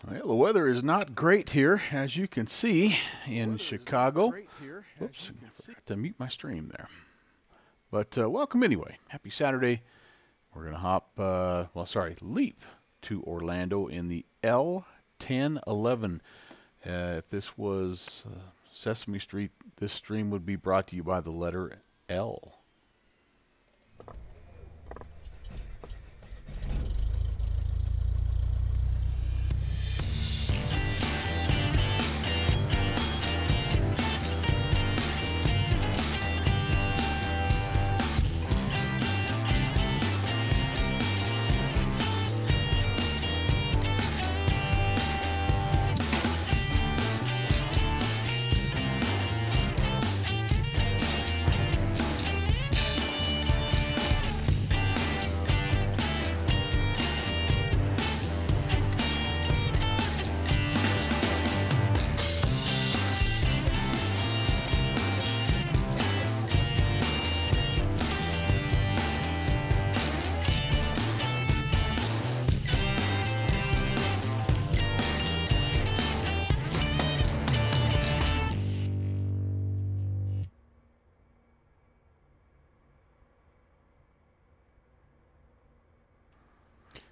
Well, the weather is not great here, as you can see in Chicago. Oops, forgot to mute my stream there. But welcome anyway. Happy Saturday. We're going to leap to Orlando in the L-1011. If this was Sesame Street, this stream would be brought to you by the letter L.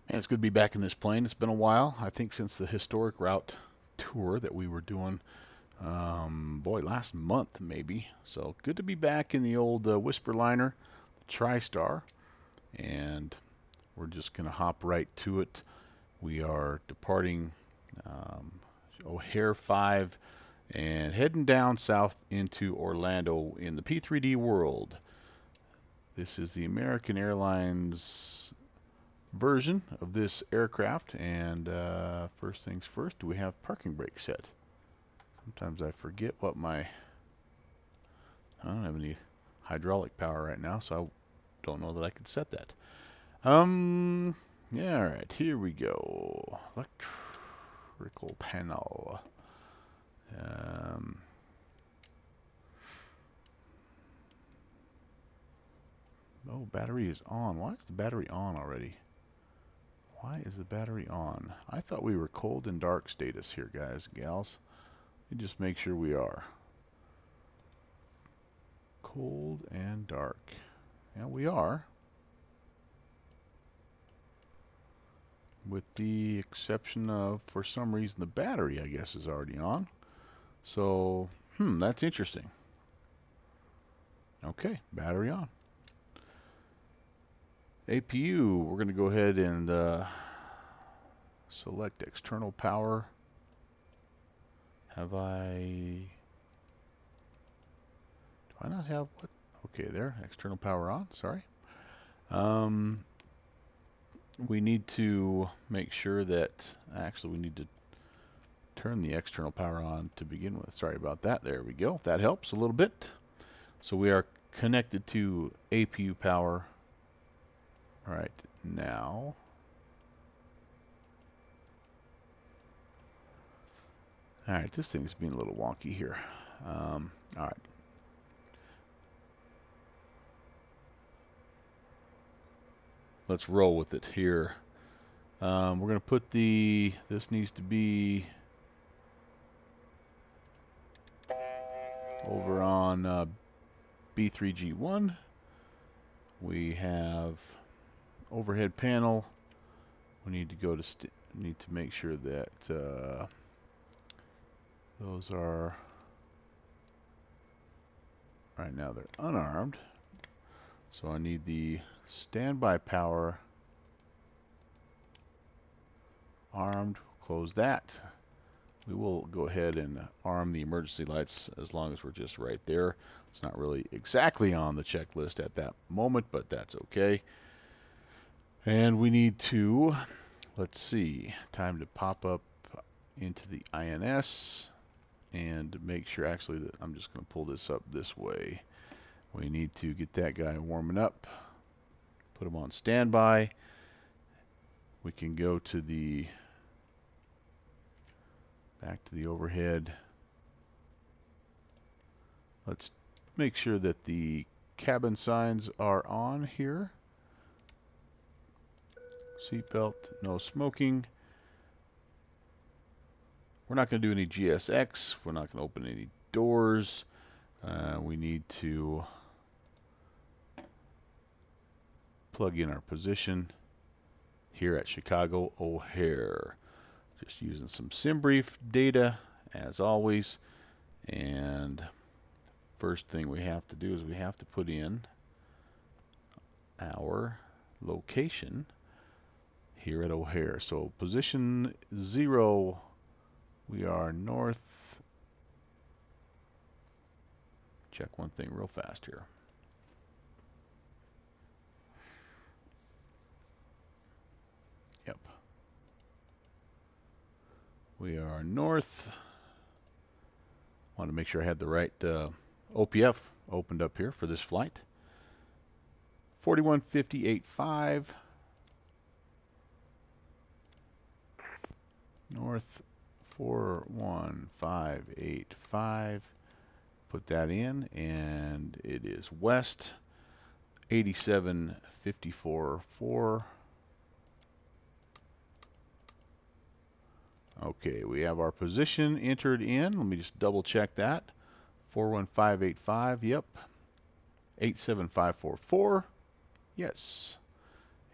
And it's good to be back in this plane. It's been a while, I think, since the historic route tour that we were doing, last month maybe. So good to be back in the old Whisper Liner, the TriStar, and we're just going to hop right to it. We are departing O'Hare 5 and heading down south into Orlando in the P3D world. This is the American Airlines version of this aircraft, and first things first, do we have parking brake set? Sometimes I forget I don't have any hydraulic power right now, so I don't know that I could set that. Yeah, alright, here we go. Electrical panel. Oh, battery is on. Why is the battery on already? Why is the battery on? I thought we were cold and dark status here, guys, gals. Let me just make sure we are. Cold and dark. Yeah, we are. With the exception of, for some reason, the battery, I guess, is already on. So, that's interesting. Okay, battery on. APU, we're going to go ahead and select external power. Do I not have what? Okay, there, external power on, sorry. We need to make sure that, actually we need to turn the external power on to begin with. Sorry about that, there we go. That helps a little bit. So we are connected to APU power. All right, now. All right, this thing's being a little wonky here. All right. Let's roll with it here. We're going to put this needs to be over on B3G1. We have overhead panel. We need to go to need to make sure that those are right now they're unarmed. So I need the standby power armed. Close that. We will go ahead and arm the emergency lights as long as we're just right there. It's not really exactly on the checklist at that moment, but that's okay. And we need to, let's see, time to pop up into the INS and make sure, actually, that I'm just going to pull this up this way. We need to get that guy warming up, put him on standby. We can go to back to the overhead. Let's make sure that the cabin signs are on here. Seatbelt, no smoking. We're not going to do any GSX. We're not going to open any doors. We need to plug in our position here at Chicago O'Hare. Just using some SimBrief data as always. And first thing we have to do is we have to put in our location here at O'Hare. So position 0, we are north. Check one thing real fast here. Yep. We are north. Want to make sure I had the right OPF opened up here for this flight. 4158.5. North 41585. Put that in, and it is west 8754.4. Okay, we have our position entered in. Let me just double check that. 41585, yep. 87544, yes.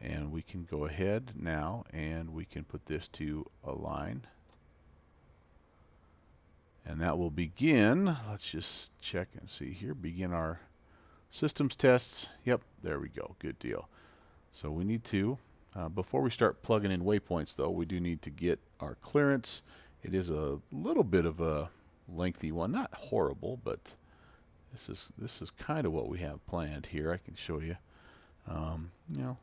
And we can go ahead now and we can put this to align. And that will begin, let's just check and see here, begin our systems tests. Yep, there we go, good deal. So we need to, before we start plugging in waypoints though, we do need to get our clearance. It is a little bit of a lengthy one, not horrible, but this is kind of what we have planned here. I can show you, you know,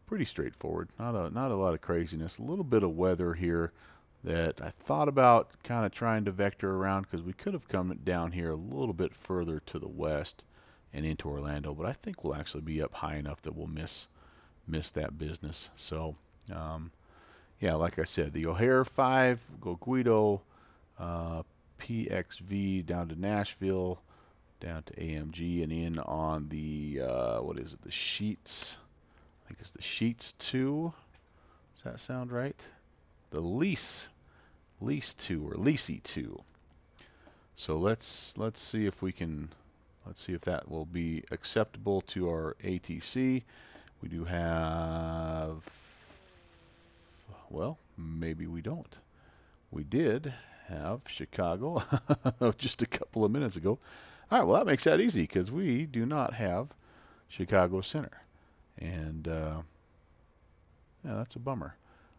pretty straightforward, not a lot of craziness. A little bit of weather here that I thought about kind of trying to vector around, because we could have come down here a little bit further to the west and into Orlando, but I think we'll actually be up high enough that we'll miss that business. So yeah, like I said, the O'Hare 5, go Guido, PXV down to Nashville, down to AMG, and in on the what is it, the Sheets, I think it's the Sheets 2. Does that sound right? The Lease 2 or Leasey 2. So let's see if we can, let's see if that will be acceptable to our ATC. We do have, well, maybe we don't. We did have Chicago just a couple of minutes ago. All right, well, that makes that easy because we do not have Chicago Center. And yeah, that's a bummer.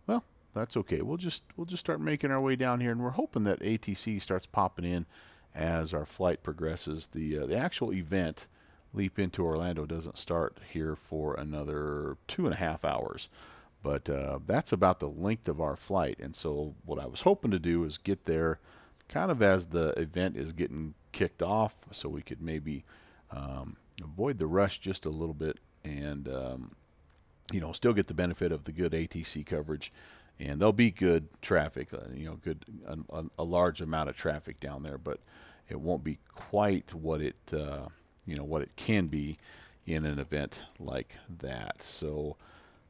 Well, that's okay. We'll just start making our way down here, and we're hoping that ATC starts popping in as our flight progresses. The actual event, Leap into Orlando, doesn't start here for another 2.5 hours, but that's about the length of our flight. And so what I was hoping to do is get there kind of as the event is getting kicked off, so we could maybe avoid the rush just a little bit, and you know, still get the benefit of the good ATC coverage. And there'll be good traffic, you know, a large amount of traffic down there, but it won't be quite what it you know, what it can be in an event like that. So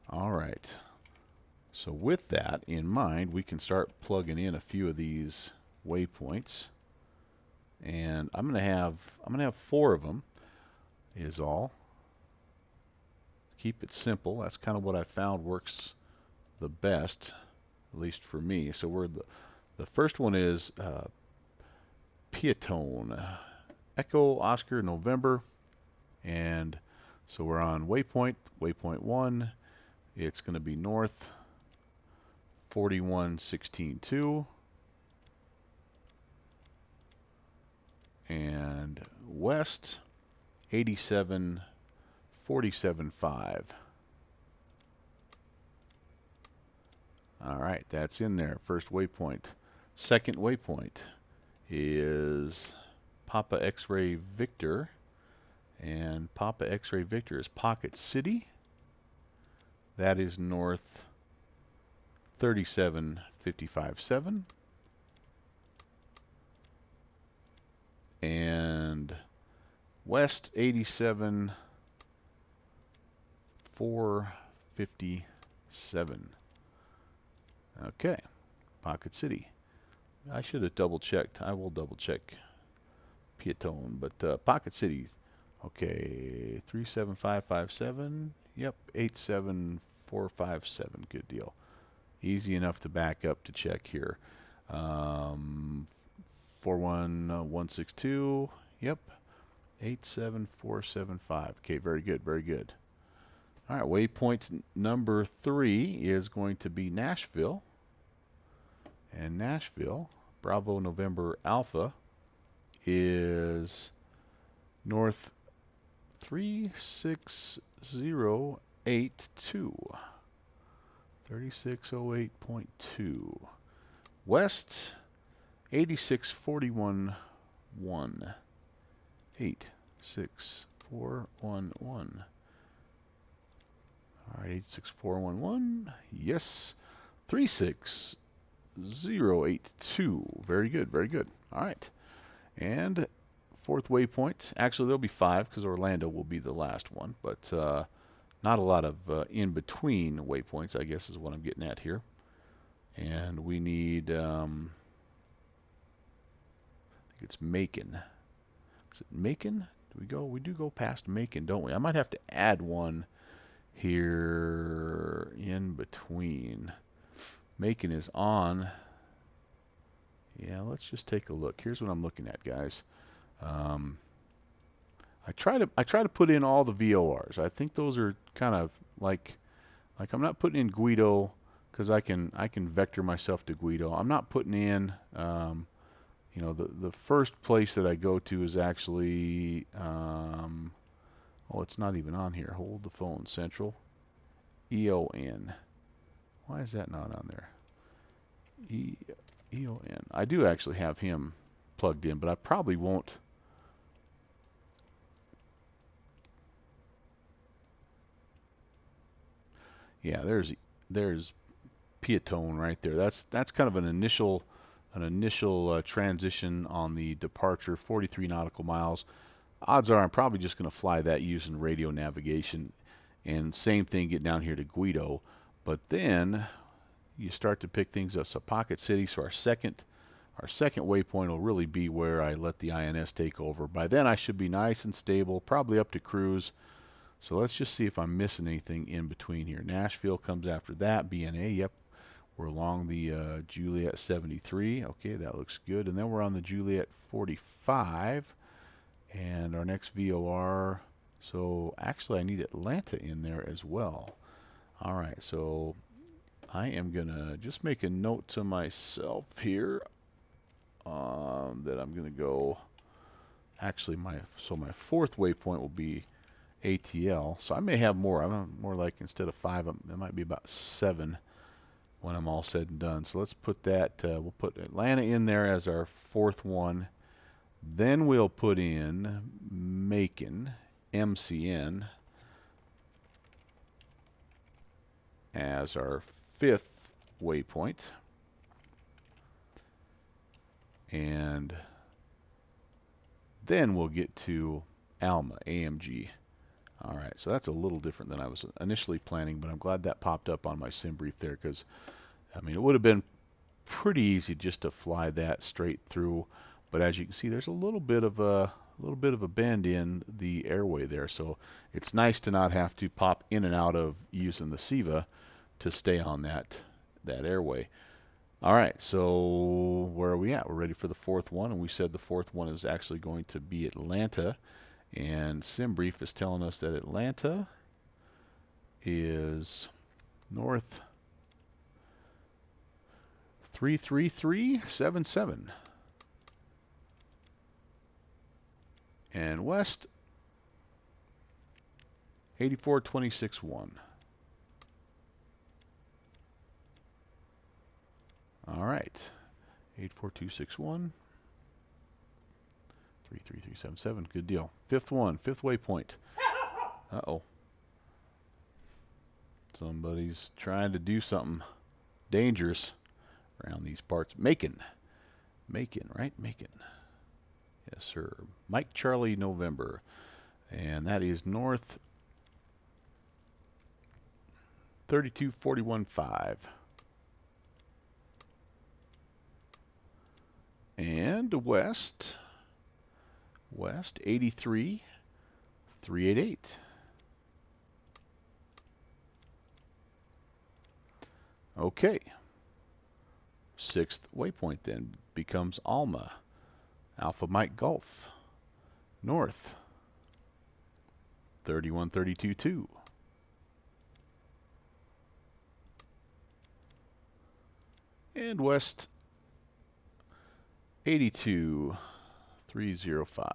all right, so with that in mind, we can start plugging in a few of these waypoints, and I'm gonna have 4 of them is all. Keep it simple. That's kind of what I found works the best, at least for me. So we're the first one is Piatone, Echo Oscar November, and so we're on waypoint 1. It's going to be north 4116.2 and west 8747.5. All right, that's in there. First waypoint. Second waypoint is Papa X-Ray Victor, and Papa X-Ray Victor is Pocket City. That is north 3755.7 and west 87,457. Okay, Pocket City. I should have double checked. I will double check Piatone, but Pocket City. Okay, 37557. Yep, 87457. Good deal. Easy enough to back up to check here. 41162. Yep, 87475. Okay, very good, very good. All right, waypoint number 3 is going to be Nashville. And Nashville, Bravo November Alpha, is north 36082. 3608.2. West 86411. 86411. All right, 86411. Yes. 36082. Very good, very good. All right. And fourth waypoint. Actually, there'll be 5 because Orlando will be the last one, but not a lot of in-between waypoints, I guess is what I'm getting at here. And we need, I think it's Macon. Is it Macon? We do go past Macon, don't we? I might have to add one here in between. Macon is on. Yeah, let's just take a look. Here's what I'm looking at, guys. I try to put in all the VORs. I think those are kind of like I'm not putting in Guido because I can vector myself to Guido. I'm not putting in you know, the first place that I go to is actually oh, it's not even on here. Hold the phone. Central EON. Why is that not on there? EON. I do actually have him plugged in, but I probably won't. Yeah, there's Piatone right there. That's kind of an initial transition on the departure, 43 nautical miles. Odds are I'm probably just going to fly that using radio navigation, and same thing get down here to Guido. But then you start to pick things up. So Pocket City, so our second waypoint will really be where I let the INS take over. By then I should be nice and stable, probably up to cruise. So let's just see if I'm missing anything in between here. Nashville comes after that. BNA, yep. We're along the Juliet 73. Okay, that looks good. And then we're on the Juliet 45. And our next VOR. So actually I need Atlanta in there as well. All right, so I am going to just make a note to myself here that I'm going to go. Actually, my fourth waypoint will be ATL. So I may have more. I'm more like, instead of 5, it might be about 7 when I'm all said and done. So let's put that, we'll put Atlanta in there as our fourth one. Then we'll put in Macon, MCN, as our 5th waypoint. And then we'll get to Alma, AMG. All right, so that's a little different than I was initially planning, but I'm glad that popped up on my sim brief there, because I mean, it would have been pretty easy just to fly that straight through, but as you can see, there's a little bit of a bend in the airway there, so it's nice to not have to pop in and out of using the SIVA to stay on that airway. All right, so where are we at? We're ready for the fourth one, and we said the fourth one is actually going to be Atlanta. And SimBrief is telling us that Atlanta is north 33377 and west 84261. All right, 84261. 33377. Good deal. Fifth waypoint. Uh-oh. Somebody's trying to do something dangerous around these parts. Macon, right? Macon. Yes, sir. Mike Charlie November. And that is north 32415. and west, 83, 388. Okay. Sixth waypoint then becomes Alma, Alpha Mike Golf, north, 3132.2. And west, 82,305.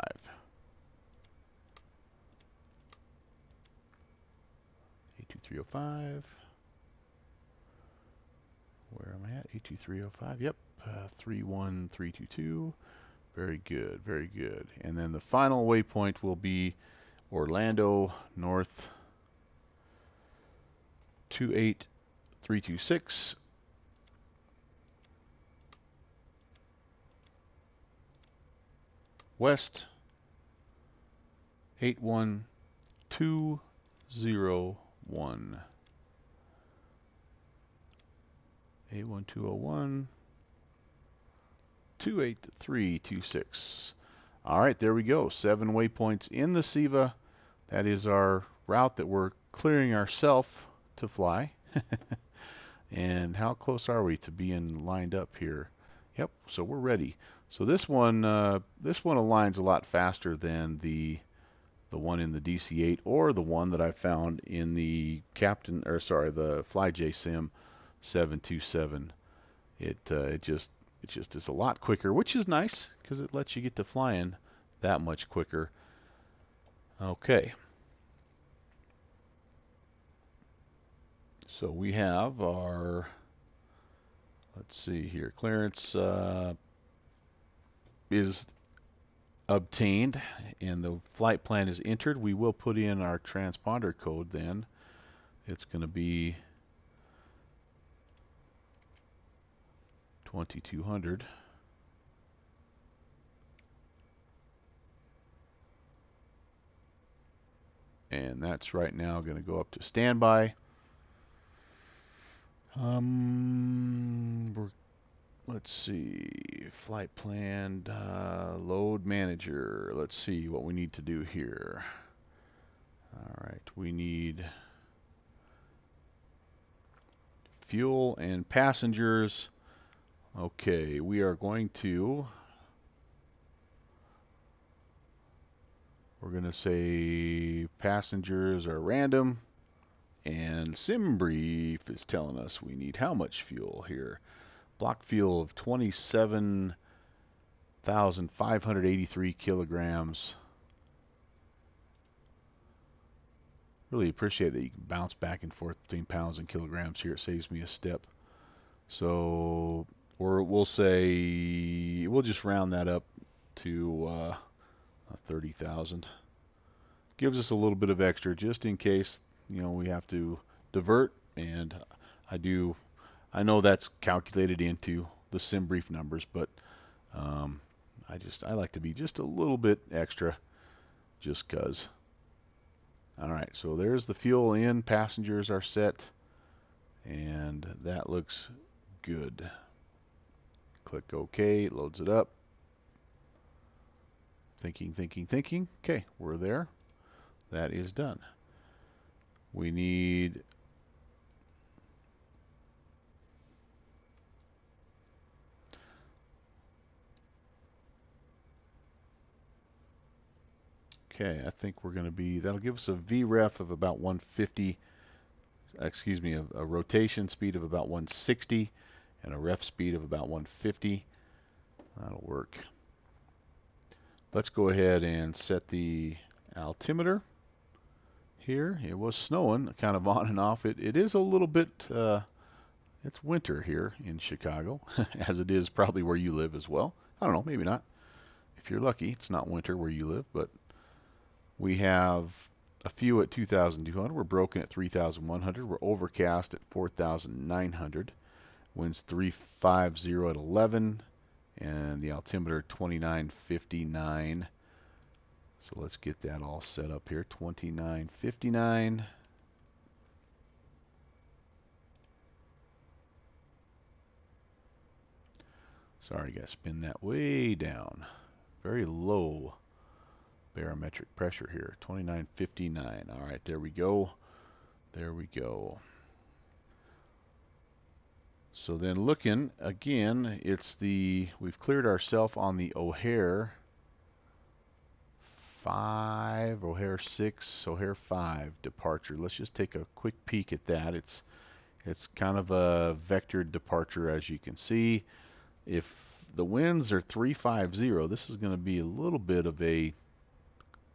82305. Where am I at? 82305. Yep. 31322. Very good. Very good. And then the final waypoint will be Orlando north, 28326. West, 81201. 81201. 28326. All right, there we go. 7 waypoints in the SIVA. That is our route that we're clearing ourselves to fly. And how close are we to being lined up here? Yep, so we're ready. So this one aligns a lot faster than the one in the DC-8 or the one that I found in the the FlyJSim 727. It just is a lot quicker, which is nice because it lets you get to flying that much quicker. Okay. So we have our, let's see here, clearance is obtained and the flight plan is entered. We will put in our transponder code then. It's going to be 2200. And that's right now going to go up to standby. Let's see, flight plan, load manager. Let's see what we need to do here. All right, we need fuel and passengers. Okay, we're going to say passengers are random. And SimBrief is telling us we need how much fuel here? Block fuel of 27,583 kilograms. Really appreciate that you can bounce back and forth between pounds and kilograms here. It saves me a step. So, or we'll just round that up to 30,000. Gives us a little bit of extra just in case we have to divert, and I know that's calculated into the SimBrief numbers, but I like to be just a little bit extra just cuz. All right, so there's the fuel in, passengers are set, and that looks good. Click OK, it loads it up. Thinking. Okay, we're there. That is done. We need okay, I think we're going to be, that'll give us a VREF of about 150, excuse me, a rotation speed of about 160 and a ref speed of about 150. That'll work. Let's go ahead and set the altimeter here. It was snowing kind of on and off. It is a little bit, it's winter here in Chicago, as it is probably where you live as well. I don't know, maybe not. If you're lucky, it's not winter where you live, but we have a few at 2,200. We're broken at 3,100. We're overcast at 4,900. Winds 350 at 11. And the altimeter 2959. So let's get that all set up here. 2959. Sorry, got to spin that way down. Very low barometric pressure here, 2959. All right, there we go. There we go. So then looking again, we've cleared ourselves on the O'Hare 5, O'Hare 6, O'Hare 5 departure. Let's just take a quick peek at that. It's kind of a vectored departure, as you can see. If the winds are 350, this is going to be a little bit of a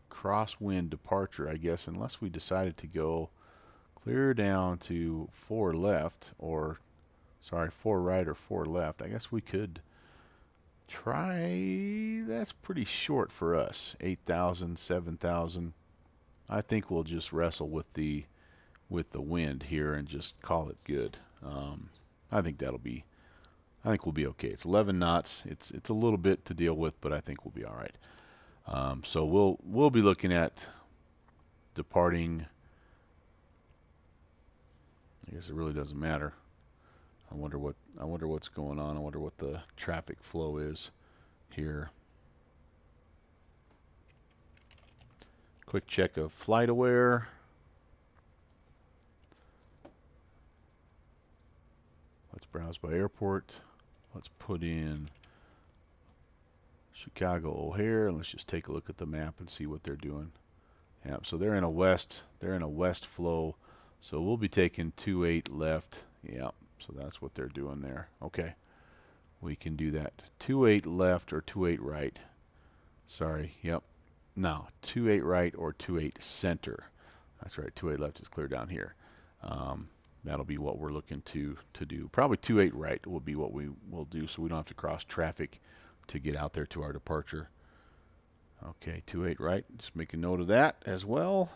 crosswind departure, I guess, unless we decided to go clear down to 4 left, or sorry, 4 right or 4 left. I guess we could try. That's pretty short for us. 8,000, 7,000. I think we'll just wrestle with the wind here and just call it good. I think that'll be. I think we'll be okay. It's 11 knots. It's a little bit to deal with, but I think we'll be all right. So we'll be looking at departing. I guess it really doesn't matter. I wonder what's going on. I wonder what the traffic flow is here. Quick check of FlightAware. Let's browse by airport. Let's put in Chicago O'Hare, and let's just take a look at the map and see what they're doing. Yeah, so they're in a west flow. So we'll be taking 28 left. Yeah, so that's what they're doing there. Okay, we can do that. 28 left or 28 right. Sorry, yep. No, 28 right or 28 center. That's right, 28 left is clear down here. That'll be what we're looking to do. Probably 28 right will be what we will do, so we don't have to cross traffic to get out there to our departure. Okay, 28 right. Just make a note of that as well.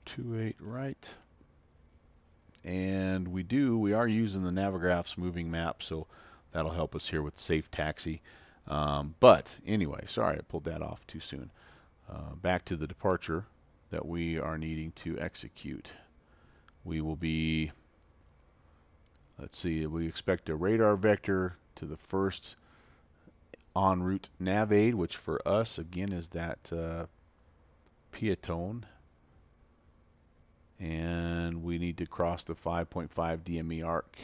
28 right. And we are using the Navigraph's moving map, so that'll help us here with safe taxi. But anyway, sorry I pulled that off too soon. Back to the departure that we are needing to execute. We will be, let's see, we expect a radar vector to the first en route nav aid, which for us again is that Piatone, and we need to cross the 5.5 DME arc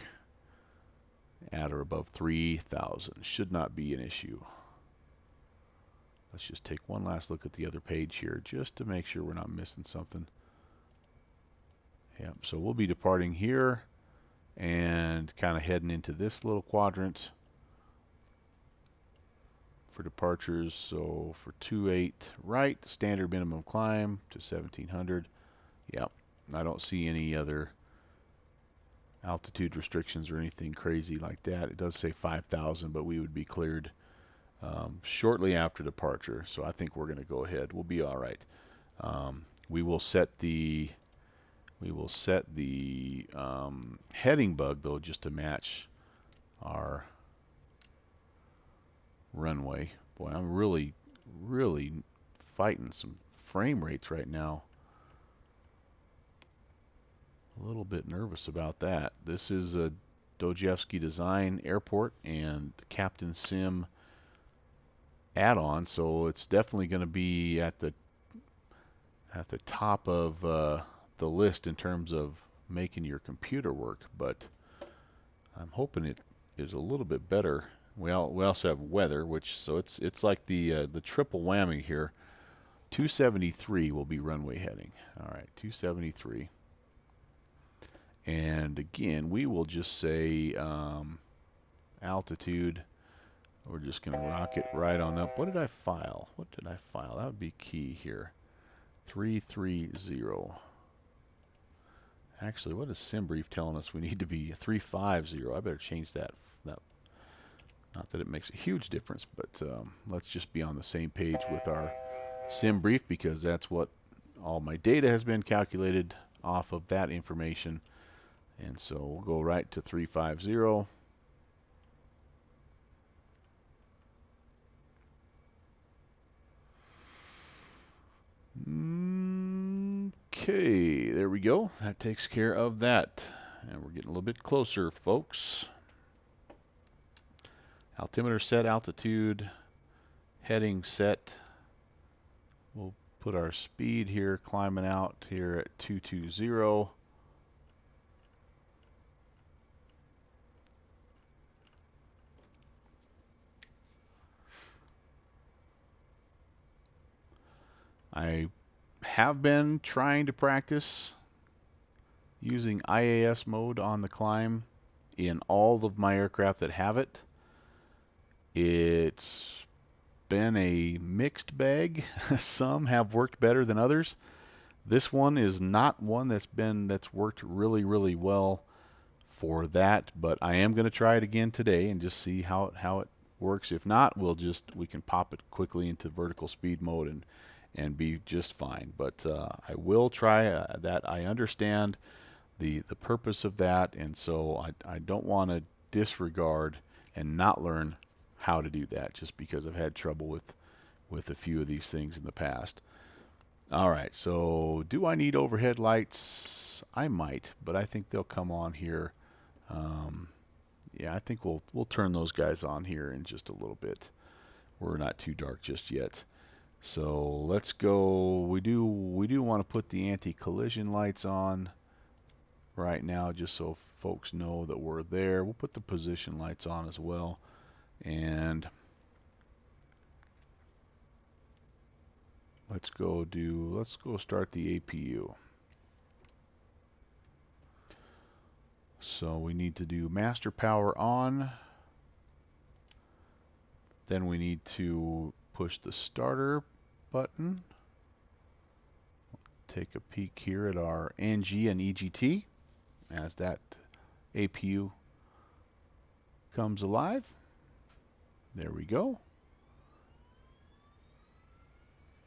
at or above 3,000. Should not be an issue. Let's just take one last look at the other page here just to make sure we're not missing something. Yep, so we'll be departing here and kind of heading into this little quadrant for departures. So for 28 right, standard minimum climb to 1700. Yep, I don't see any other altitude restrictions or anything crazy like that. It does say 5,000, but we would be cleared shortly after departure. So I think we're going to go ahead. We'll be all right. We will set the heading bug though just to match our runway. Boy, I'm really fighting some frame rates right now. A little bit nervous about that. This is a Dojevsky Design Airport and CaptainSim add-on, so it's definitely going to be at the top of the list in terms of making your computer work. But I'm hoping it is a little bit better. We also have weather, which so it's like the triple whammy here. 273 will be runway heading. All right, 273. And again, we will just say altitude. We're just going to rock it right on up. What did I file? What did I file? That would be key here. 330. Actually, what is SimBrief telling us we need to be? 350. I better change that. Not that it makes a huge difference, but let's just be on the same page with our SimBrief, because that's what all my data has been calculated off of that information. And so we'll go right to 350. Okay, there we go. That takes care of that. And we're getting a little bit closer, folks. Altimeter set, altitude, heading set. We'll put our speed here, climbing out here at 220. I have been trying to practice using IAS mode on the climb in all of my aircraft that have it. It's been a mixed bag. Some have worked better than others. This one is not one that's worked really well for that, but I am going to try it again today and just see how it works. If not, we can pop it quickly into vertical speed mode and be just fine. But I will try that. I understand the purpose of that, and so I don't want to disregard and not learn how to do that just because I've had trouble with a few of these things in the past. All right, so do I need overhead lights? I might, but I think they'll come on here. Yeah, I think we'll turn those guys on here in just a little bit. We're not too dark just yet. So let's go. We do want to put the anti-collision lights on right now, just so folks know that we're there. We'll put the position lights on as well, and let's go start the APU. So we need to do master power on. Then we need to push the starter button. Take a peek here at our NG and EGT as that APU comes alive. There we go.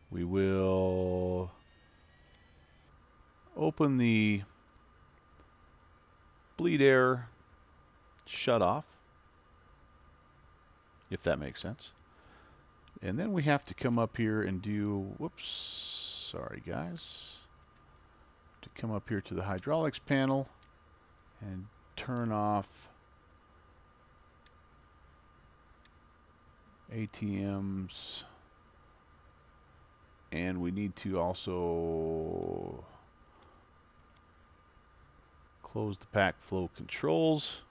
We will open the bleed air shut off, if that makes sense. And then we have to come up here and do, whoops, sorry guys, to come up here to the hydraulics panel and turn off ATMs, and we need to also close the pack flow controls.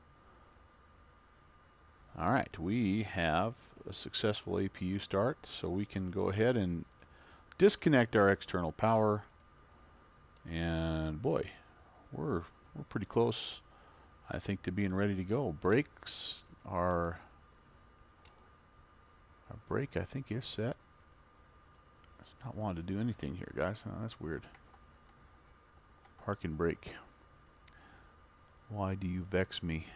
Alright, we have a successful APU start, so we can go ahead and disconnect our external power, and boy, we're pretty close, I think, to being ready to go. Brakes are, our brake I think is set. It's not wanting to do anything here, guys. Oh, that's weird. Park and brake. Why do you vex me?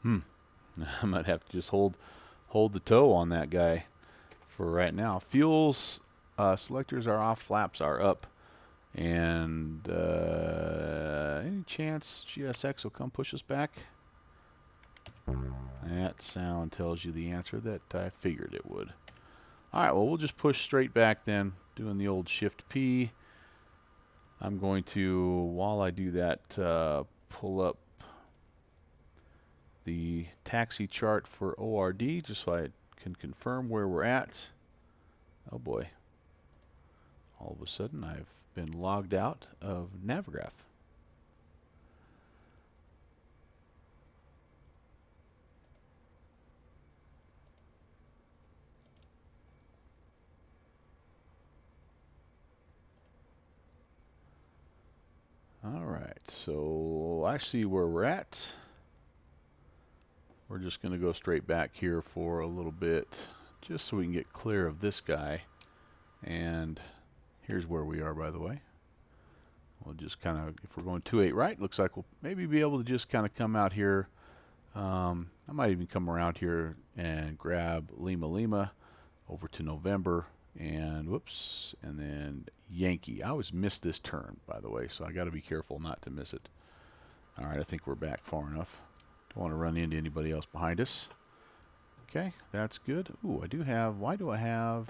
I might have to just hold the toe on that guy for right now. Fuels selectors are off, flaps are up, and any chance GSX will come push us back? That sound tells you the answer that I figured it would. Alright, well, we'll just push straight back then, doing the old Shift P. I'm going to, while I do that, pull up the taxi chart for ORD just so I can confirm where we're at. Oh boy. All of a sudden I've been logged out of Navigraph. Alright, so I see where we're at. We're just going to go straight back here for a little bit just so we can get clear of this guy. And here's where we are, by the way. We'll just kind of, if we're going 28 right, looks like we'll maybe be able to just kind of come out here. I might even come around here and grab Lima Lima over to November, and whoops, and then Yankee. I always miss this turn, by the way, so I got to be careful not to miss it. All right, I think we're back far enough. Don't want to run into anybody else behind us. Okay, that's good. Ooh, I do have, why do I have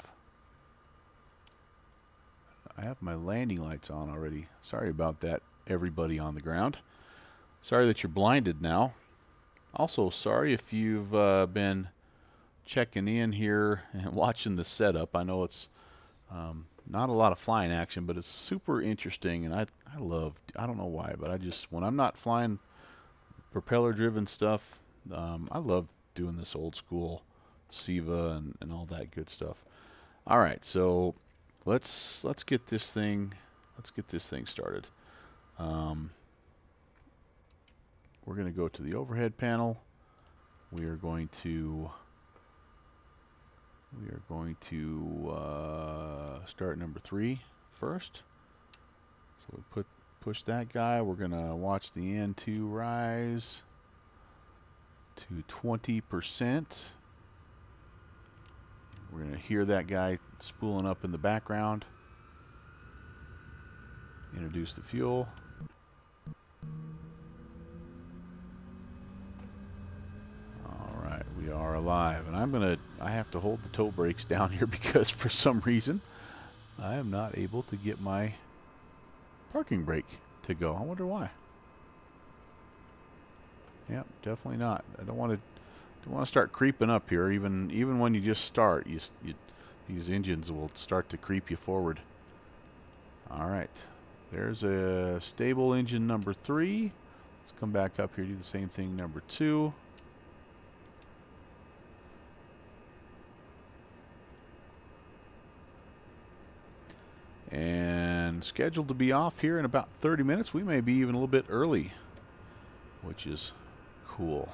my landing lights on already. Sorry about that, everybody on the ground. Sorry that you're blinded now. Also, sorry if you've been checking in here and watching the setup. I know it's not a lot of flying action, but it's super interesting, and I love, I don't know why, but I just, when I'm not flying propeller driven stuff, I love doing this old school SIVA and all that good stuff. All right, so let's get this thing started. Um, we're going to go to the overhead panel. We are going to start number 3 first. So we push that guy. We're going to watch the N2 rise to 20%. We're going to hear that guy spooling up in the background. Introduce the fuel. Alright, we are alive. And I have to hold the toe brakes down here because for some reason I am not able to get my parking brake to go. I wonder why. Yep, definitely not. I don't want to start creeping up here. Even when you just start, these engines will start to creep you forward. All right, there's a stable engine number 3. Let's come back up here, do the same thing number 2. And scheduled to be off here in about 30 minutes. We may be even a little bit early, which is cool.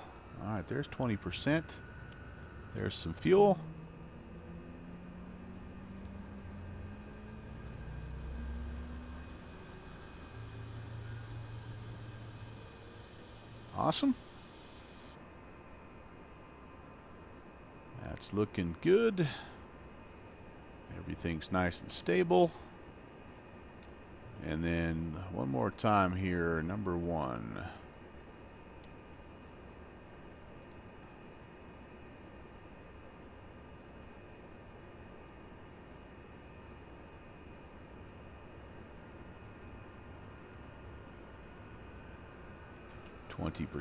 All right, there's 20%. There's some fuel. Awesome. That's looking good. Everything's nice and stable. And then one more time here, number 1.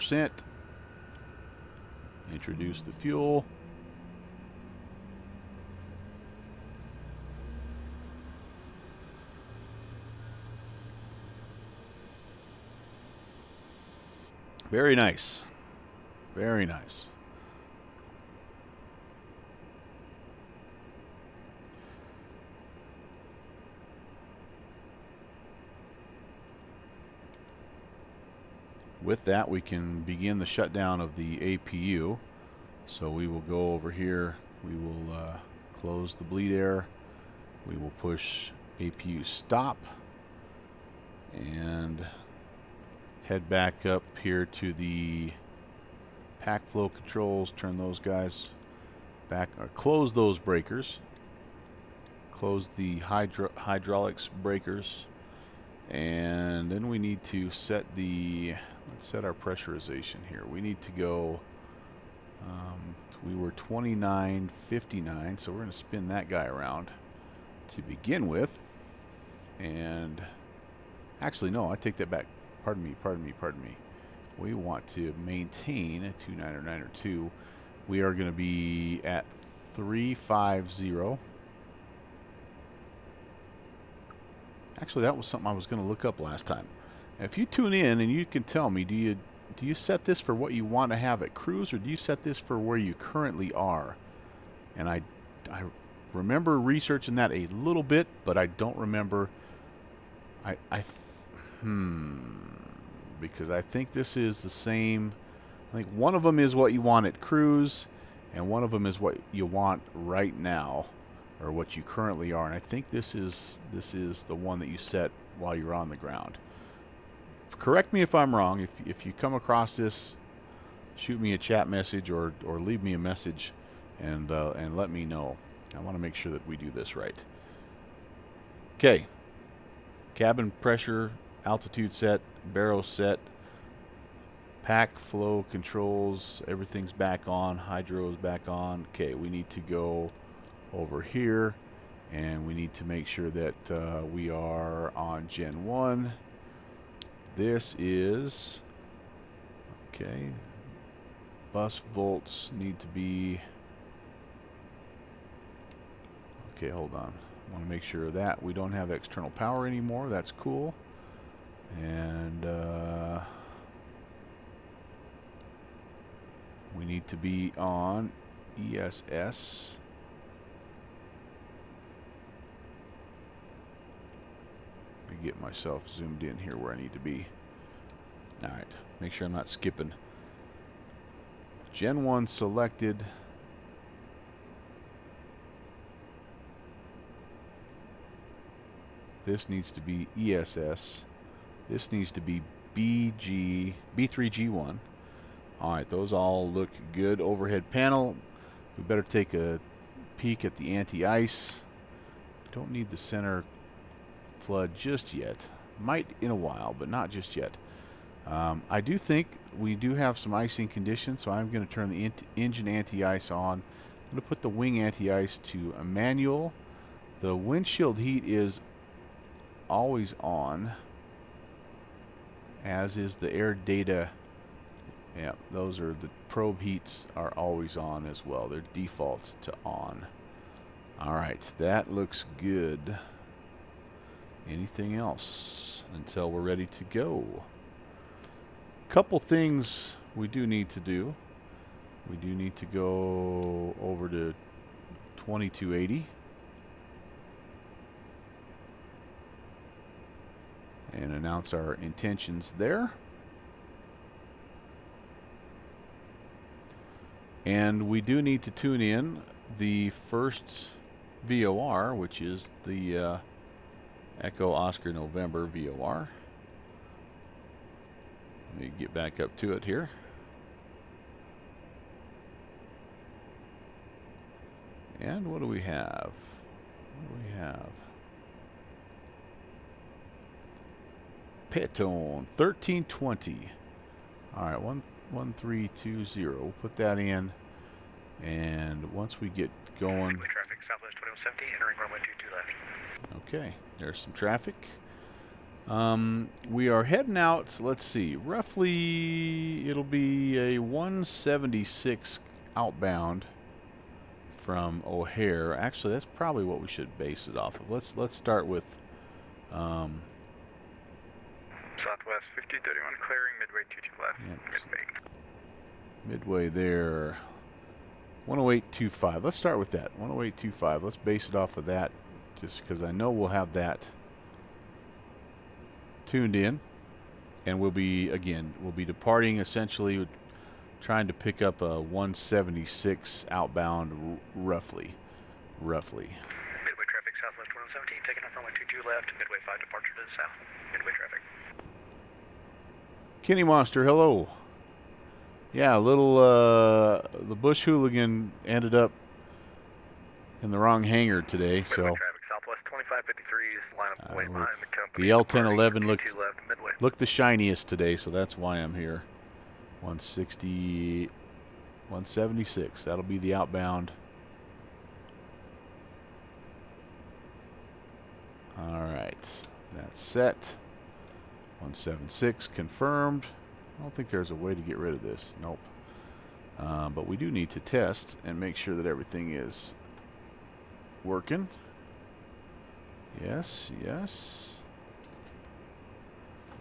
%. Introduce the fuel. Very nice. Very nice. With that, we can begin the shutdown of the APU. So we will go over here. We will close the bleed air. We will push APU stop and head back up here to the pack flow controls. Turn those guys back, or close those breakers. Close the hydraulics breakers. And then we need to set let's set our pressurization here. We need to go, we were 2959, so we're going to spin that guy around to begin with. And actually, no, I take that back. Pardon me. We want to maintain a 299 We are going to be at 350. Actually, that was something I was going to look up last time. If you tune in and you can tell me, do you set this for what you want to have at cruise, or do you set this for where you currently are? And I remember researching that a little bit, but I don't remember. Because I think this is the same. I think one of them is what you want at cruise, and one of them is what you want right now, or what you currently are. And I think this is the one that you set while you're on the ground. Correct me if I'm wrong. If you come across this, shoot me a chat message or leave me a message and let me know. I want to make sure that we do this right. Okay. Cabin pressure, altitude set, baro set, pack flow controls, everything's back on, hydro's back on. Okay, we need to go over here and we need to make sure that we are on Gen 1. This is, okay, Bus volts need to be... Okay, hold on. I want to make sure of that we don't have external power anymore. That's cool. And we need to be on ESS. Let me get myself zoomed in here where I need to be. Alright, make sure I'm not skipping. Gen 1 selected. This needs to be ESS. This needs to be B3G1. Alright, those all look good. Overhead panel. We better take a peek at the anti-ice. Don't need the center flood just yet. Might in a while, but not just yet. I do think we do have some icing conditions, so I'm going to turn the engine anti-ice on. I'm going to put the wing anti-ice to a manual. The windshield heat is always on, as is the air data. Yeah, those are the probe heats are always on as well. They're defaults to on. Alright, that looks good. Anything else until we're ready to go? Couple things we do need to do. We do need to go over to 2280 and announce our intentions there. And we do need to tune in the first VOR, which is the Echo Oscar November VOR. Let me get back up to it here. And what do we have? What do we have? Petone 1320. Alright, 1320. We'll put that in. And once we get going. Traffic southwest 2170, entering runway 22 left. Okay, there's some traffic. We are heading out, let's see, roughly it'll be a 176 outbound from O'Hare. Actually, that's probably what we should base it off of. Let's start with Southwest 5031, clearing midway 22 left. Yep. Midway there. 10825. Let's start with that. 10825. Let's base it off of that, just because I know we'll have that tuned in, and we'll be departing essentially, trying to pick up a 176 outbound roughly. Midway traffic southwest 117, taking off runway 22 left, midway 5 departure to the south. Midway traffic. Kenny Monster, hello. Yeah, the Bush Hooligan ended up in the wrong hangar today, so Traffic southwest 2553 is line up way behind the company. the L-1011 looked the shiniest today, so that's why I'm here. 160, 176. That'll be the outbound. All right, that's set. 176 confirmed. I don't think there's a way to get rid of this. Nope. But we do need to test and make sure that everything is working. Yes, yes.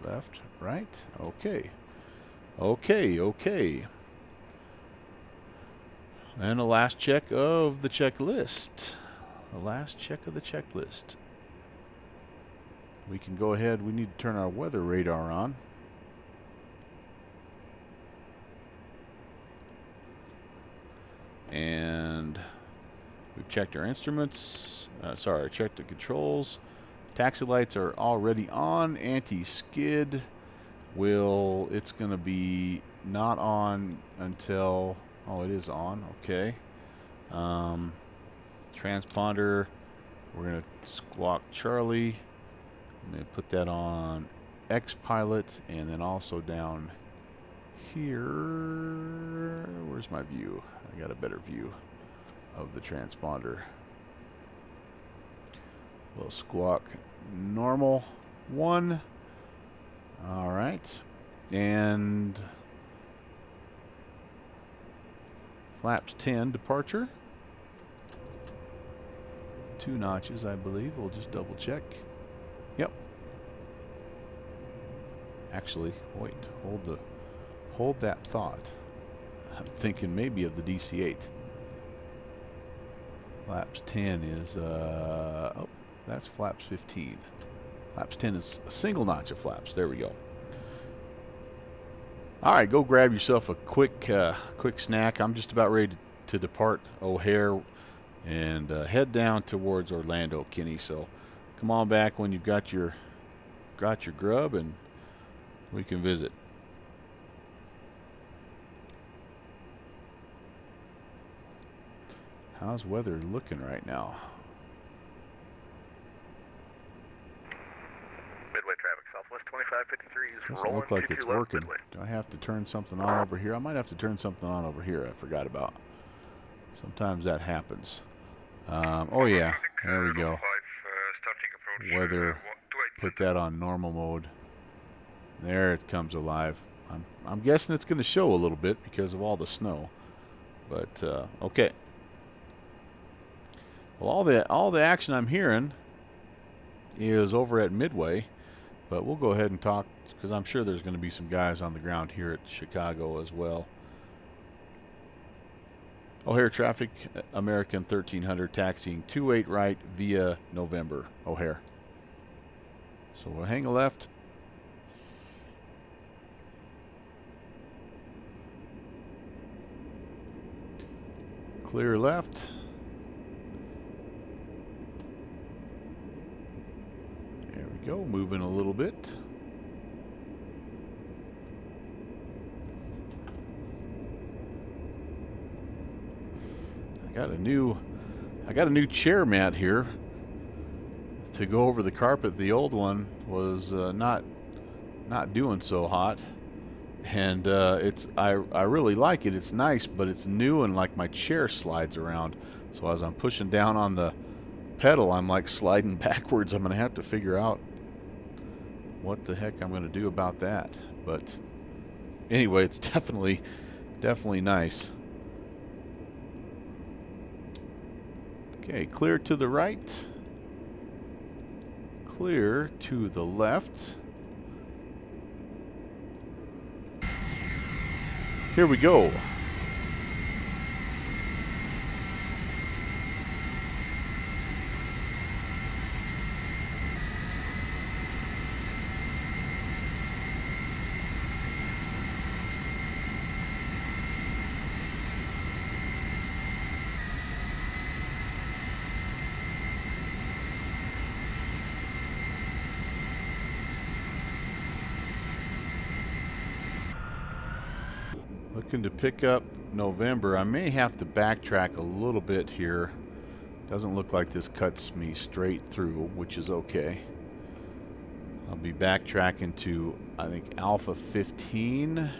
Left, right. Okay. Okay. And the last check of the checklist. The last check of the checklist. We can go ahead. We need to turn our weather radar on. And we've checked our instruments. Checked the controls. Taxi lights are already on. Anti-skid it's going to be not on until, oh, it is on. Okay. Transponder, we're going to squawk Charlie. I'm going to put that on X pilot, and then also down here. Where's my view? I got a better view of the transponder. We'll squawk normal 1. All right. And Flaps 10 departure. 2 notches, I believe. We'll just double check. Yep. Actually, wait. Hold that thought. I'm thinking maybe of the DC-8. Flaps 10 is oh, that's flaps 15. Flaps 10 is a single notch of flaps. There we go. All right, go grab yourself a quick snack. I'm just about ready to depart O'Hare and head down towards Orlando, Kenny. So come on back when you've got your grub and we can visit. How's weather looking right now? Midway traffic, Southwest 2553 is Doesn't rolling. look like 22 it's left, working. Midway. Do I have to turn something on over here? I might have to turn something on over here. I forgot about. Sometimes that happens. Oh yeah, there we go. Weather. Put that on normal mode. There it comes alive. I'm guessing it's going to show a little bit because of all the snow. But okay. Well, all the action I'm hearing is over at Midway, but we'll go ahead and talk because I'm sure there's going to be some guys on the ground here at Chicago as well. O'Hare traffic, American 1300 taxiing 28 right via November, O'Hare. So we'll hang a left. Clear left. There we go, moving a little bit. I got a new chair mat here to go over the carpet. The old one was not doing so hot, and I really like it. It's nice, but it's new and like my chair slides around. So as I'm pushing down on the pedal, I'm like sliding backwards. I'm gonna have to figure out what the heck I'm gonna do about that. But anyway, it's definitely nice. Okay, clear to the right, clear to the left. Here we go. Looking to pick up November. I may have to backtrack a little bit here. Doesn't look like this cuts me straight through, which is okay. I'll be backtracking to, I think, Alpha 15.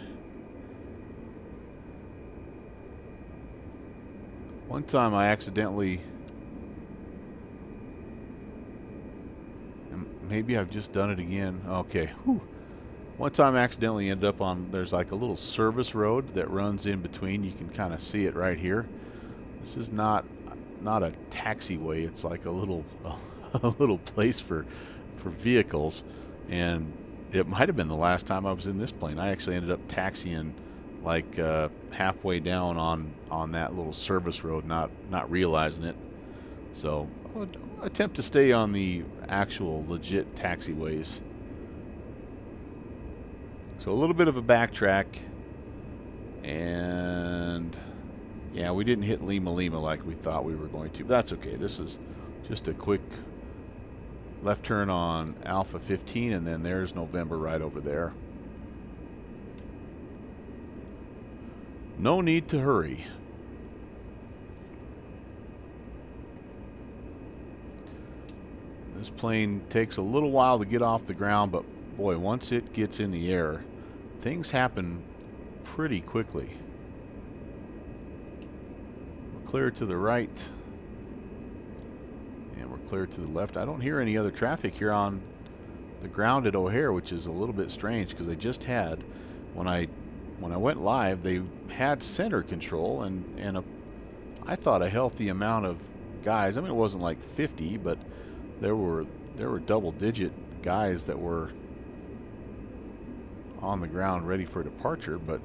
One time I accidentally, maybe I've just done it again. Okay. Whew. One time I accidentally ended up on, there's like a little service road that runs in between. You can kind of see it right here. This is not a taxiway. It's like a little place for vehicles, and it might have been the last time I was in this plane. I actually ended up taxiing like halfway down on that little service road, not realizing it. So I'll attempt to stay on the actual legit taxiways. So a little bit of a backtrack, and yeah, we didn't hit Lima like we thought we were going to. But that's okay. This is just a quick left turn on Alpha 15, and then there's November right over there. No need to hurry. This plane takes a little while to get off the ground, but boy, once it gets in the air, things happen pretty quickly. We're clear to the right, and we're clear to the left. I don't hear any other traffic here on the ground at O'Hare, which is a little bit strange because I just had, when I when I went live, they had center control and I thought a healthy amount of guys. I mean, it wasn't like 50, but there were double-digit guys that were on the ground ready for departure, but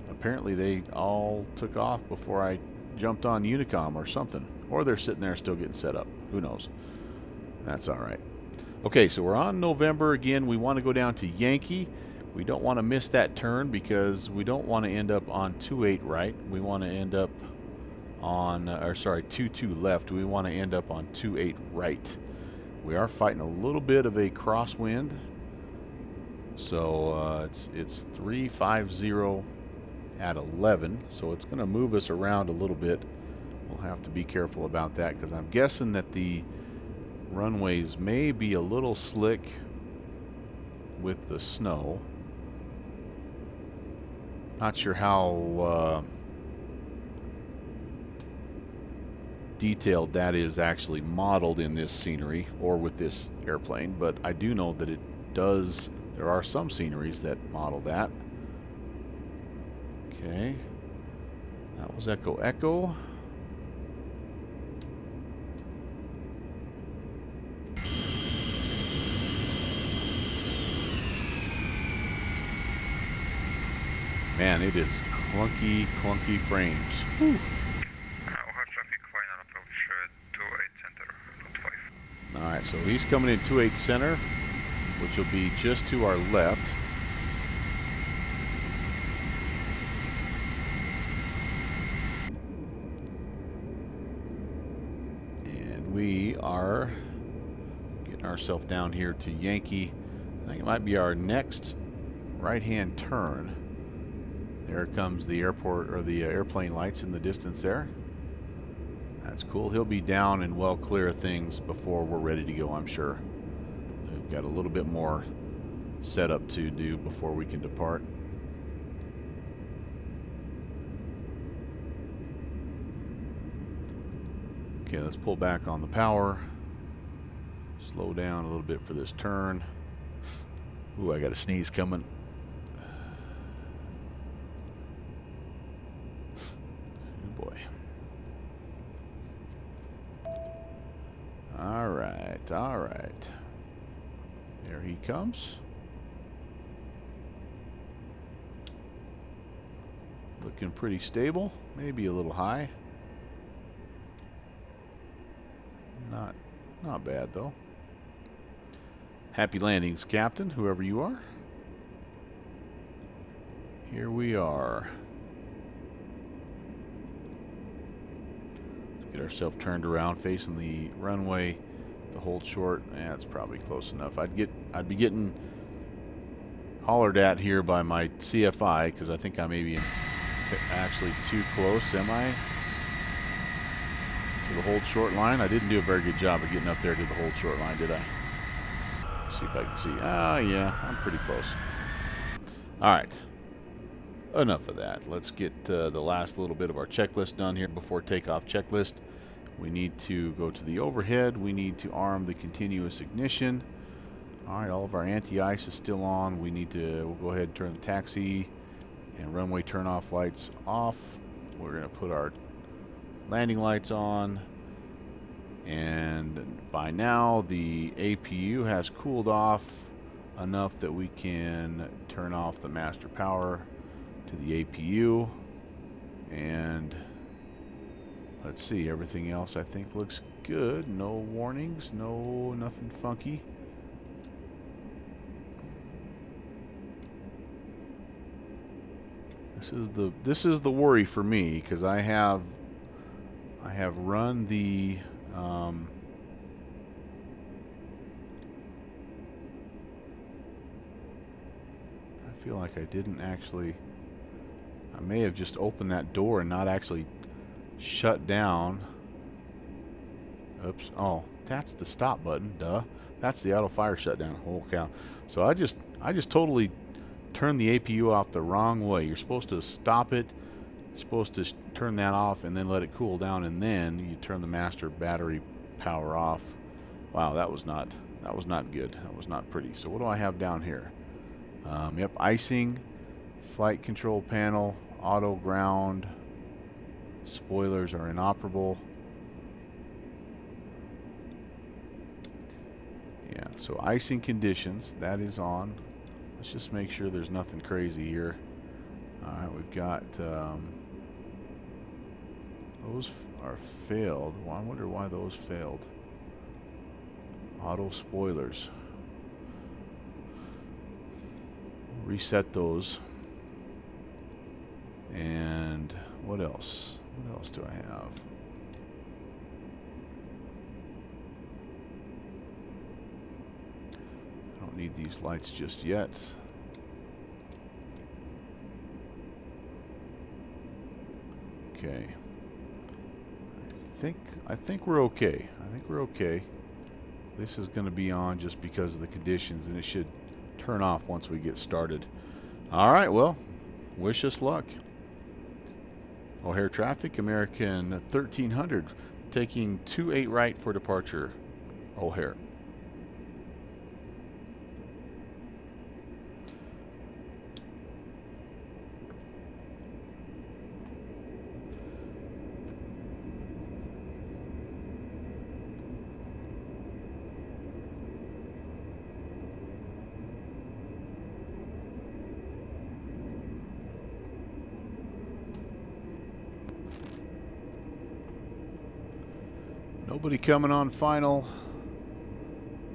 apparently they all took off before I jumped on Unicom or something. Or they're sitting there still getting set up. Who knows? That's all right. Okay, so we're on November again. We want to go down to Yankee. We don't want to miss that turn because we don't want to end up on 28 right. We want to end up on, 22 left. We want to end up on 28 right. We are fighting a little bit of a crosswind. So it's 350 at 11. So it's going to move us around a little bit. We'll have to be careful about that because I'm guessing that the runways may be a little slick with the snow. Not sure how detailed that is actually modeled in this scenery or with this airplane, but I do know that it does. There are some sceneries that model that. Okay, that was Echo Echo. Man, it is clunky frames. Whew. traffic, final approach 28 center, route 5. Alright, so he's coming in 28 center, which will be just to our left. And we are getting ourselves down here to Yankee. I think it might be our next right-hand turn. There comes the airport or the airplane lights in the distance there. That's cool. He'll be down and well clear of things before we're ready to go, I'm sure. We've got a little bit more setup to do before we can depart. Okay, let's pull back on the power. Slow down a little bit for this turn. Ooh, I got a sneeze coming. Oh boy. All right. There he comes. Looking pretty stable. Maybe a little high. Not bad though. Happy landings, Captain, whoever you are. Here we are. Let's get ourselves turned around facing the runway. The hold short. That's probably close enough. I'd be getting hollered at here by my CFI because I think I may be actually too close. Am I? To the hold short line. I didn't do a very good job of getting up there to the hold short line, did I? Let's see if I can see. Yeah, I'm pretty close. Alright. Enough of that. Let's get the last little bit of our checklist done here before takeoff checklist. We need to go to the overhead. We need to arm the continuous ignition. Alright, all of our anti-ice is still on. We'll go ahead and turn the taxi and runway turn-off lights off. We're going to put our landing lights on, and by now the APU has cooled off enough that we can turn off the master power to the APU. And let's see, everything else I think looks good. No warnings, nothing funky. This is the worry for me because I have run the I feel like I didn't actually. I may have just opened that door and not actually shut down. Oops. Oh, that's the stop button. Duh. That's the auto fire shutdown. Holy cow. So I just totally turned the APU off the wrong way. You're supposed to stop it. You're supposed to turn that off and then let it cool down, and then you turn the master battery power off. Wow, that was not good. That was not pretty. So what do I have down here? Yep, icing. Flight control panel, auto ground, spoilers are inoperable. Yeah, so icing conditions, that is on. Let's just make sure there's nothing crazy here. Alright, we've got those are failed. Well, I wonder why those failed. Auto spoilers. Reset those. And what else? What else do I have? I don't need these lights just yet. Okay. I think we're okay. I think we're okay. This is going to be on just because of the conditions, and it should turn off once we get started. All right, well, wish us luck. O'Hare traffic, American 1300, taking 28 right for departure, O'Hare. Nobody coming on final.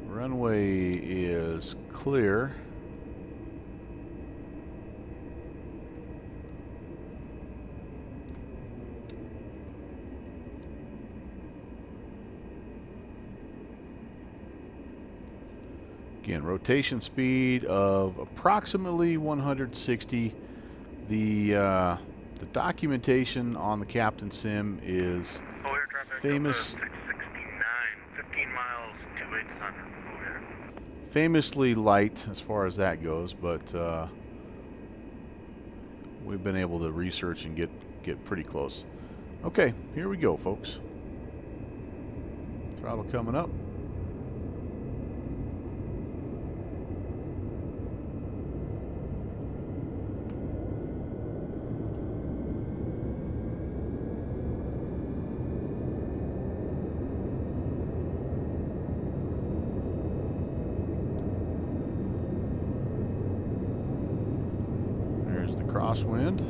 Runway is clear. Again, rotation speed of approximately 160. The documentation on the CaptainSim is famous. Famously light as far as that goes, but we've been able to research and get pretty close. Okay, here we go, folks. Throttle coming up. Crosswind.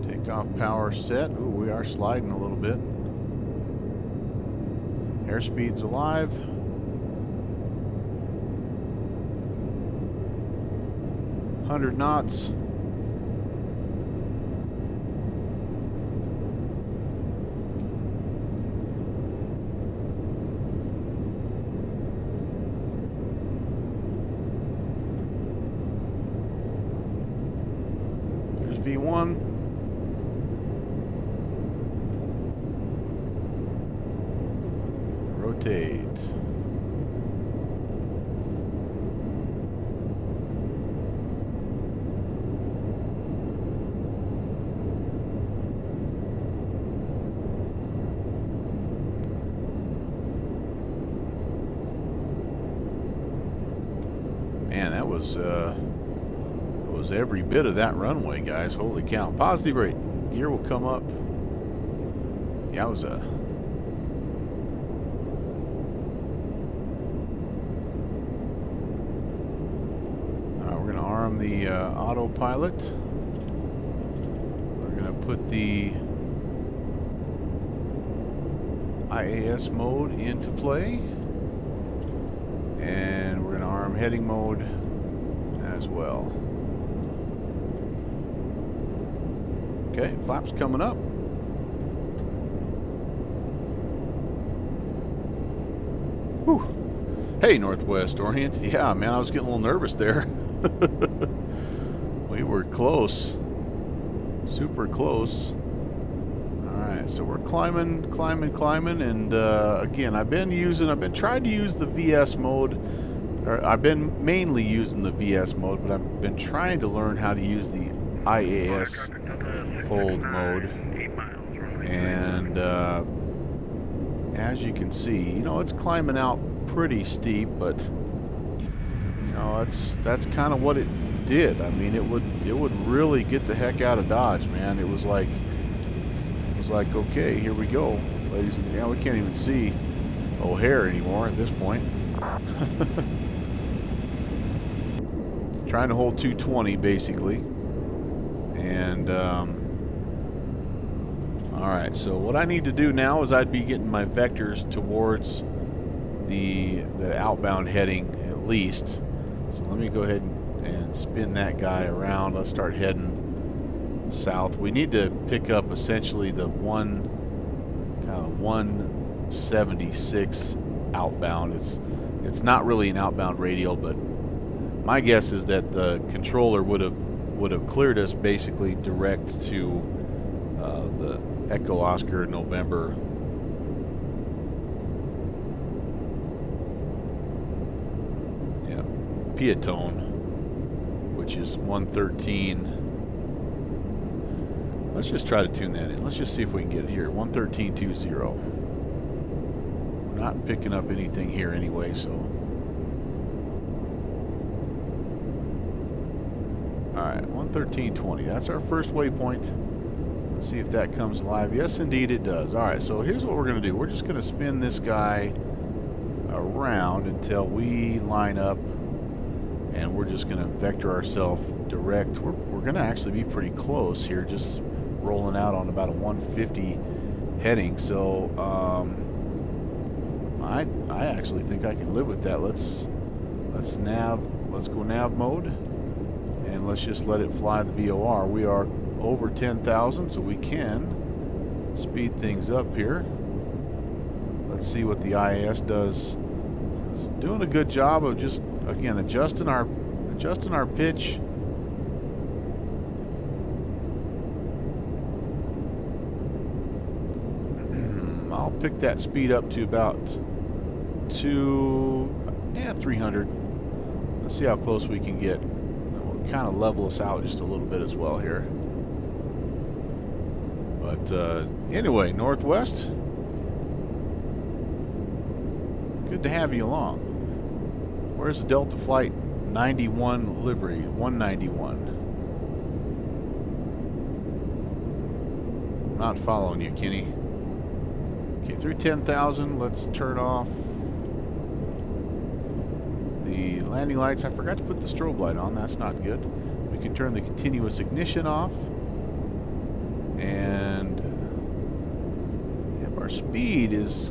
Takeoff power set. Ooh, we are sliding a little bit. Airspeed's alive. .100 knots. V1. Rotate. Man, that was every bit of that runway, guys. Holy cow. Positive rate. Gear will come up. Yeah, it was a... we're going to arm the autopilot. We're going to put the IAS mode into play. And we're going to arm heading mode as well. Okay, flaps coming up. Whew. Hey, Northwest Orient. Yeah, man, I was getting a little nervous there. We were close. Super close. Alright, so we're climbing, and again, I've been trying to use the VS mode, or I've been mainly using the VS mode, but I've been trying to learn how to use the IAS hold mode, and as you can see, you know, it's climbing out pretty steep, but you know, that's kind of what did. I mean, it would really get the heck out of Dodge, man. It was like okay, here we go, ladies and gentlemen. We can't even see O'Hare anymore at this point. It's trying to hold 220 basically, and all right. So what I need to do now is I'd be getting my vectors towards the outbound heading at least. So let me go ahead and spin that guy around. Let's start heading south. We need to pick up essentially the 176 outbound. It's not really an outbound radial, but my guess is that the controller would have cleared us basically direct to the Echo Oscar November. Yeah, Piatone, which is 113. Let's just try to tune that in. Let's just see if we can get it here. 113.20. We're not picking up anything here anyway, so. Alright, 113.20. That's our first waypoint. Let's see if that comes alive. Yes, indeed it does. Alright, so here's what we're going to do. We're just going to spin this guy around until we line up, and we're just going to vector ourselves direct. We're going to actually be pretty close here, just rolling out on about a 150 heading. So I actually think I can live with that. Let's go nav mode, and let's just let it fly the VOR. We are over 10,000, so we can speed things up here. Let's see what the IAS does. It's doing a good job of just, again, adjusting our pitch. I'll pick that speed up to about 300. Let's see how close we can get. We'll kind of level us out just a little bit as well here. But anyway, Northwest, good to have you along. Where's the Delta Flight 91 livery? 191. Not following you, Kenny. Okay, through 10,000, let's turn off the landing lights. I forgot to put the strobe light on. That's not good. We can turn the continuous ignition off. And yep, our speed is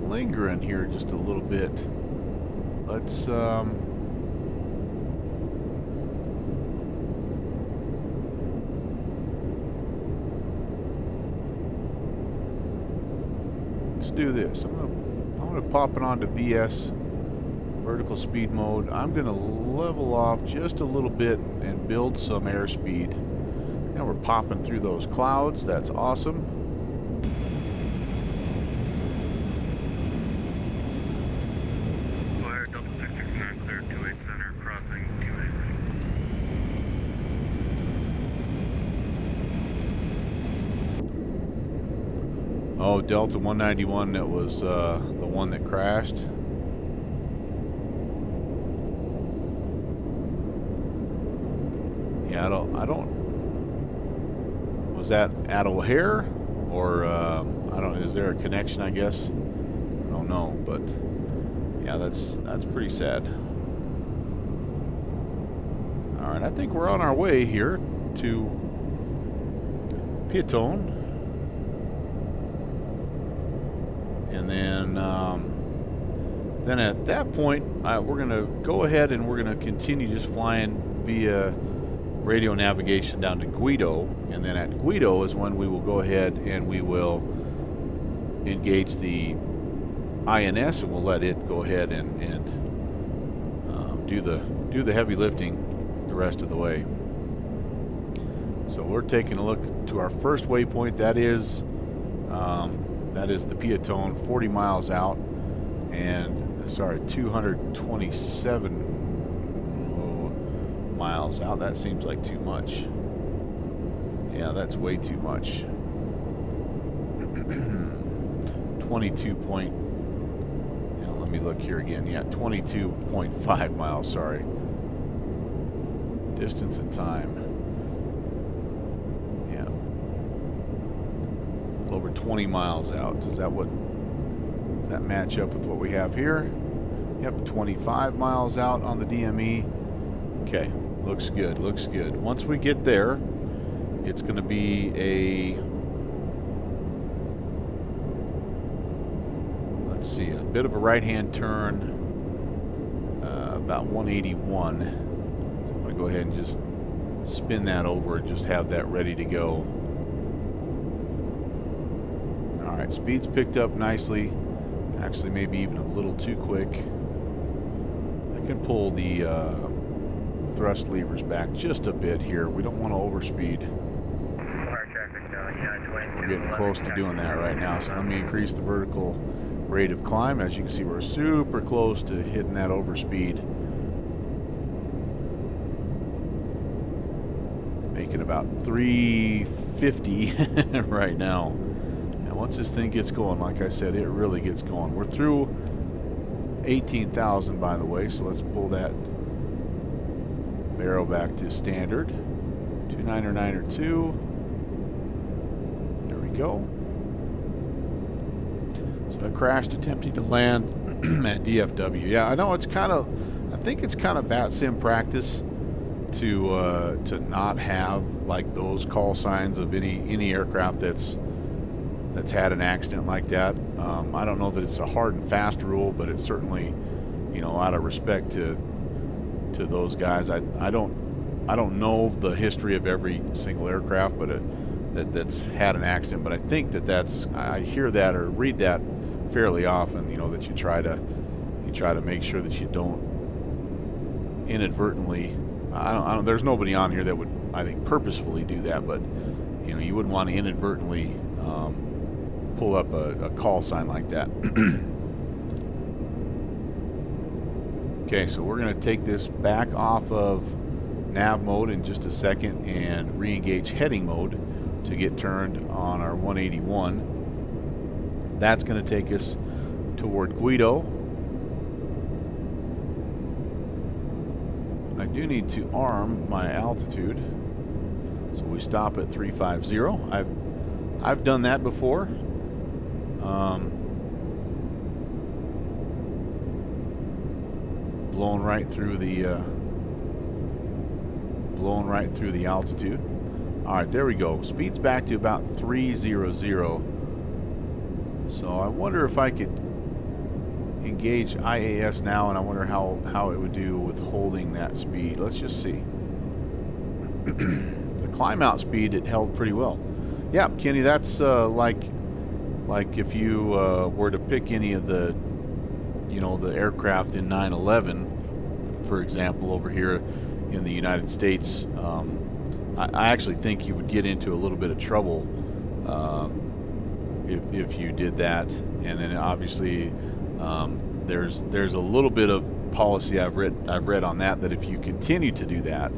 lingering here just a little bit. Let's do this. I'm gonna pop it onto VS, vertical speed mode. I'm gonna level off just a little bit and build some airspeed. Now we're popping through those clouds. That's awesome. Fire Delta 669 clear 28 center crossing 28. Oh, Delta 191, that was the one that crashed. Yeah, I don't. Was that at O'Hare, or I don't? Is there a connection? I guess. I don't know, but yeah, that's pretty sad. All right, I think we're on our way here to Piatone. And then at that point, we're going to go ahead and we're going to continue just flying via radio navigation down to Guido. And then at Guido is when we will go ahead and we will engage the INS, and we'll let it go ahead and do the heavy lifting the rest of the way. So we're taking a look to our first waypoint. That is the Piatone, 40 miles out, and sorry, 227 miles out. That seems like too much. Yeah, that's way too much. 22 point. You know, let me look here again. Yeah, 22.5 miles. Sorry. Distance and time. Yeah. A little over 20 miles out. Does that match up with what we have here? Yep, 25 miles out on the DME. Okay, looks good, looks good. Once we get there, it's going to be a, let's see, a bit of a right-hand turn, about 181. So I'm going to go ahead and just spin that over and just have that ready to go. All right, speed's picked up nicely. Actually, maybe even a little too quick. I can pull the thrust levers back just a bit here. We don't want to overspeed. We're getting close to doing that right now, so let me increase the vertical rate of climb. As you can see, we're super close to hitting that overspeed. Making about 350 right now. And once this thing gets going, like I said, it really gets going. We're through 18,000, by the way, so let's pull that barrel back to standard. 29902. There we go. So I crashed attempting to land at DFW. Yeah, I know it's kind of, I think it's kind of VATSIM practice to not have like those call signs of any aircraft that's had an accident like that. I don't know that it's a hard and fast rule, but it's certainly, you know, out of respect to those guys. I don't know the history of every single aircraft, but that's had an accident. But I think I hear that or read that fairly often. You know, that you try to make sure that you don't inadvertently. I don't. There's nobody on here that would, I think, purposefully do that, but you know, you wouldn't want to inadvertently pull up a call sign like that. Okay, so we're going to take this back off of nav mode in just a second and re-engage heading mode to get turned on our 181. That's going to take us toward Guido. I do need to arm my altitude, so we stop at 350. I've done that before. Blowing right through the altitude. All right, there we go. Speed's back to about 300. So I wonder if I could engage IAS now, and I wonder how it would do with holding that speed. Let's just see. The climb out speed, it held pretty well. Yeah, Kenny, that's like if you were to pick any of the, you know, the aircraft in 9/11, for example, over here in the United States. I actually think you would get into a little bit of trouble if you did that. And then obviously there's a little bit of policy I've read on that if you continue to do that,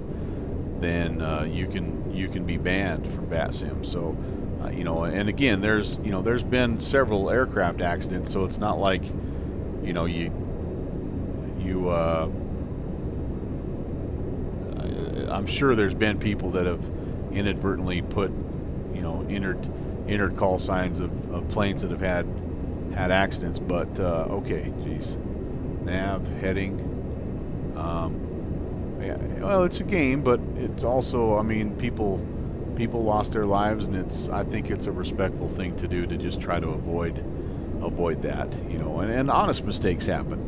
then you can be banned from VATSIM. So you know, and again, there's been several aircraft accidents, so it's not like, you know, I'm sure there's been people that have inadvertently put, you know, entered call signs of planes that have had accidents. But okay, geez, nav heading. Yeah, well, it's a game, but it's also, I mean, people lost their lives, and I think it's a respectful thing to do to just try to avoid that, you know, and honest mistakes happen,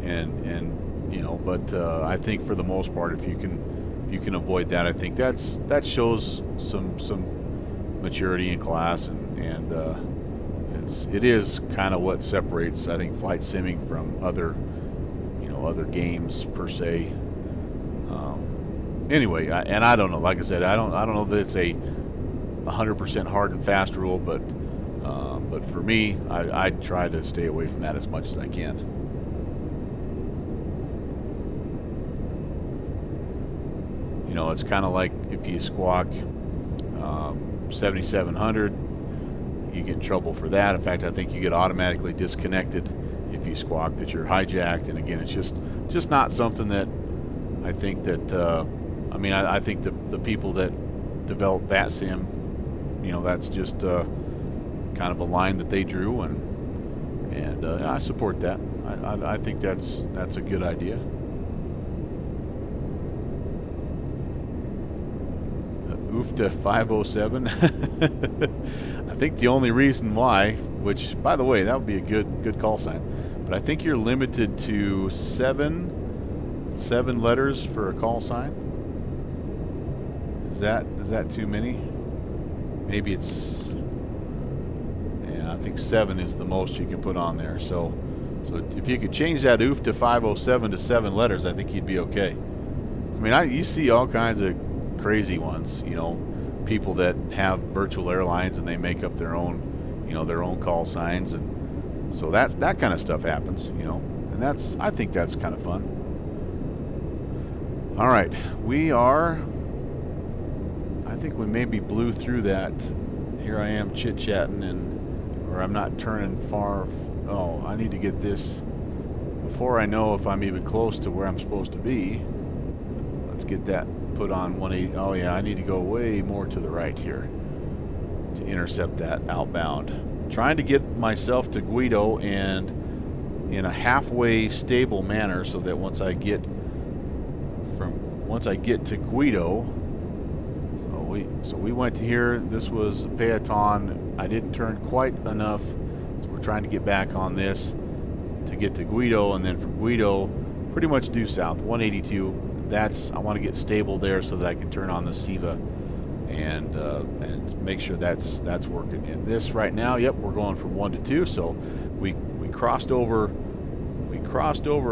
and you know, but I think for the most part, if you can avoid that, I think that shows some maturity in class, and it is kind of what separates, I think, flight simming from other games per se. Anyway, I don't know. Like I said, I don't know that it's a 100% hard and fast rule, but for me, I try to stay away from that as much as I can. You know, it's kind of like if you squawk 7700, you get in trouble for that. In fact, I think you get automatically disconnected if you squawk that you're hijacked. And again, it's just not something that I think that I mean, I think the people that developed that sim, you know, that's just kind of a line that they drew, and I support that. I think that's a good idea. The UFTA 507. I think the only reason why, which by the way, that would be a good call sign, but I think you're limited to seven letters for a call sign. Is that too many? Maybe it's, yeah, I think 7 is the most you can put on there. So if you could change that OOF to 507 to 7 letters, I think you'd be okay. I mean, you see all kinds of crazy ones, you know, people that have virtual airlines and they make up their own, you know, their own call signs, and so that kind of stuff happens, you know, and I think that's kind of fun. All right, I think we maybe blew through that. Here I am chit-chatting, or I'm not turning far. Oh, I need to get this before I know if I'm even close to where I'm supposed to be. Let's get that put on 180. Oh yeah, I need to go way more to the right here to intercept that outbound. Trying to get myself to Guido and in a halfway stable manner, so that once I get to Guido, so we went to here. This was Peaton. I didn't turn quite enough, so we're trying to get back on this to get to Guido, and then from Guido, pretty much due south, 182. I want to get stable there so that I can turn on the SIVA and make sure that's working. And this right now, yep, we're going from 1 to 2. So we crossed over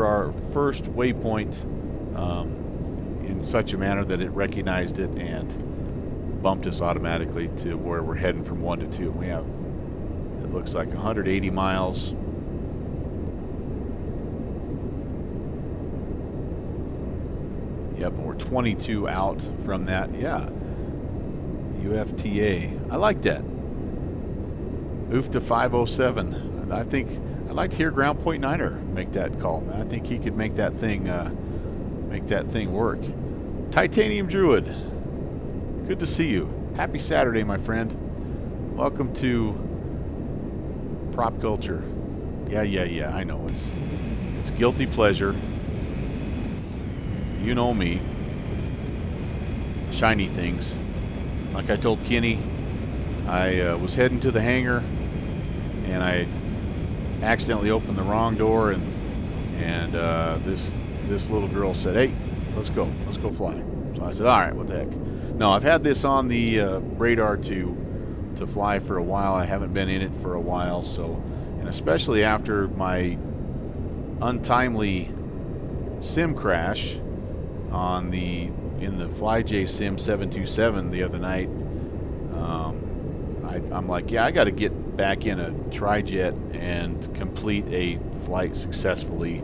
our first waypoint in such a manner that it recognized it and bumped us automatically to where we're heading from 1 to 2. We have, it looks like 180 miles. Yep, we're 22 out from that. Yeah, UFTA. I like that. UFTA 507. I think I'd like to hear Ground Point Niner make that call. I think he could make that thing work. Titanium Druid, good to see you. Happy Saturday, my friend. Welcome to Prop Culture. Yeah, I know it's guilty pleasure. You know me. Shiny things. Like I told Kenny, I was heading to the hangar and I accidentally opened the wrong door, and this little girl said, "Hey, let's go fly." So I said, "All right, what the heck." No, I've had this on the radar to fly for a while. I haven't been in it for a while, so, and especially after my untimely sim crash in the FlyJ Sim 727 the other night, I'm like, yeah, I got to get back in a tri-jet and complete a flight successfully.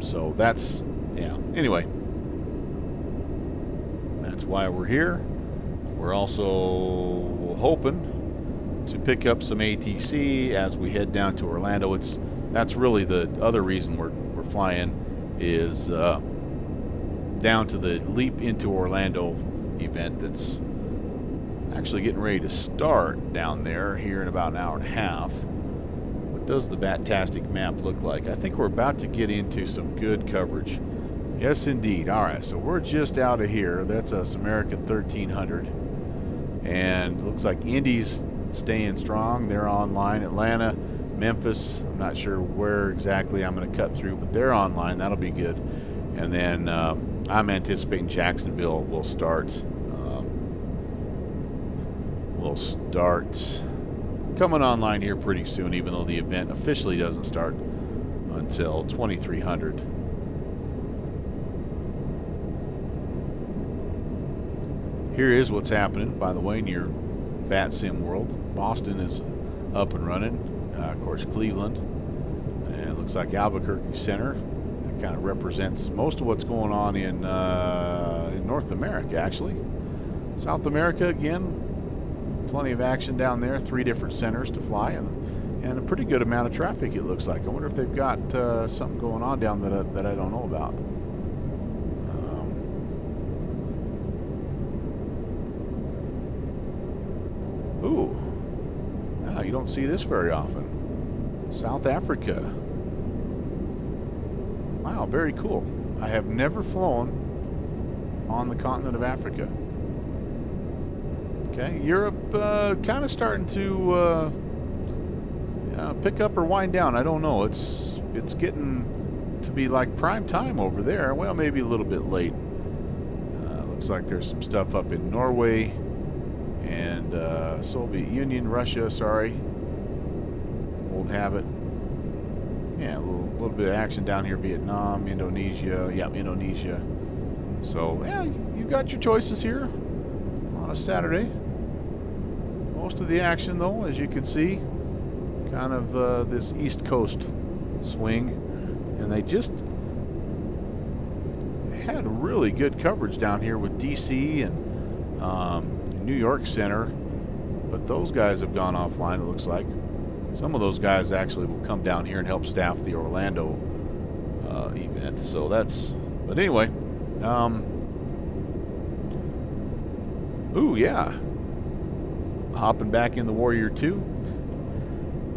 So that's, yeah. Anyway, that's why we're here. We're also hoping to pick up some ATC as we head down to Orlando. That's really the other reason we're flying, is down to the Leap into Orlando event that's actually getting ready to start down there here in about an hour and a half. What does the Batastic map look like? I think we're about to get into some good coverage. Yes, indeed. All right, so we're just out of here. That's us American 1300. And looks like Indy's staying strong. They're online. Atlanta, Memphis, I'm not sure where exactly I'm going to cut through, but they're online. That'll be good. And then I'm anticipating Jacksonville will start coming online here pretty soon, even though the event officially doesn't start until 2300. Here is what's happening, by the way, in your Vat Sim world. Boston is up and running. Of course, Cleveland. And it looks like Albuquerque Center. That kind of represents most of what's going on in North America, actually. South America, again, plenty of action down there. 3 different centers to fly, and a pretty good amount of traffic, it looks like. I wonder if they've got something going on down that I don't know about. Ooh, ah, you don't see this very often. South Africa. Wow, very cool. I have never flown on the continent of Africa. Okay, Europe kind of starting to pick up or wind down. I don't know. It's getting to be like prime time over there. Well, maybe a little bit late. Looks like there's some stuff up in Norway and Soviet Union, Russia. Sorry, old habit. Yeah, a little bit of action down here. Vietnam, Indonesia. Yeah, Indonesia. So yeah, you got your choices here on a Saturday. Most of the action, though, as you can see, kind of this East Coast swing, and they just had really good coverage down here with DC and New York Center, but those guys have gone offline, it looks like. Some of those guys actually will come down here and help staff the Orlando event. So that's, but anyway, ooh, yeah. Hopping back in the Warrior 2.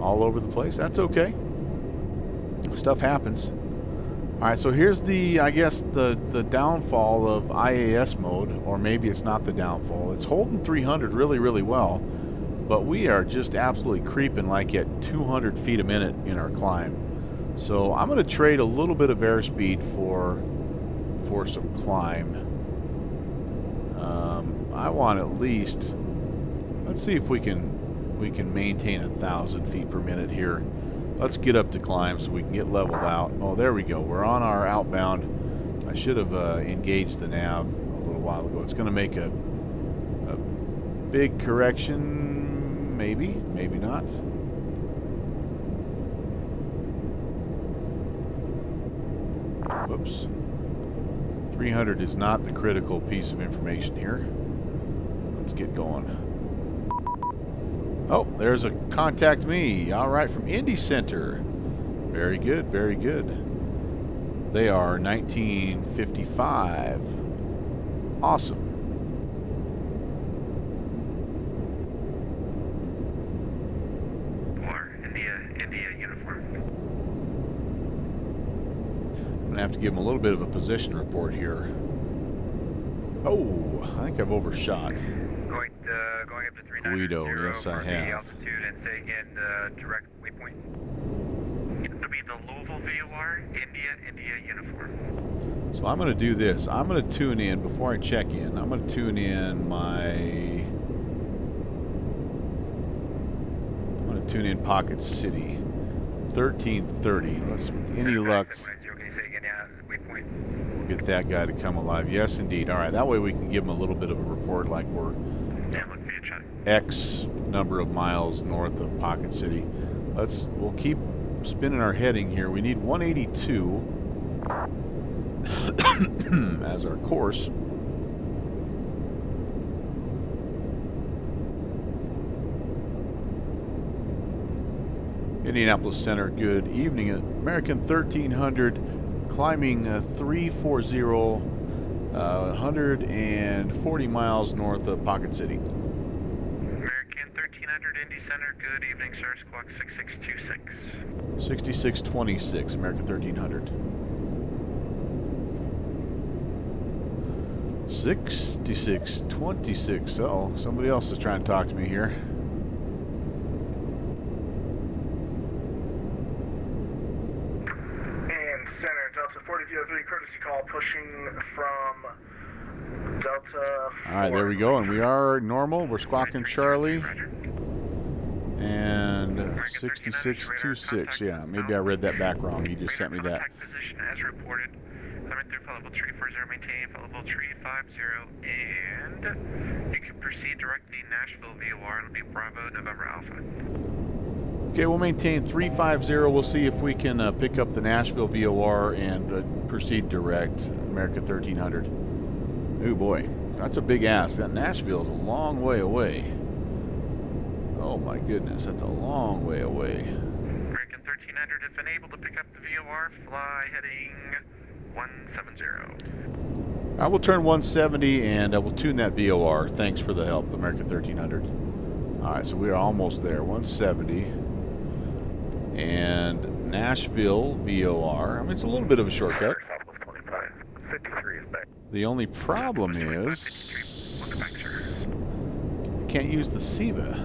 All over the place. That's okay. Stuff happens. Alright, so here's the, I guess, the downfall of IAS mode, or maybe it's not the downfall. It's holding 300 really, really well, but we are just absolutely creeping like at 200 feet a minute in our climb. So I'm going to trade a little bit of airspeed for some climb. I want at least, let's see if we can maintain 1,000 feet per minute here. Let's get up to climb so we can get leveled out. Oh, there we go. We're on our outbound. I should have engaged the nav a little while ago. It's going to make a big correction. Maybe, maybe not. Whoops. 300 is not the critical piece of information here. Let's get going. Oh, there's a contact me. All right, from Indy Center. Very good, very good. They are 1955. Awesome. Or India uniform. I'm gonna have to give them a little bit of a position report here. Oh, I think I've overshot. Going up to 390. Guido, yes I have. Altitude and say again direct waypoint. It'll be the Louisville VOR, India uniform. So I'm going to do this. I'm going to tune in before I check in. I'm going to tune in Pocket City, 1330. Let's, with any luck, we'll get that guy to come alive. Yes, indeed. All right, that way we can give him a little bit of a report, like we're X number of miles north of Pocket City. We'll keep spinning our heading here. We need 182 as our course. Indianapolis Center, good evening. American 1300, climbing 340, 140 miles north of Pocket City. American 1300, Indy Center, good evening, sir. Squawk 6626. 6626, American 1300. 6626. Oh, somebody else is trying to talk to me here. Center, Delta 4003, courtesy call pushing from Delta 4. Alright, there we go, and we are normal. We're squawking Charlie. And 6626, yeah, maybe I read that back wrong. He just sent me that. Position as reported. Climbing through level 340, maintain level 350, and you can proceed directly Nashville VOR. It'll be Bravo, November Alpha. Okay, we'll maintain 350. We'll see if we can pick up the Nashville VOR and proceed direct, America 1300. Oh boy, that's a big ask. That Nashville is a long way away. Oh my goodness, that's a long way away. American 1300, if unable to pick up the VOR, fly heading 170. I will turn 170 and we'll tune that VOR. Thanks for the help, America 1300. Alright, so we're almost there. 170. And Nashville, VOR. I mean, it's a little bit of a shortcut. Southwest 25. 53 is back. The only problem is I can't use the SIVA.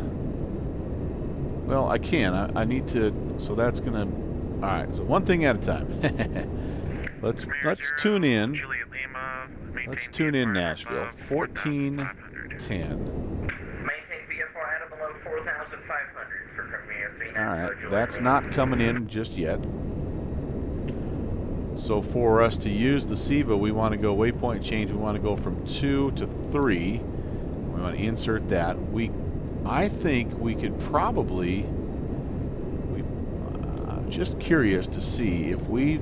Well, I can. I need to. So that's gonna. All right. So one thing at a time. let's tune in. Let's tune in Nashville. 1410. Maintain VFR at below 4,500 for Premier 3. All right. That's not coming in just yet. So for us to use the SIVA, we want to go waypoint change. We want to go from 2 to 3. We want to insert that. I think we could probably. Just curious to see if we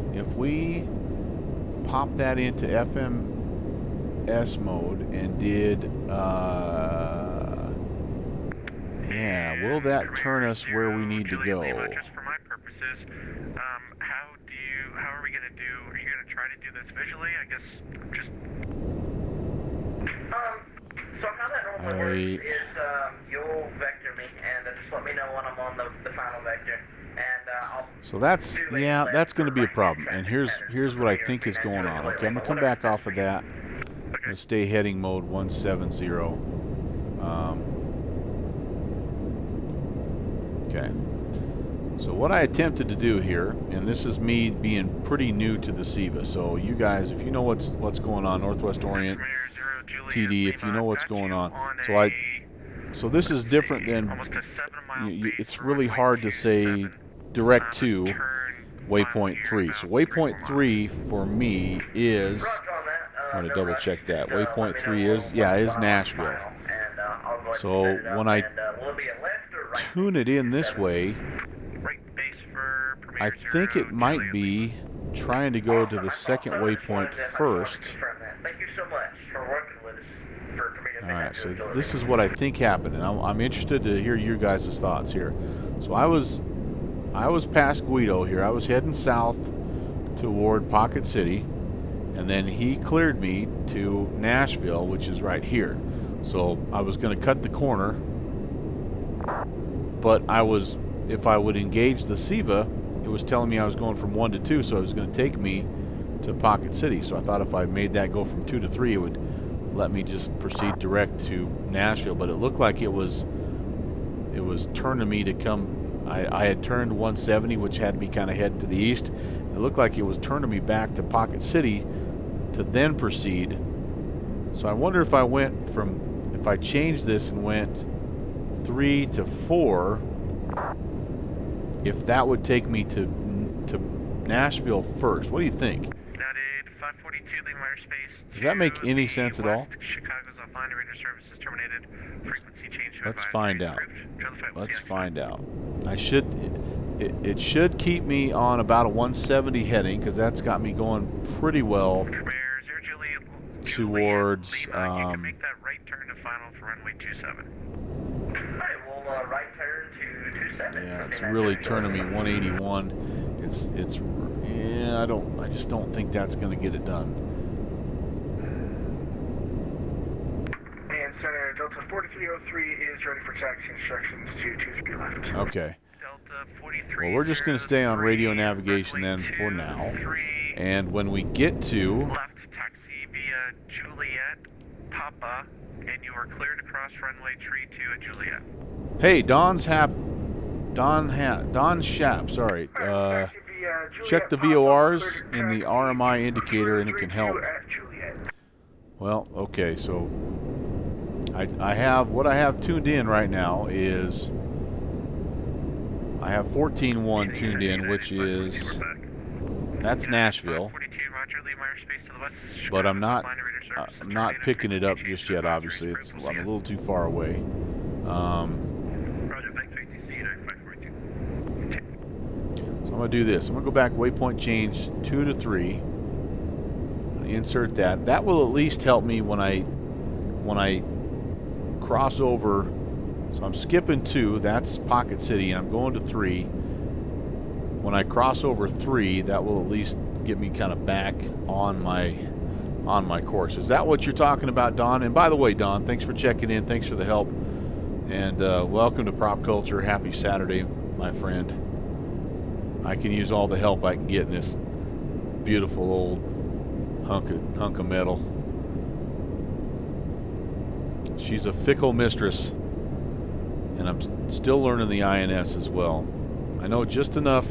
pop that into FMS mode and did. Yeah, will that turn us where we need to go? Just for my purposes, how are we going to do, are you going to try to do this visually? I guess just... So how that normally works is, you'll vector me, and just let me know when I'm on the final vector, and I'll... So that's, yeah, that's going to be a problem, and here's what I think is going on. Okay, I'm going to come back off of that. I'm going to stay heading mode 170. Okay. So what I attempted to do here, and this is me being pretty new to the SIVA, so you guys, if you know what's going on, Northwest Orient, TD, if you know what's going on, so this is different than, it's really hard to say direct to waypoint 3. So waypoint 3 for me is, I'm going to double check that, waypoint 3 is, yeah, is Nashville. So when I tune it in this way, I think it might be trying to go to the second waypoint first. Thank you so much for working with us for Premier. Alright, so this is what I think happened, and I'm interested to hear your guys' thoughts here. So I was past Guido here. I was heading south toward Pocket City, and then he cleared me to Nashville, which is right here. So I was going to cut the corner, but if I would engage the SIVA, it was telling me I was going from 1 to 2, so it was going to take me to Pocket City. So I thought if I made that go from 2 to 3, it would let me just proceed direct to Nashville. But it looked like it was turning me to come. I had turned 170, which had me kind of head to the east. It looked like it was turning me back to Pocket City to then proceed. So I wonder if I changed this and went 3 to 4, if that would take me to Nashville first. What do you think? Noted 542 leaving outer space. Does that make any sense at all? Chicago's offline, radio services terminated. Frequency change to Let's find out. Approved. Let's find out. It should keep me on about a 170 heading, because that's got me going pretty well towards you can make that right turn to final for runway 27. Alright, we'll right turn to 27. yeah, it's really turning me 181. Yeah, I just don't think that's going to get it done. And Center Delta 4303 is ready for taxi instructions to 23 left. Okay. Delta 43. Well, we're just going to stay on radio navigation then for now. And when we get to... Left taxi via Juliet, Papa, and you are cleared to cross runway 32 at Juliet. Hey, Don Shap, sorry. Check the VORs in the RMI indicator and it can help. Well, okay, so what I have tuned in right now is I have 14.1 tuned in, which is, that's Nashville, but I'm not picking it up just yet, obviously. I'm a little too far away. So I'm going to do this. I'm going to go back waypoint change 2 to 3. Insert that. That will at least help me when I cross over. So I'm skipping 2. That's Pocket City, and I'm going to 3. When I cross over 3, that will at least get me kind of back on my course. Is that what you're talking about, Don? And by the way, Don, thanks for checking in. Thanks for the help. And welcome to Prop Culture. Happy Saturday, my friend. I can use all the help I can get in this beautiful old hunk of metal. She's a fickle mistress, and I'm still learning the INS as well. I know just enough,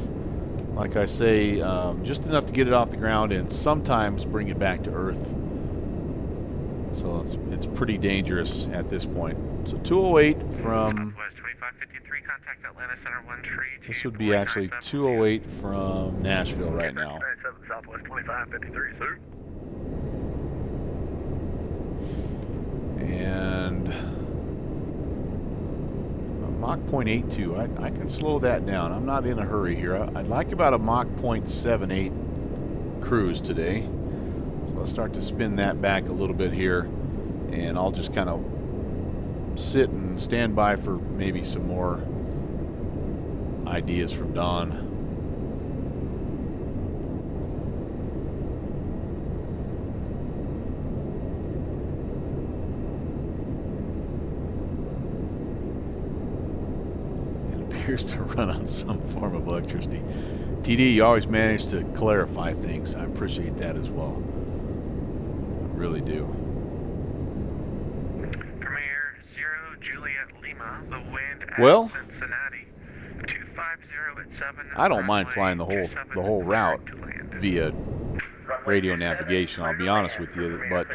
like I say, just enough to get it off the ground and sometimes bring it back to earth. So it's pretty dangerous at this point. So 208 from... Southwest 2553, contact Atlanta Center 13. This would be actually 208 from Nashville right now. 97 Southwest 2553, sir. And Mach 0.82, I can slow that down. I'm not in a hurry here. I'd like about a Mach 0.78 cruise today. So let's start to spin that back a little bit here, and I'll just kind of sit and stand by for maybe some more ideas from Don. To run on some form of electricity. TD, you always manage to clarify things. I appreciate that as well. I really do. Premier 0 Juliet Lima, the wind at Cincinnati. 250 at 7. I don't mind flying the whole route via radio navigation, I'll be honest with you, but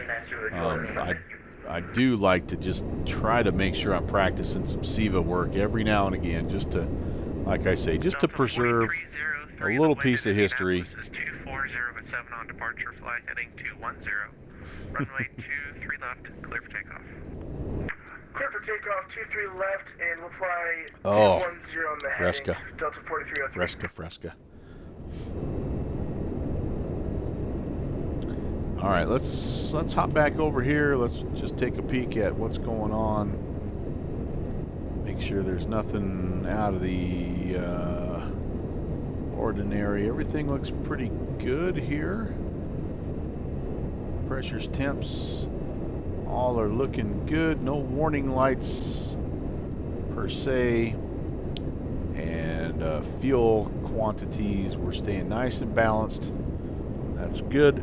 I do like to just try to make sure I'm practicing some SIVA work every now and again, just to, like I say, just to preserve a little piece of history. Is 240 at 7 on departure, flight heading 210. Runway 23 left, clear for takeoff. Clear for takeoff, 23 left, and we'll fly 210 on the Fresca. heading, Delta 4303. Fresca. All right, let's hop back over here. Let's just take a peek at what's going on. Make sure there's nothing out of the ordinary. Everything looks pretty good here. Pressures, temps, all are looking good. No warning lights per se. And fuel quantities, we're staying nice and balanced. That's good.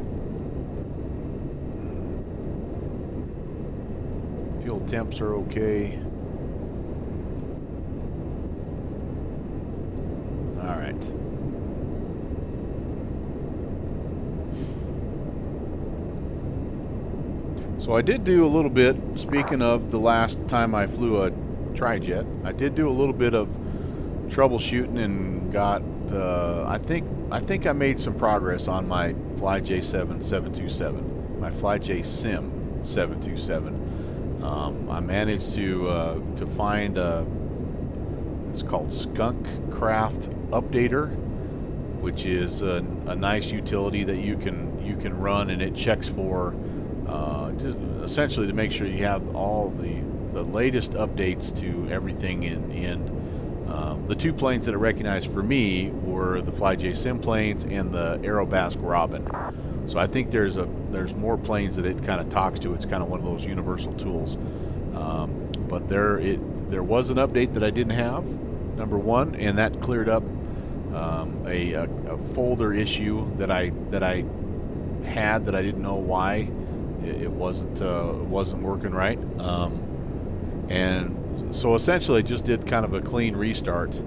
Fuel temps are okay. All right. So I did do a little bit, speaking of the last time I flew a tri-jet, I did do a little bit of troubleshooting and got, I think I made some progress on my FlyJ7 727, my FlyJSim 727. I managed to find it's called Skunk Craft Updater, which is a nice utility that you can run, and it checks for just essentially to make sure you have all the latest updates to everything in the two planes that it recognized for me were the FlyJSim planes and the Aerobasque Robin. So I think there's more planes that it kind of talks to. It's kind of one of those universal tools. But there was an update that I didn't have, number one, and that cleared up a folder issue that I had that I didn't know why it wasn't working right. And so essentially I just did kind of a clean restart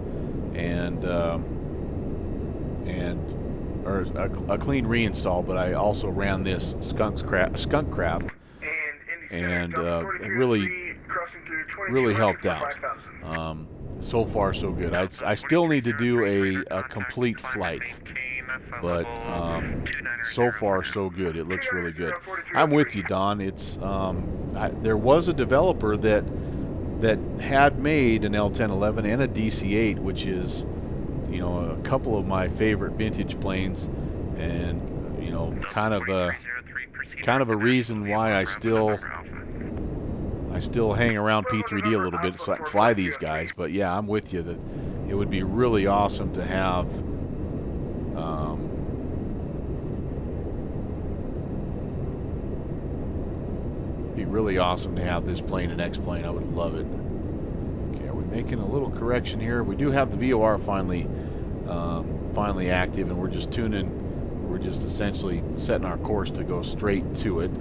or a clean reinstall, but I also ran this Skunk Craft, and it really helped out. So far so good. I still need to do a complete flight, but so far so good. It looks really good. I'm with you, Don. It's there was a developer that had made an L-1011 and a DC-8, which is, you know, a couple of my favorite vintage planes, and, you know, kind of a reason why I still hang around P3D a little bit so I can fly these guys. But yeah, I'm with you that it would be really awesome to have this plane an X-plane. I would love it. making a little correction here. We do have the VOR finally active, and we're just tuning. We're just essentially setting our course to go straight to it.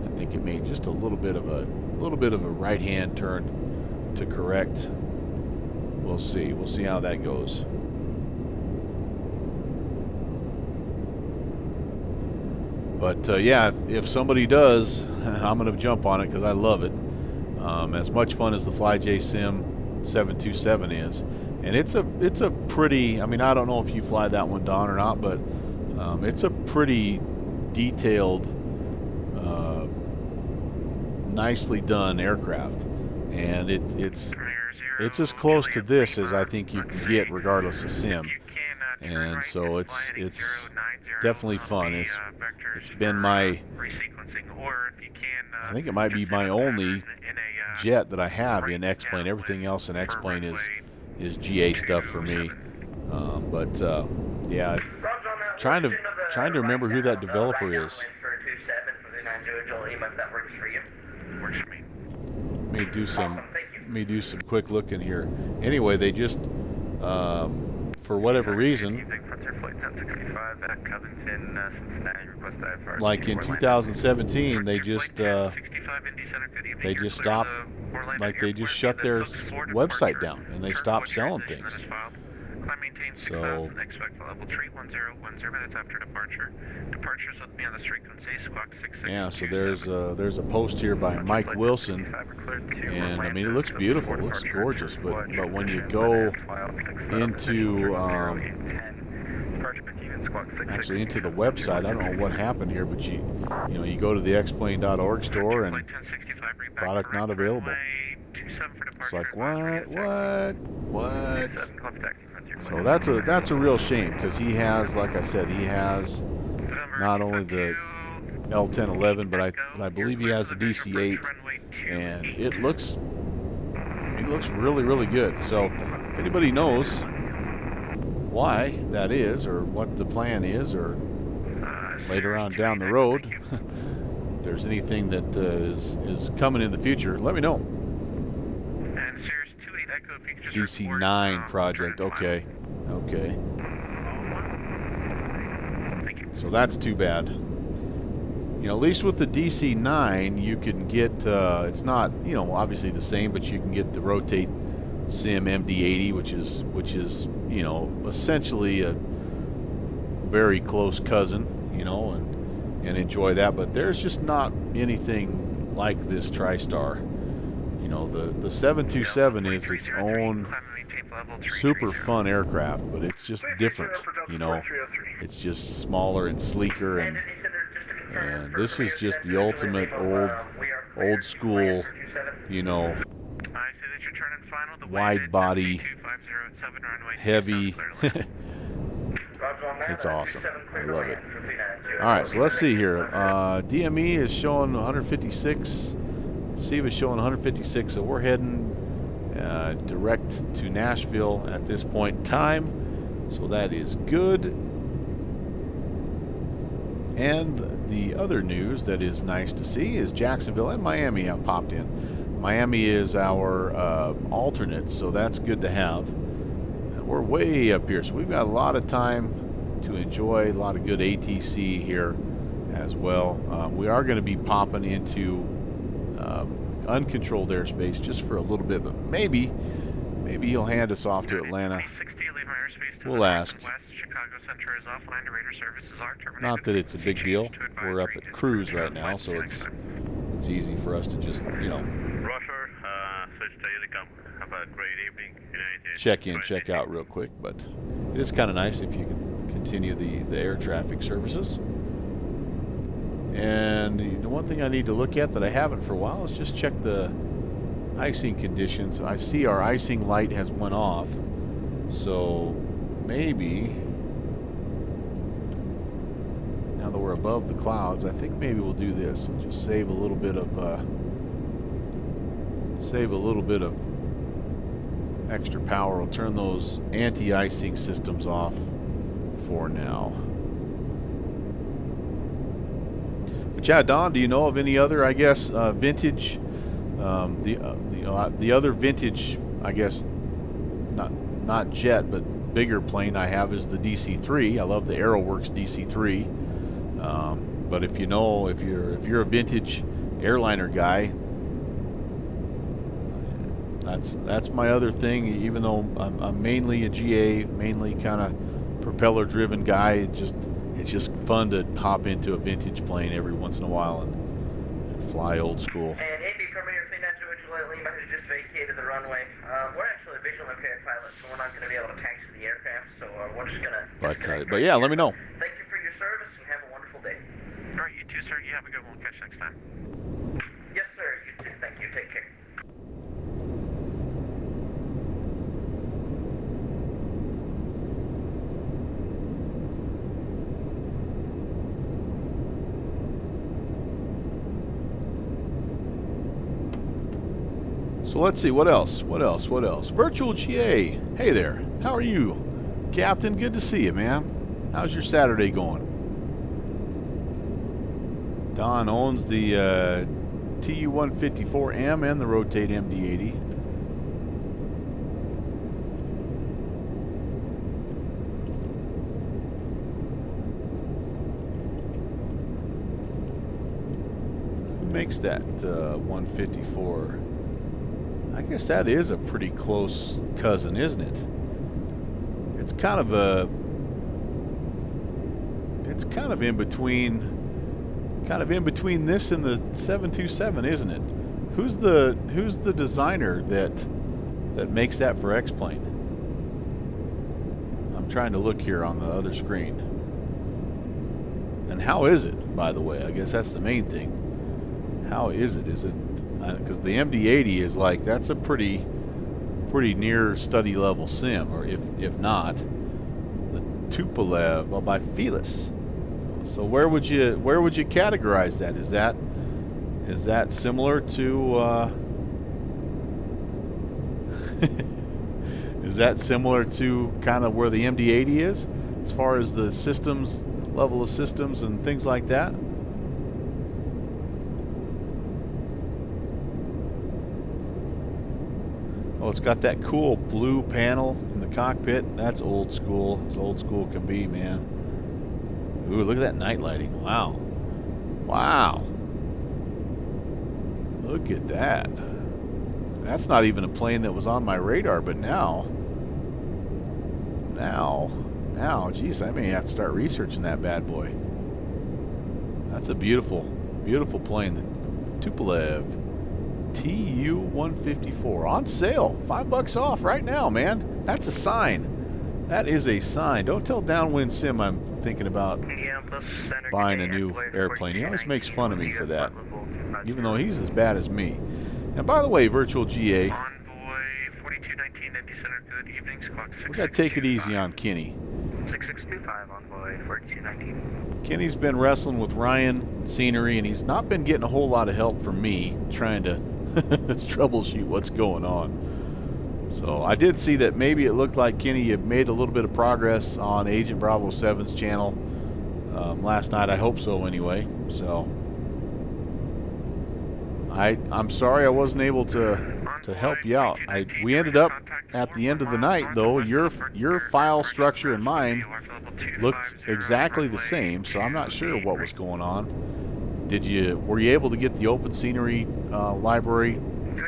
I think it made just a little bit of a right-hand turn to correct. We'll see. We'll see how that goes. But yeah, if somebody does, I'm going to jump on it because I love it. As much fun as the CaptainSim 727 is, and it's a pretty. I mean, I don't know if you fly that one, Don, or not, but it's a pretty detailed, nicely done aircraft, and it's as close to this as I think you can get, regardless of sim. And so it's definitely fun. It's been my, I think it might be my only jet that I have in X-Plane. Everything else in X-Plane is GA stuff for me. Yeah, trying to remember who that developer is. Let me do some quick looking here. Anyway, they just for whatever reason, like in 2017, they just stopped, like they just shut their website down and they stopped selling things. So yeah, so there's a post here by Mike Wilson, and I mean it looks beautiful, it looks gorgeous, but when you go into actually into the website, I don't know what happened here, but you go to the xplane.org store and product not available. It's like what? So that's a real shame, because he has, like I said, he has not only the L-1011, but I believe he has the DC-8, and it looks really, really good. So if anybody knows why that is, or what the plan is, or later on down the road, if there's anything that is coming in the future, let me know. DC-9 project, okay. So that's too bad. At least with the DC-9, you can get, it's not, obviously the same, but you can get the Rotate Sim MD-80, which is, essentially a very close cousin, and enjoy that. But there's just not anything like this TriStar. The 727 is its own super fun aircraft, but it's just different. It's just smaller and sleeker, and this is just the ultimate old school, wide body, heavy. It's awesome. I love it. All right, so let's see here. DME is showing 156. SIVA is showing 156, so we're heading direct to Nashville at this point in time. So that is good. And the other news that is nice to see is Jacksonville and Miami have popped in. Miami is our alternate, so that's good to have. And we're way up here, so we've got a lot of time to enjoy, a lot of good ATC here as well. We are going to be popping into uncontrolled airspace just for a little bit, but maybe he'll hand us off to Atlanta. We'll ask. Not that it's a big deal. We're up at cruise right now, so it's easy for us to just, check in, check out real quick. But it is kind of nice if you can continue the air traffic services. And the one thing I need to look at that I haven't for a while is just check the icing conditions. I see our icing light has went off, so maybe now that we're above the clouds, I think maybe we'll do this and just save a little bit of extra power. We'll turn those anti-icing systems off for now. But yeah, Don, do you know of any other, I guess, vintage, the other vintage I guess, not jet, but bigger plane I have is the DC-3. I love the AeroWorks DC-3. But if you're a vintage airliner guy, that's my other thing. Even though I'm mainly a GA, mainly kind of propeller-driven guy, it's just fun to hop into a vintage plane every once in a while and fly old school. And AB Premier 3928 Lima has just vacated the runway. We're actually visual impaired pilots, so we're not going to be able to taxi the aircraft. So we're just going to. But yeah, let me know. Thank you for your service and have a wonderful day. All right, you too, sir. You have a good one. Catch you next time. Yes, sir. You too. Thank you. Take care. So let's see, what else? Virtual GA. Hey there. How are you? Captain, good to see you, man. How's your Saturday going? Don owns the TU-154M and the Rotate MD-80. Who makes that 154? I guess that is a pretty close cousin, isn't it? It's kind of in between this and the 727, isn't it? Who's the designer that makes that for X-Plane? I'm trying to look here on the other screen. And how is it, by the way? I guess that's the main thing. How is it? Is it because the MD-80 is like, that's a pretty near study level sim, or if not, the Tupolev, well, by Felis. So where would you categorize that? Is that similar to is that similar to kind of where the MD-80 is as far as the systems, level of systems and things like that? Oh, it's got that cool blue panel in the cockpit. That's old school. As old school can be, man. Ooh, look at that night lighting. Wow. Wow. Look at that. That's not even a plane that was on my radar, but now, geez, I may have to start researching that bad boy. That's a beautiful, beautiful plane. The Tupolev TU-154 on sale, $5 off right now, man. That's a sign. That is a sign. Don't tell Downwind Sim I'm thinking about buying a new airplane. He always makes fun of me for that, even though he's as bad as me. And by the way, Virtual GA, Envoy 4219 Indy Center, good evening, squawk 6625. we got to take it easy on Kenny. 6625, Envoy 4219. Kenny's been wrestling with Ryan Scenery, and he's not been getting a whole lot of help from me trying to troubleshoot what's going on. So I did see that maybe it looked like Kenny had made a little bit of progress on Agent Bravo 7's channel last night. I hope so anyway. So I'm sorry I wasn't able to help you out. We ended up at the end of the night, though, your file structure and mine looked exactly the same, so I'm not sure what was going on. Were you able to get the Open Scenery library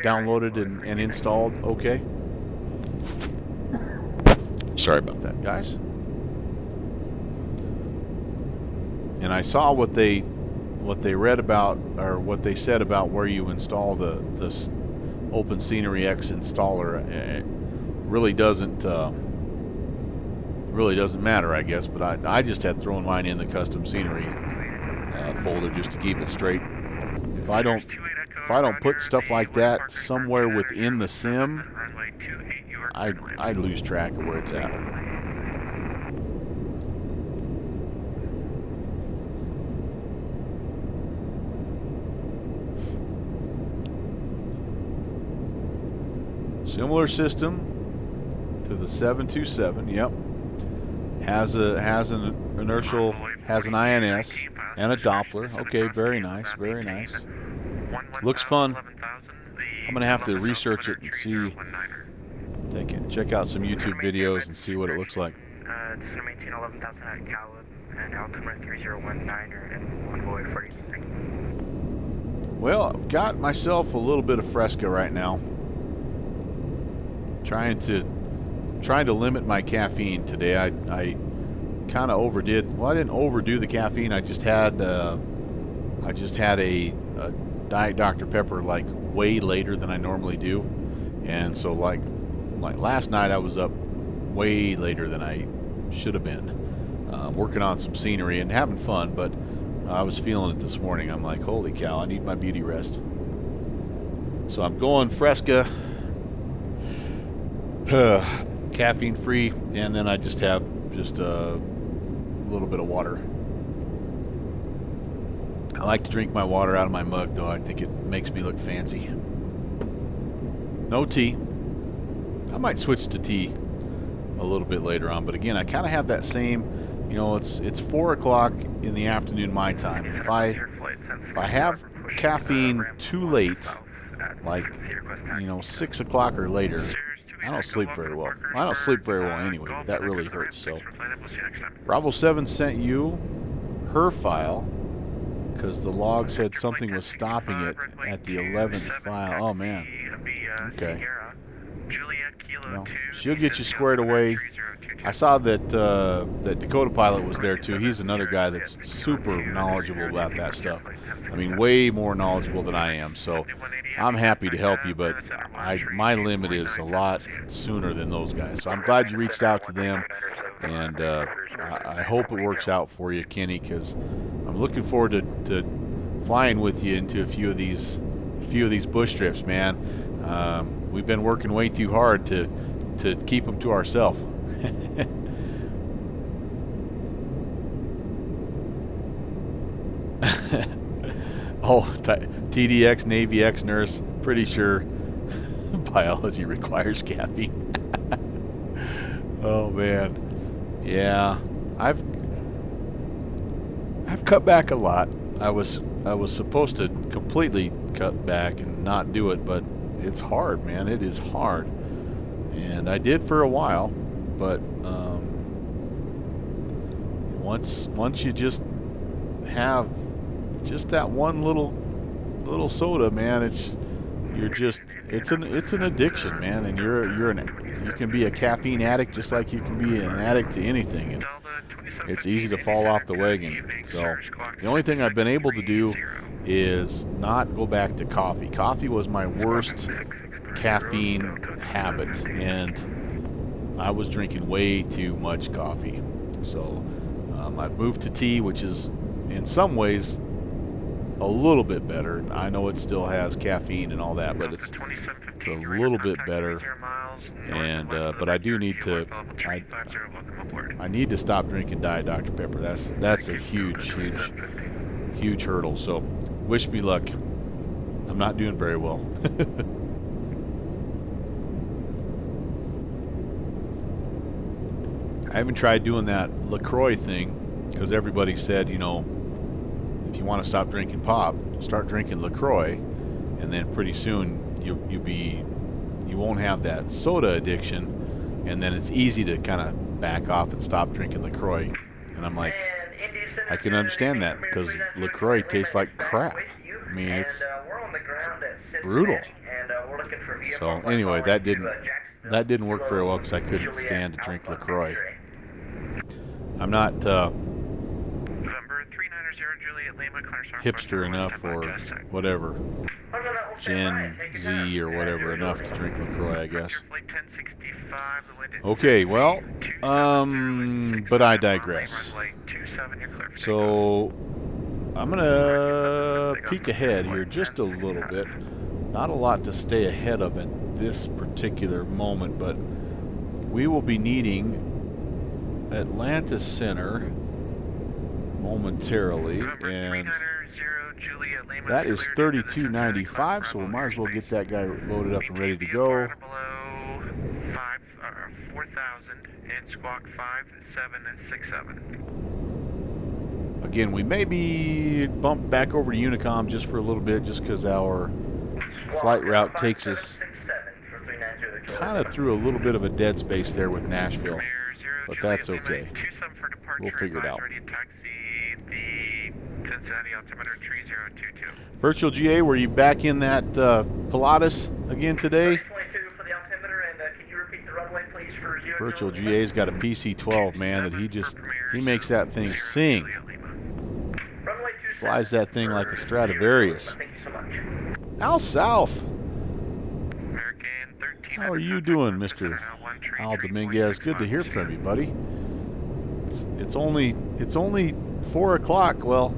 downloaded and installed okay? Sorry about that, guys. And I saw what they read about, or what they said about where you install the Open Scenery X installer. It really doesn't matter, I guess. But I just had thrown mine in the custom scenery folder just to keep it straight. If I don't put stuff like that somewhere within the sim, I lose track of where it's at. Similar system to the 727. Yep. Has an inertial, has an INS and a Doppler. Okay, very nice, very nice. Looks fun. I'm gonna have to research it and see check out some YouTube videos and see what it looks like. Descend maintain 11,000 at Caleb and altimeter 3019 and Envoy 43. Well, got myself a little bit of Fresca right now. Trying to limit my caffeine today. I kind of overdid. Well, I didn't overdo the caffeine. I just had a Diet Dr. Pepper like way later than I normally do, and so like last night I was up way later than I should have been, working on some scenery and having fun. But I was feeling it this morning. I'm like, holy cow, I need my beauty rest. So I'm going Fresca, caffeine free, and then I just have a little bit of water. I like to drink my water out of my mug, though. I think it makes me look fancy. No tea. I might switch to tea a little bit later on, but again, I kind of have that same, you know, it's 4 o'clock in the afternoon my time. If I have caffeine too late, like, you know, 6 o'clock or later, I don't sleep very well. I don't sleep very well anyway, but that really hurts. So Bravo 7 sent you her file because the log said something was stopping it at the 11th file. Oh man. Okay. Well, she'll get you squared away. I saw that that Dakota Pilot was there too. He's another guy that's super knowledgeable about that stuff. I mean, way more knowledgeable than I am. So I'm happy to help you, but my limit is a lot sooner than those guys. So I'm glad you reached out to them, and I hope it works out for you, Kenny, because I'm looking forward to flying with you into a few of these bush trips, man. We've been working way too hard to keep them to ourselves. Oh, TDX Navy X nurse, pretty sure biology requires caffeine. Oh man, yeah, I've cut back a lot. I was supposed to completely cut back and not do it, but it's hard, man. It is hard, and I did for a while, but once you just have just that one little soda, man, it's an addiction, man, and you can be a caffeine addict just like you can be an addict to anything, and it's easy to fall off the wagon. So the only thing I've been able to do is not go back to coffee. Coffee was my worst caffeine habit, and I was drinking way too much coffee. So I've moved to tea, which is in some ways a little bit better. I know it still has caffeine and all that, but it's a little bit better. And but I do need to I need to stop drinking Diet Dr. Pepper. That's a huge hurdle. So wish me luck. I'm not doing very well. I haven't tried doing that LaCroix thing because everybody said, you know, if you want to stop drinking pop, start drinking LaCroix, and then pretty soon you won't have that soda addiction, and then it's easy to kind of back off and stop drinking LaCroix. And I'm like, I can understand that because LaCroix tastes like crap. I mean, it's brutal. So anyway, that didn't work very well because I couldn't stand to drink LaCroix. I'm not hipster enough or whatever, Gen Z or whatever enough to drink LaCroix, I guess. Okay, well, but I digress. So I'm gonna peek ahead here just a little bit. Not a lot to stay ahead of at this particular moment, but we will be needing Atlanta Center momentarily, and that is 3295, so we might as well get that guy loaded up and ready to go. 4,000 and squawk 5767. Again, we may be bumped back over to Unicom just for a little bit, just because our flight route takes us kind of through a little bit of a dead space there with Nashville, Premier 0 but Juliet that's Lima okay. 27 for departure. We'll figure it out. Ready to taxi the Cincinnati altimeter 3022. Virtual GA, were you back in that Pilatus again today? 22 for the altimeter, and can you repeat the runway, please, for 0 Virtual Juliet Lima? GA's got a PC-12, man, that he makes that thing sing. Runway 27 Flies that thing like a Stradivarius. Thank you so much. Al South, American 13. how are you doing, Mr. Al Dominguez? Good to hear from you, buddy. It's only 4 o'clock. Well,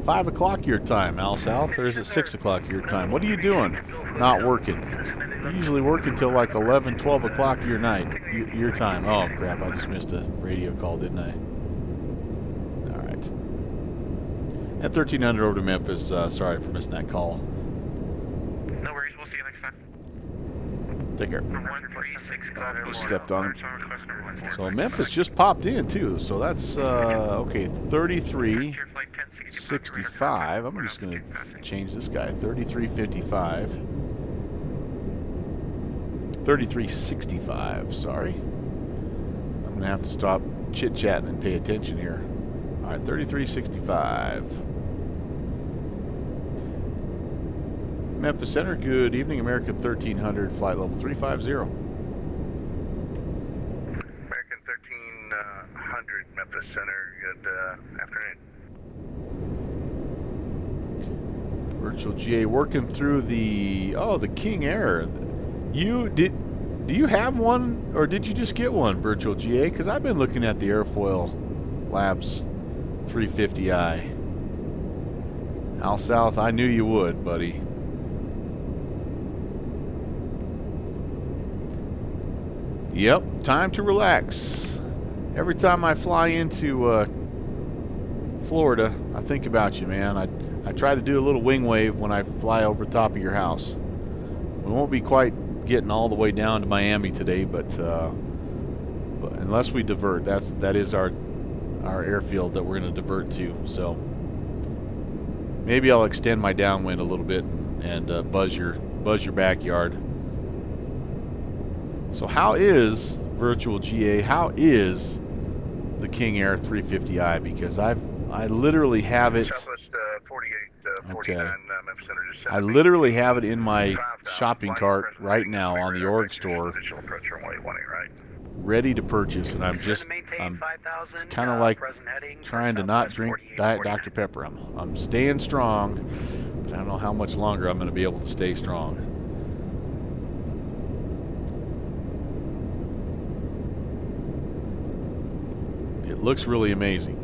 5 o'clock your time, Al South, or is it 6 o'clock your time? What are you doing? Not working. You usually work until like 11, 12 o'clock your time. Oh crap! I just missed a radio call, didn't I? All right. At 1300 over to Memphis. Sorry for missing that call. No worries, we'll see you next time. Take care. 136 Golf. Stepped on him. So Memphis just popped in too. So that's okay. 3365. I'm just gonna change this guy. 3355. 3365. Sorry. I'm gonna have to stop chit-chatting and pay attention here. All right, 3365. Memphis Center, good evening. American 1300, flight level 350. American 1300, Memphis Center, good afternoon. Virtual GA working through the King Air. Do you have one, or did you just get one, Virtual GA? Because I've been looking at the Airfoil Labs 350i. Al South, I knew you would, buddy. Yep, time to relax. Every time I fly into Florida, I think about you, man. I try to do a little wing wave when I fly over top of your house. We won't be quite getting all the way down to Miami today, but unless we divert, that is our airfield that we're going to divert to. So maybe I'll extend my downwind a little bit and buzz your backyard. So how is Virtual GA? How is the King Air 350i? Because I literally have it. Southwest 48, 49, Memphis Center, just I literally have it in my shopping cart right now on the org store, ready to purchase, and I'm kind of like trying to not drink Diet Dr. Pepper. I'm staying strong, but I don't know how much longer I'm going to be able to stay strong. It looks really amazing.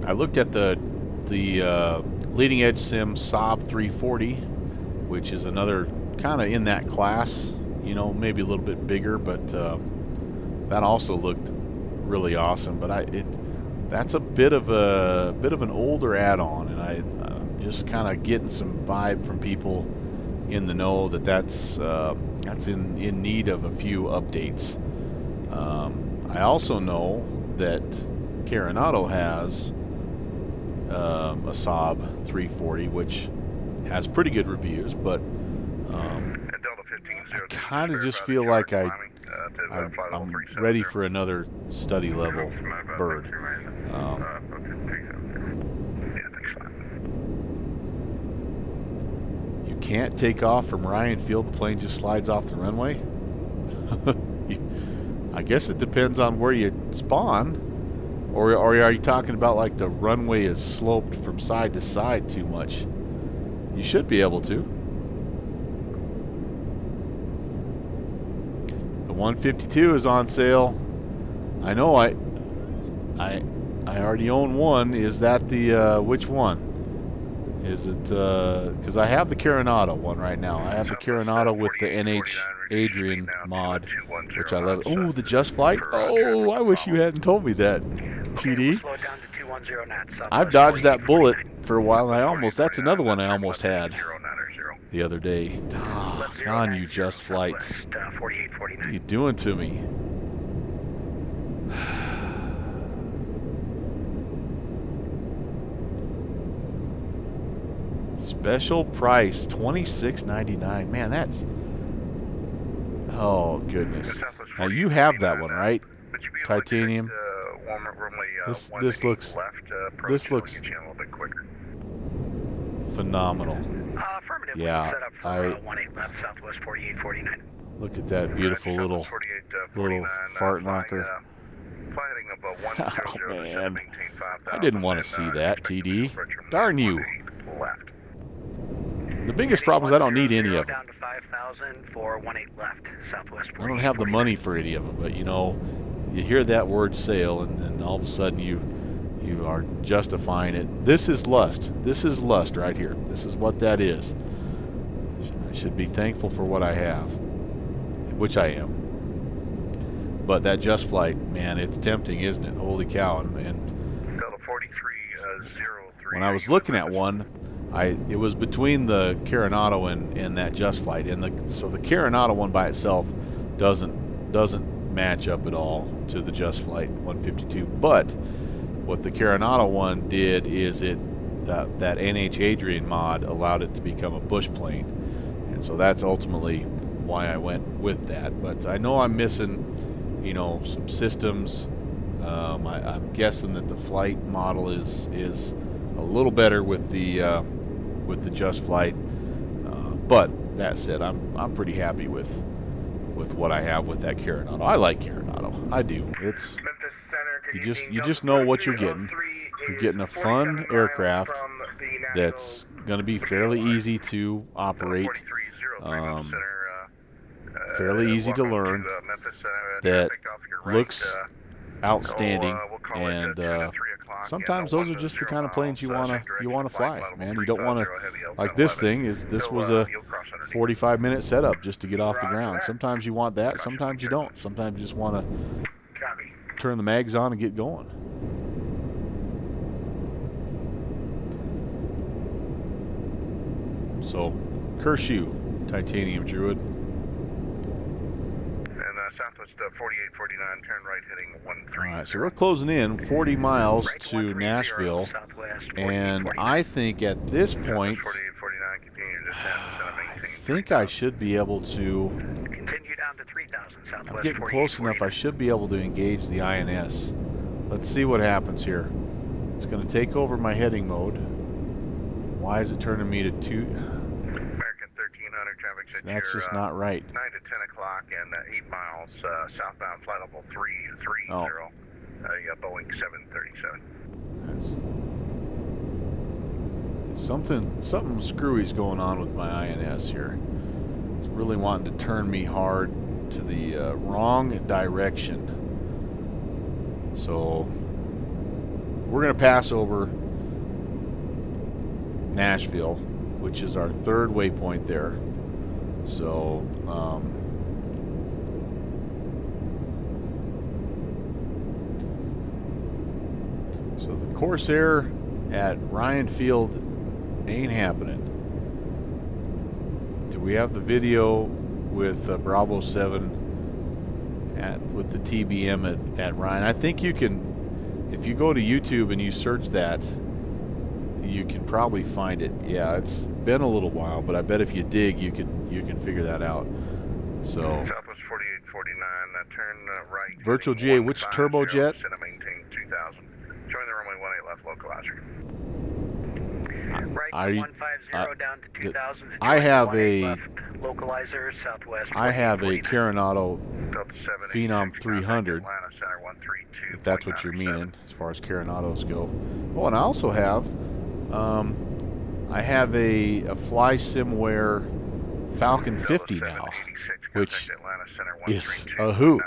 I looked at the leading edge sim Saab 340, which is another kind of in that class, you know, maybe a little bit bigger, but that also looked really awesome. But that's a bit of an older add-on, and I'm just kind of getting some vibe from people in the know that's in need of a few updates. I also know that Carenado has a Saab 340, which has pretty good reviews, but I kind of just feel like I'm ready for another study level bird. You can't take off from Ryan Field, the plane just slides off the runway. I guess it depends on where you spawn. Or are you talking about like the runway is sloped from side to side too much? You should be able to. The 152 is on sale. I know I already own one. Is that the which one? Is it because I have the Carenado one right now. I have the Carenado with the NH Adrian mod, which I love. Oh, the Just Flight. Oh, I wish you hadn't told me that. TD. I've dodged that bullet for a while, and that's another one I almost had the other day. Oh, on you, Just Flight. What are you doing to me? Special price, $26.99. Man, that's... Oh, goodness. Now, you have that one, right? Titanium. This looks phenomenal. Affirmative. Yeah, Set up for 18 left, Southwest 4849. Look at that beautiful little fart knocker. Oh, man. I didn't want to see that, TD. Darn you. The biggest problem is I don't need any of them. Down to 5,000 for 18 left, Southwest 4849. I don't have the money for any of them, but you know, you hear that word sale, and then all of a sudden you are justifying it. This is lust. This is lust right here. This is what that is. I should be thankful for what I have, which I am. But that Just Flight, man, it's tempting, isn't it? Holy cow! And when I was looking at one, it was between the Coronado and that Just Flight, and so the Coronado one by itself doesn't match up at all to the Just Flight 152. But what the Coronado one did is that NH Adrian mod allowed it to become a bush plane, and so that's ultimately why I went with that. But I know I'm missing, you know, some systems. I'm guessing that the flight model is a little better with the Just Flight. But that said, I'm pretty happy with what I have with that Coronado. I like Coronado. I do. It's you just know what you're getting. You're getting a fun aircraft that's going to be fairly easy to operate, fairly easy to learn, that looks outstanding, and sometimes those are just the kind of planes you want to fly, man. You don't want to, like this was a 45-minute setup just to get off the ground. Sometimes you want that, sometimes you don't. Sometimes you just want to turn the mags on and get going. So, Kershaw, Titanium Druid. Southwest 4849, turn right heading 13. Alright, so we're closing in 40 miles to Nashville, and I think at this point, I think I should be able to, Continue down to 3,000 Southwest. I'm getting close enough, I should be able to engage the INS. Let's see what happens here. It's going to take over my heading mode. Why is it turning me to 2? That's just not right. 9 to 10 o'clock and 8 miles southbound, flight level 330, Boeing 737. Something screwy's going on with my INS here. It's really wanting to turn me hard to the wrong direction. So we're going to pass over Nashville, which is our third waypoint there. So, so the Corsair at Ryan Field ain't happening. Do we have the video with Bravo 7 with the TBM at Ryan? I think you can, if you go to YouTube and you search that, you can probably find it. Yeah, it's been a little while, but I bet if you dig, you can figure that out. So Southwest 4849, turn right. Virtual GA, which turbojet? Maintain 2000. Join the runway 18 left localizer. Right 150 down to 2000. I have localizer Southwest. I have a Coronado Phenom 300. If that's what you're meaning, as far as Coronados go. Oh, and I also have I have a FlySimware Falcon 50 now, which is a hoot.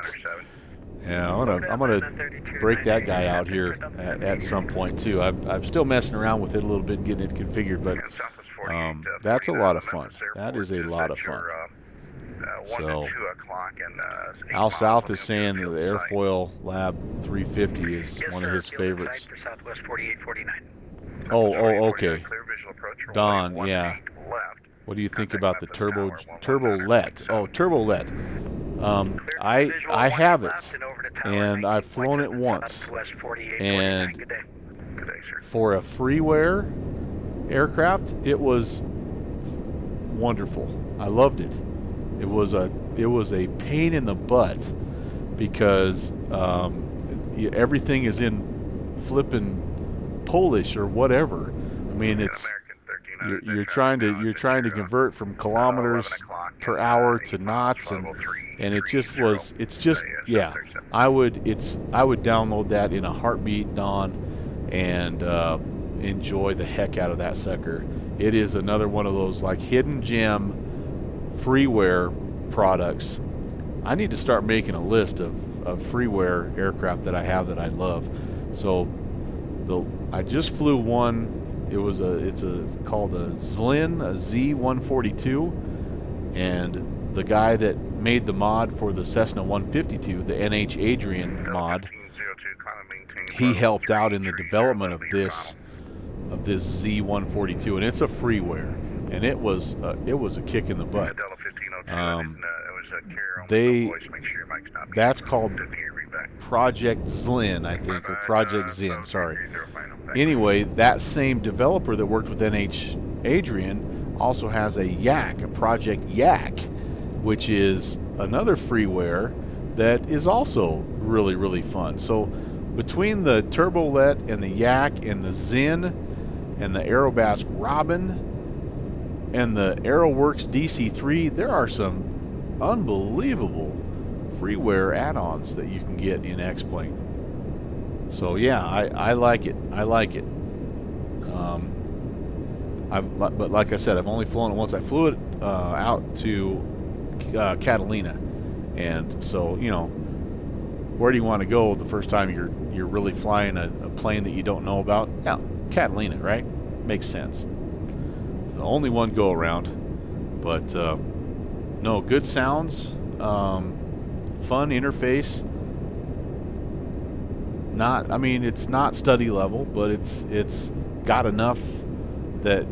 Yeah, I'm gonna break that guy out here at some point too. I'm still messing around with it a little bit and getting it configured, but that's a lot of fun. That is a lot of fun. So Al South is saying that the Airfoil Lab 350 is one of his favorites. Oh, okay. Don, yeah. What do you think about the Turbolet? Oh, Turbolet. I have it, and I've flown it once, and for a freeware aircraft, it was wonderful. I loved it. It was a pain in the butt because everything is in flippin' Polish or whatever. I mean, it's you're trying to convert from kilometers per hour to knots, and it's just yeah. I would download that in a heartbeat, Don, and enjoy the heck out of that sucker. It is another one of those like hidden gem freeware products. I need to start making a list of freeware aircraft that I have that I love. So I just flew one. It's called a Zlin, a Z142, and the guy that made the mod for the Cessna 152, the NH Adrian mod, he helped out in the development of this Z142, and it's a freeware, and it was a kick in the butt. That's called Project Zlin, I think, or Project Zin, sorry. Anyway, that same developer that worked with NH Adrian also has a Yak, a Project Yak, which is another freeware that is also really, really fun. So between the Turbolet and the Yak and the Zin and the Aerobask Robin and the AeroWorks DC3, there are some unbelievable freeware add-ons that you can get in X-Plane. So yeah, I like it. I like it. But like I said, I've only flown it once. I flew it out to Catalina, and so where do you want to go the first time you're really flying a plane that you don't know about? Yeah, Catalina, right? Makes sense. It's the only one go around, but no, good sounds, fun interface. I mean, it's not study level, but it's got enough that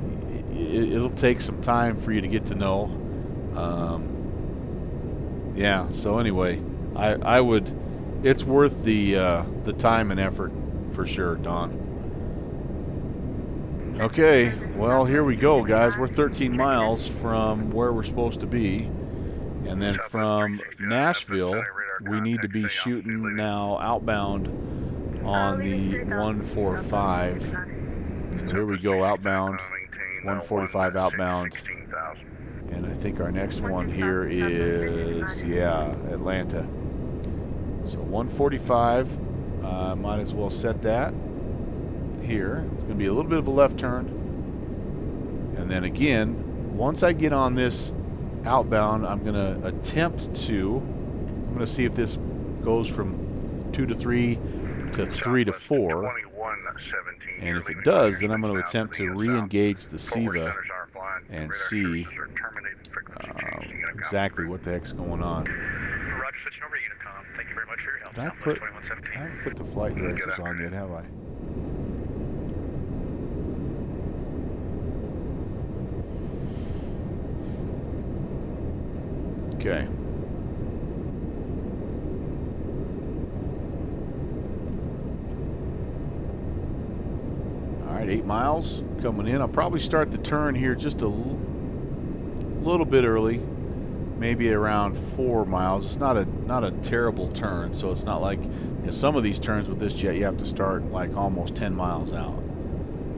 it'll take some time for you to get to know. Yeah. So anyway, I would. It's worth the time and effort for sure, Don. Okay. Well, here we go, guys. We're 13 miles from where we're supposed to be, and then from Nashville, we need to be shooting now outbound on the 145. So here we go, outbound, 145 outbound. And I think our next one here is, yeah, Atlanta. So 145, might as well set that here. It's going to be a little bit of a left turn. And then again, once I get on this outbound, I'm going to I'm going to see if this goes from 2 to 3 to 3 to 4, and if it does, then I'm going to attempt to re-engage the SIVA and see exactly what the heck's going on. Roger, switching over to Unicom. Thank you very much for your help. I haven't put the flight directors on yet, have I? Okay. All right, 8 miles coming in. I'll probably start the turn here just a little bit early, maybe around 4 miles. It's not a terrible turn, so it's not like some of these turns with this jet you have to start like almost 10 miles out.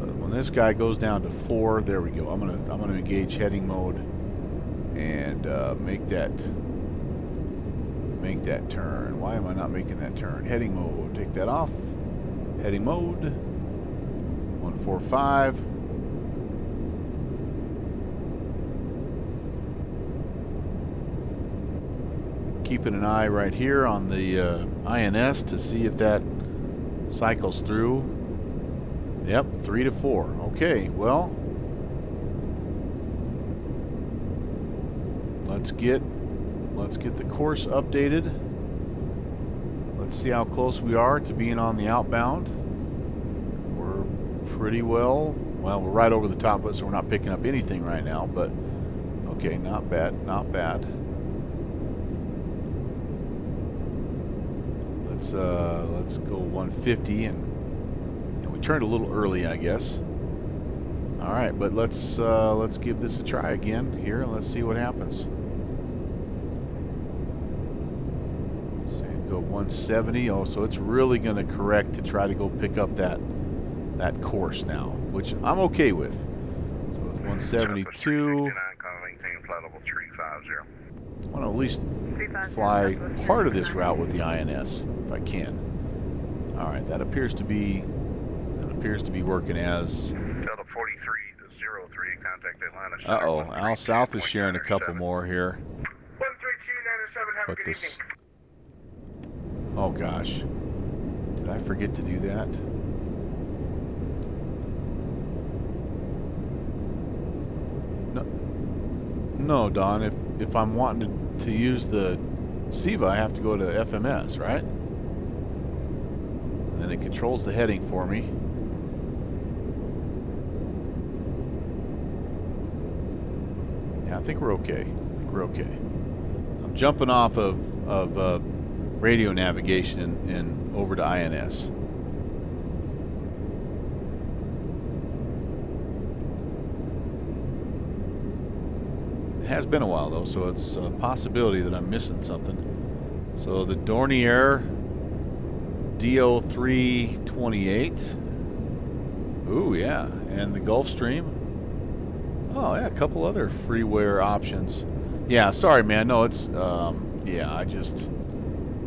But when this guy goes down to 4, there we go. I'm gonna engage heading mode and make that turn. Why am I not making that turn? Heading mode. Take that off. Heading mode. 145. Keeping an eye right here on the INS to see if that cycles through. Yep, 3 to 4. Okay, well, let's get the course updated. Let's see how close we are to being on the outbound. We're pretty well, we're right over the top of it, so we're not picking up anything right now, but okay, not bad, not bad. Let's go 150, and we turned a little early, I guess. All right, but let's give this a try again here, and let's see what happens. So go 170. Oh, so it's really going to correct to try to go pick up that course now, which I'm okay with. So it's 172. I want to at least fly part of this route with the INS if I can. All right, that appears to be working as. Delta 4303, contact Atlanta. Uh-oh, Al South is sharing a couple more here. 132-907, have a good evening. Oh gosh, did I forget to do that? No, Don. If I'm wanting to use the SIVA, I have to go to FMS, right? And then it controls the heading for me. Yeah, I think we're okay. I'm jumping off of radio navigation and over to INS. It has been a while though, so it's a possibility that I'm missing something. So the Dornier DO328. Ooh, yeah, and the Gulfstream. Oh yeah, a couple other freeware options. Yeah, sorry man, no, it's yeah,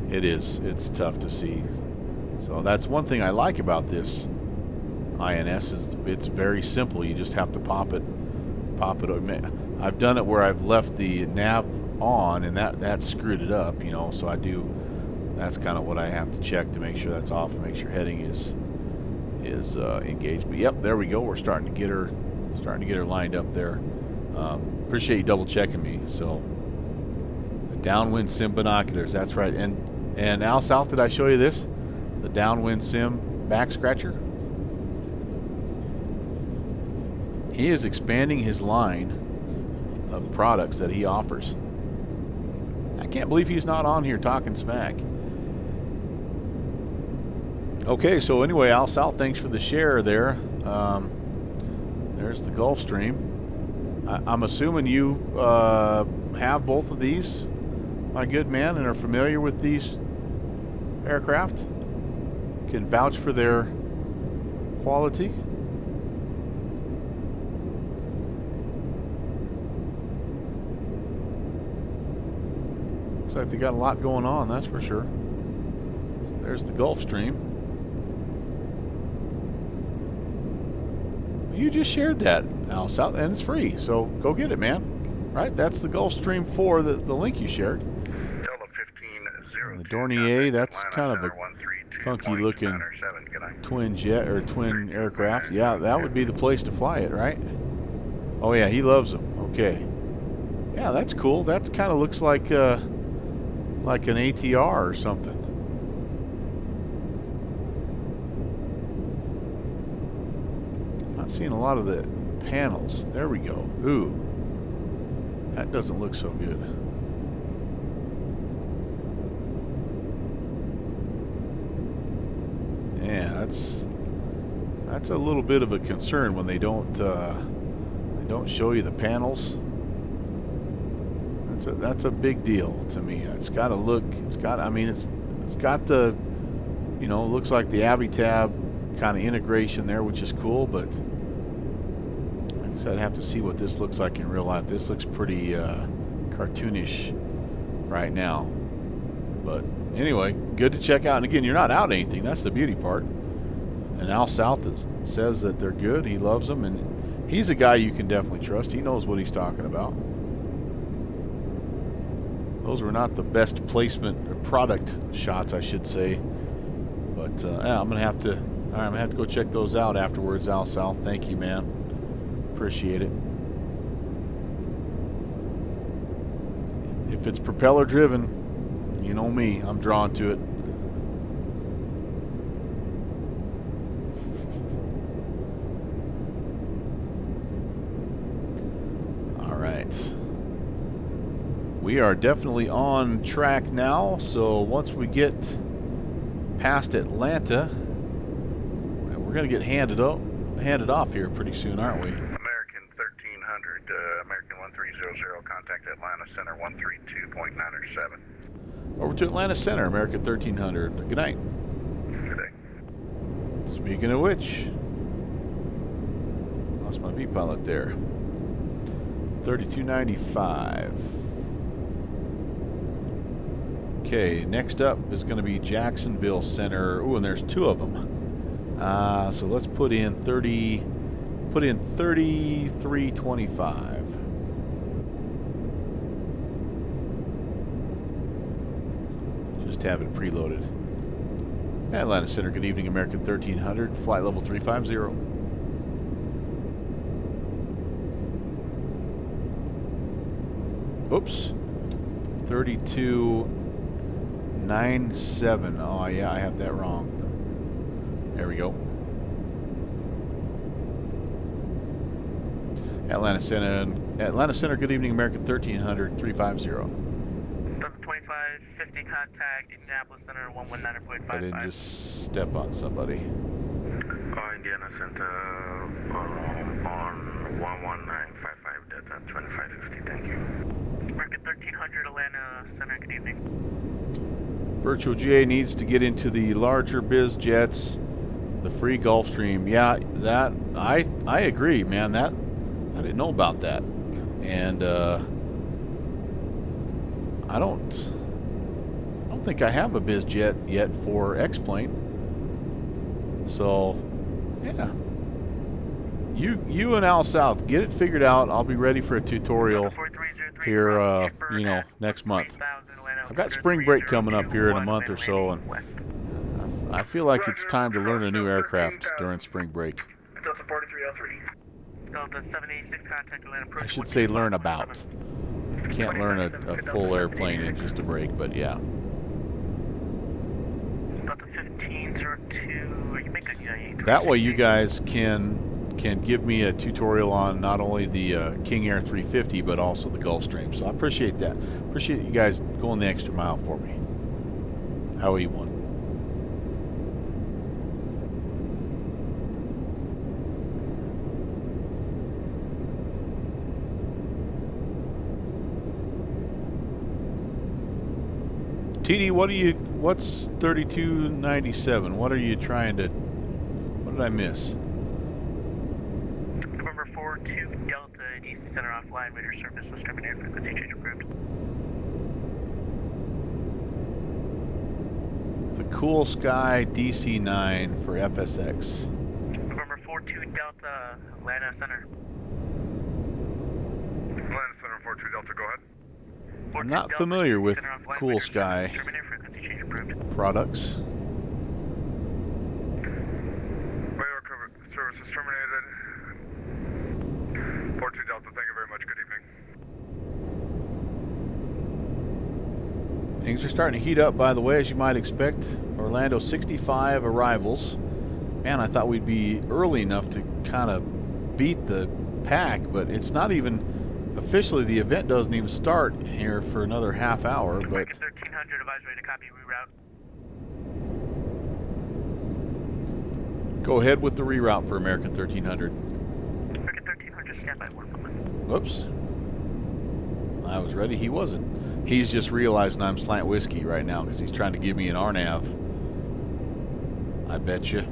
it's tough to see. So that's one thing I like about this INS is it's very simple. You just have to pop it. I've done it where I've left the nav on and that screwed it up, you know, so that's kind of what I have to check to make sure that's off and make sure heading is engaged. But yep, there we go. We're starting to get her lined up there. Appreciate you double checking me. So the downwind sim binoculars, that's right. And Al South, did I show you this? The downwind sim back scratcher. He is expanding his line of products that he offers. I can't believe he's not on here talking smack. Okay, so anyway, Al South, thanks for the share there. There's the Gulfstream. I'm assuming you have both of these, my good man, and are familiar with these aircraft. Can vouch for their quality. Looks like they got a lot going on, that's for sure. There's the Gulfstream. You just shared that, Al South, and it's free, so go get it, man. Right? That's the Gulfstream 4, the link you shared. And the Dornier, that's kind of a funky looking twin jet or twin aircraft. Yeah, that would be the place to fly it, right? Oh yeah, he loves them. Okay. Yeah, that's cool. That kind of looks like an ATR or something. Not seeing a lot of the panels. There we go. Ooh, that doesn't look so good. Yeah, that's a little bit of a concern when they don't show you the panels. That's a big deal to me. It's got to look. It's got the, you know, looks like the Avitab kind of integration there, which is cool, but like I said, I'd have to see what this looks like in real life. This looks pretty cartoonish right now, but anyway, good to check out. And again, you're not out anything. That's the beauty part. And Al South says that they're good. He loves them, and he's a guy you can definitely trust. He knows what he's talking about. Those were not the best placement or product shots, I should say, but yeah, I'm gonna have to go check those out afterwards. Al South, thank you, man. Appreciate it. If it's propeller driven, you know me, I'm drawn to it. All right. We are definitely on track now, so once we get past Atlanta, we're going to get handed off here pretty soon, aren't we? American 1300, contact Atlanta Center 132.907. Over to Atlanta Center, American 1300. Good night. Good day. Speaking of which, lost my V-pilot there. 3295. Okay, next up is going to be Jacksonville Center. Ooh, and there's two of them. So let's put in 3325. Just have it preloaded. Atlanta Center, good evening, American 1300, flight level 350. Oops. 3297. Oh yeah, I have that wrong. There we go. Atlanta Center, good evening, American 1300, 350. 2550, contact Indianapolis Center 119.55. I didn't just step on somebody. Indiana Center on 11955, Delta 2550, thank you. American 1300, Atlanta Center, good evening. Virtual GA needs to get into the larger biz jets, the free Gulfstream. Yeah, that I agree, man. That I didn't know about that, and I don't think I have a biz jet yet for X-Plane. So, yeah, you and Al South get it figured out. I'll be ready for a tutorial here, you know, next month. I've got spring break coming up here in a month or so, and I feel like it's time to learn a new aircraft during spring break. Delta 4303. Delta 786, contact Atlanta. I should say learn about. Can't learn a full airplane in just a break, but yeah. Delta 1502, are you making that way you guys can give me a tutorial on not only the King Air 350 but also the Gulfstream. So I appreciate that. Appreciate you guys going the extra mile for me. How are you one? TD, what's 3297? What are you trying to, what did I miss? November 42 Delta, DC Center offline, radar service, let's terminate, frequency change approved. The Cool Sky DC-9 for FSX. November 42 Delta, Atlanta Center. Atlanta Center 42 Delta, go ahead. I'm not familiar with Cool Sky products. Radar service is terminated. 42 Delta, thank you very much. Good evening. Things are starting to heat up, by the way, as you might expect. Orlando 65 arrivals. Man, I thought we'd be early enough to kind of beat the pack, but it's not even officially, the event doesn't even start here for another half hour, but 1300 advisory to copy reroute. Go ahead with the reroute for American 1300. American 1300, stand by 1 moment. Whoops. I was ready, he wasn't. He's just realizing I'm slant whiskey right now because he's trying to give me an RNAV. I bet you.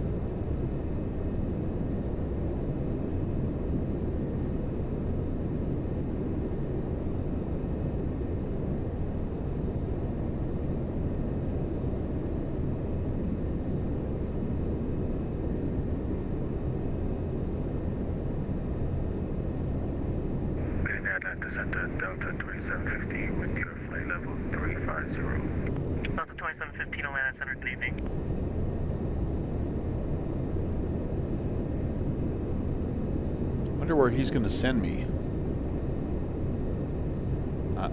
Delta 2750 with your flight level 350. Delta 2715, Atlanta Center, good evening. Wonder where he's going to send me.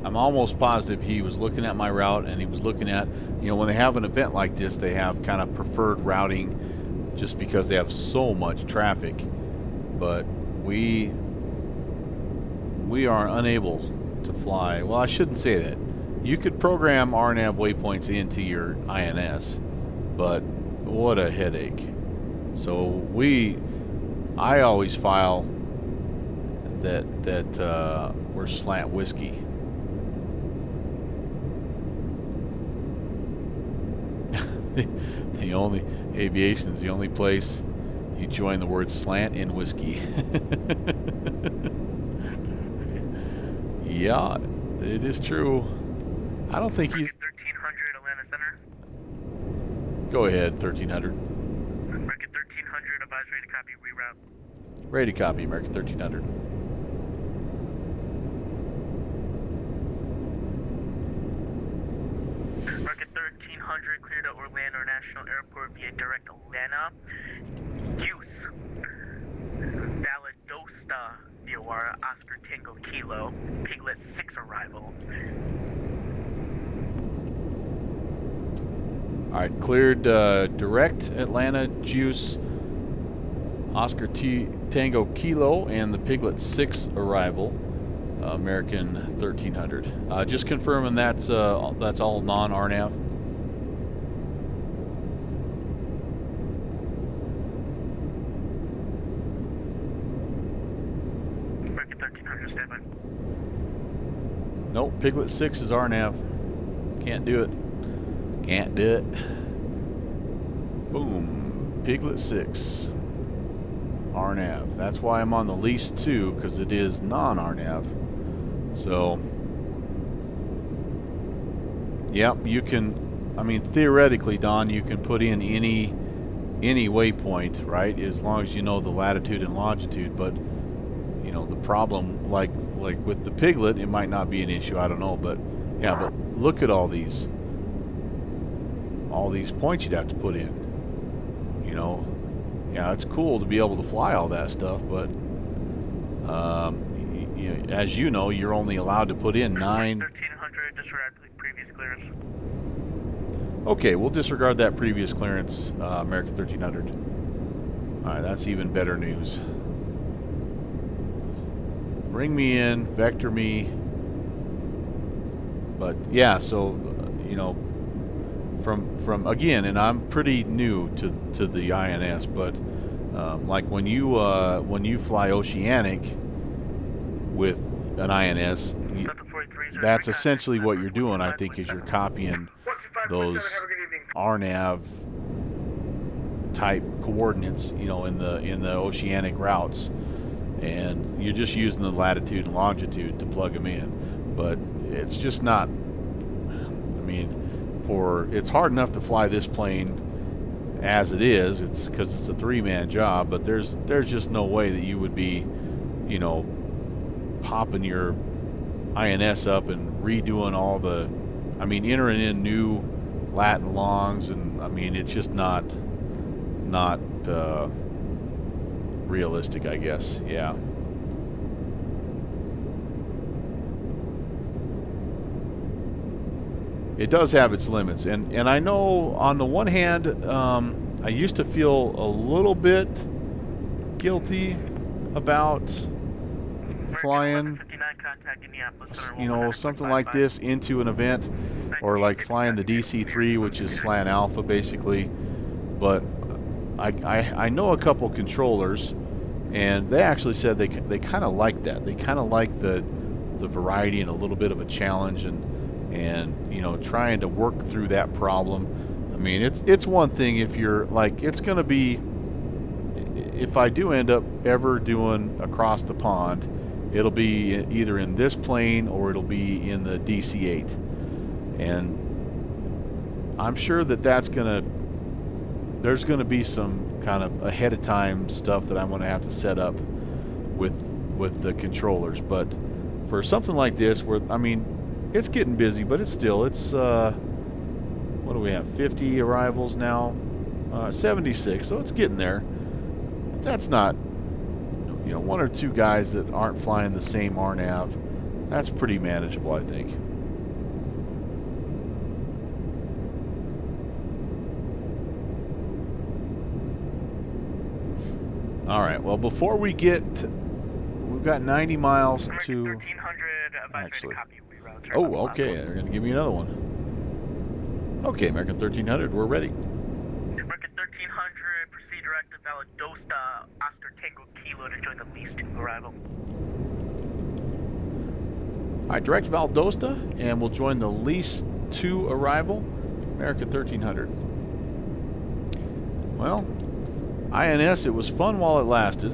I'm almost positive he was looking at my route, and he was looking at, you know, when they have an event like this, they have kind of preferred routing just because they have so much traffic. But we are unable to fly. Well, I shouldn't say that. You could program RNAV waypoints into your INS, but what a headache. So I always file that we're slant whiskey. The only aviation's the only place you join the word slant in whiskey. Yeah, it is true. I don't think he's. 1300 Atlanta Center. Go ahead, 1300. American 1300, advise ready to copy, reroute. Ready to copy, American 1300. American 1300, clear to Orlando International Airport via direct Atlanta. Use Valadosta VOR, Oscar Tango Kilo, Piglet 6 arrival. Alright, cleared direct Atlanta Juice, Oscar Tango Kilo, and the Piglet 6 arrival, American 1300. Just confirming that's all non-RNAV. American 1300, standby. Nope, Piglet 6 is RNAV. Can't do it. Can't do it. Boom. Piglet 6. RNAV. That's why I'm on the lease too, because it is non-RNAV. So, yep, you can, I mean, theoretically, Don, you can put in any waypoint, right? As long as you know the latitude and longitude. But, you know, the problem, like with the Piglet, it might not be an issue. I don't know, but yeah. But look at all these points you'd have to put in. You know, yeah, it's cool to be able to fly all that stuff, but as you know, you're only allowed to put in 9. 1300, disregard previous clearance. Okay, we'll disregard that previous clearance, American 1300. All right, that's even better news. Bring me in, vector me. But yeah, so you know, from again, and I'm pretty new to the INS, but like when you fly oceanic with an INS, that's essentially what you're doing. I think is you're copying those RNAV type coordinates, you know, in the oceanic routes, and you're just using the latitude and longitude to plug them in. But it's just not. I mean, it's hard enough to fly this plane as it is. It's because it's a 3-man job, but there's just no way that you would be, you know, popping your INS up and redoing all the, I mean, entering in new lat and longs, and I mean, it's just not realistic, I guess. Yeah. It does have its limits, and I know on the one hand, I used to feel a little bit guilty about flying, you know, something like this into an event, or like flying the DC-3, which is slant alpha basically. But I know a couple controllers, and they actually said they kind of like that. They kind of like the variety and a little bit of a challenge, and you know, trying to work through that problem. I mean, it's one thing if you're like, it's gonna be, if I do end up ever doing across the pond, it'll be either in this plane or it'll be in the DC-8, and I'm sure there's gonna be some kind of ahead of time stuff that I'm gonna have to set up with the controllers. But for something like this, where, I mean, it's getting busy, but it's what do we have, 50 arrivals now, 76, so it's getting there. But that's not, you know, 1 or 2 guys that aren't flying the same RNAV. That's pretty manageable, I think. All right, well, before we get, we've got 90 miles to, 1300, actually. copy, reroute. Oh, okay, they're going to give me another one. Okay, American 1300, we're ready. American 1300, proceed direct to Valadosta, Oscar Tango Kilo to join the lease 2 arrival. right, direct Valdosta, and we'll join the lease 2 arrival, American 1300. Well, INS, it was fun while it lasted,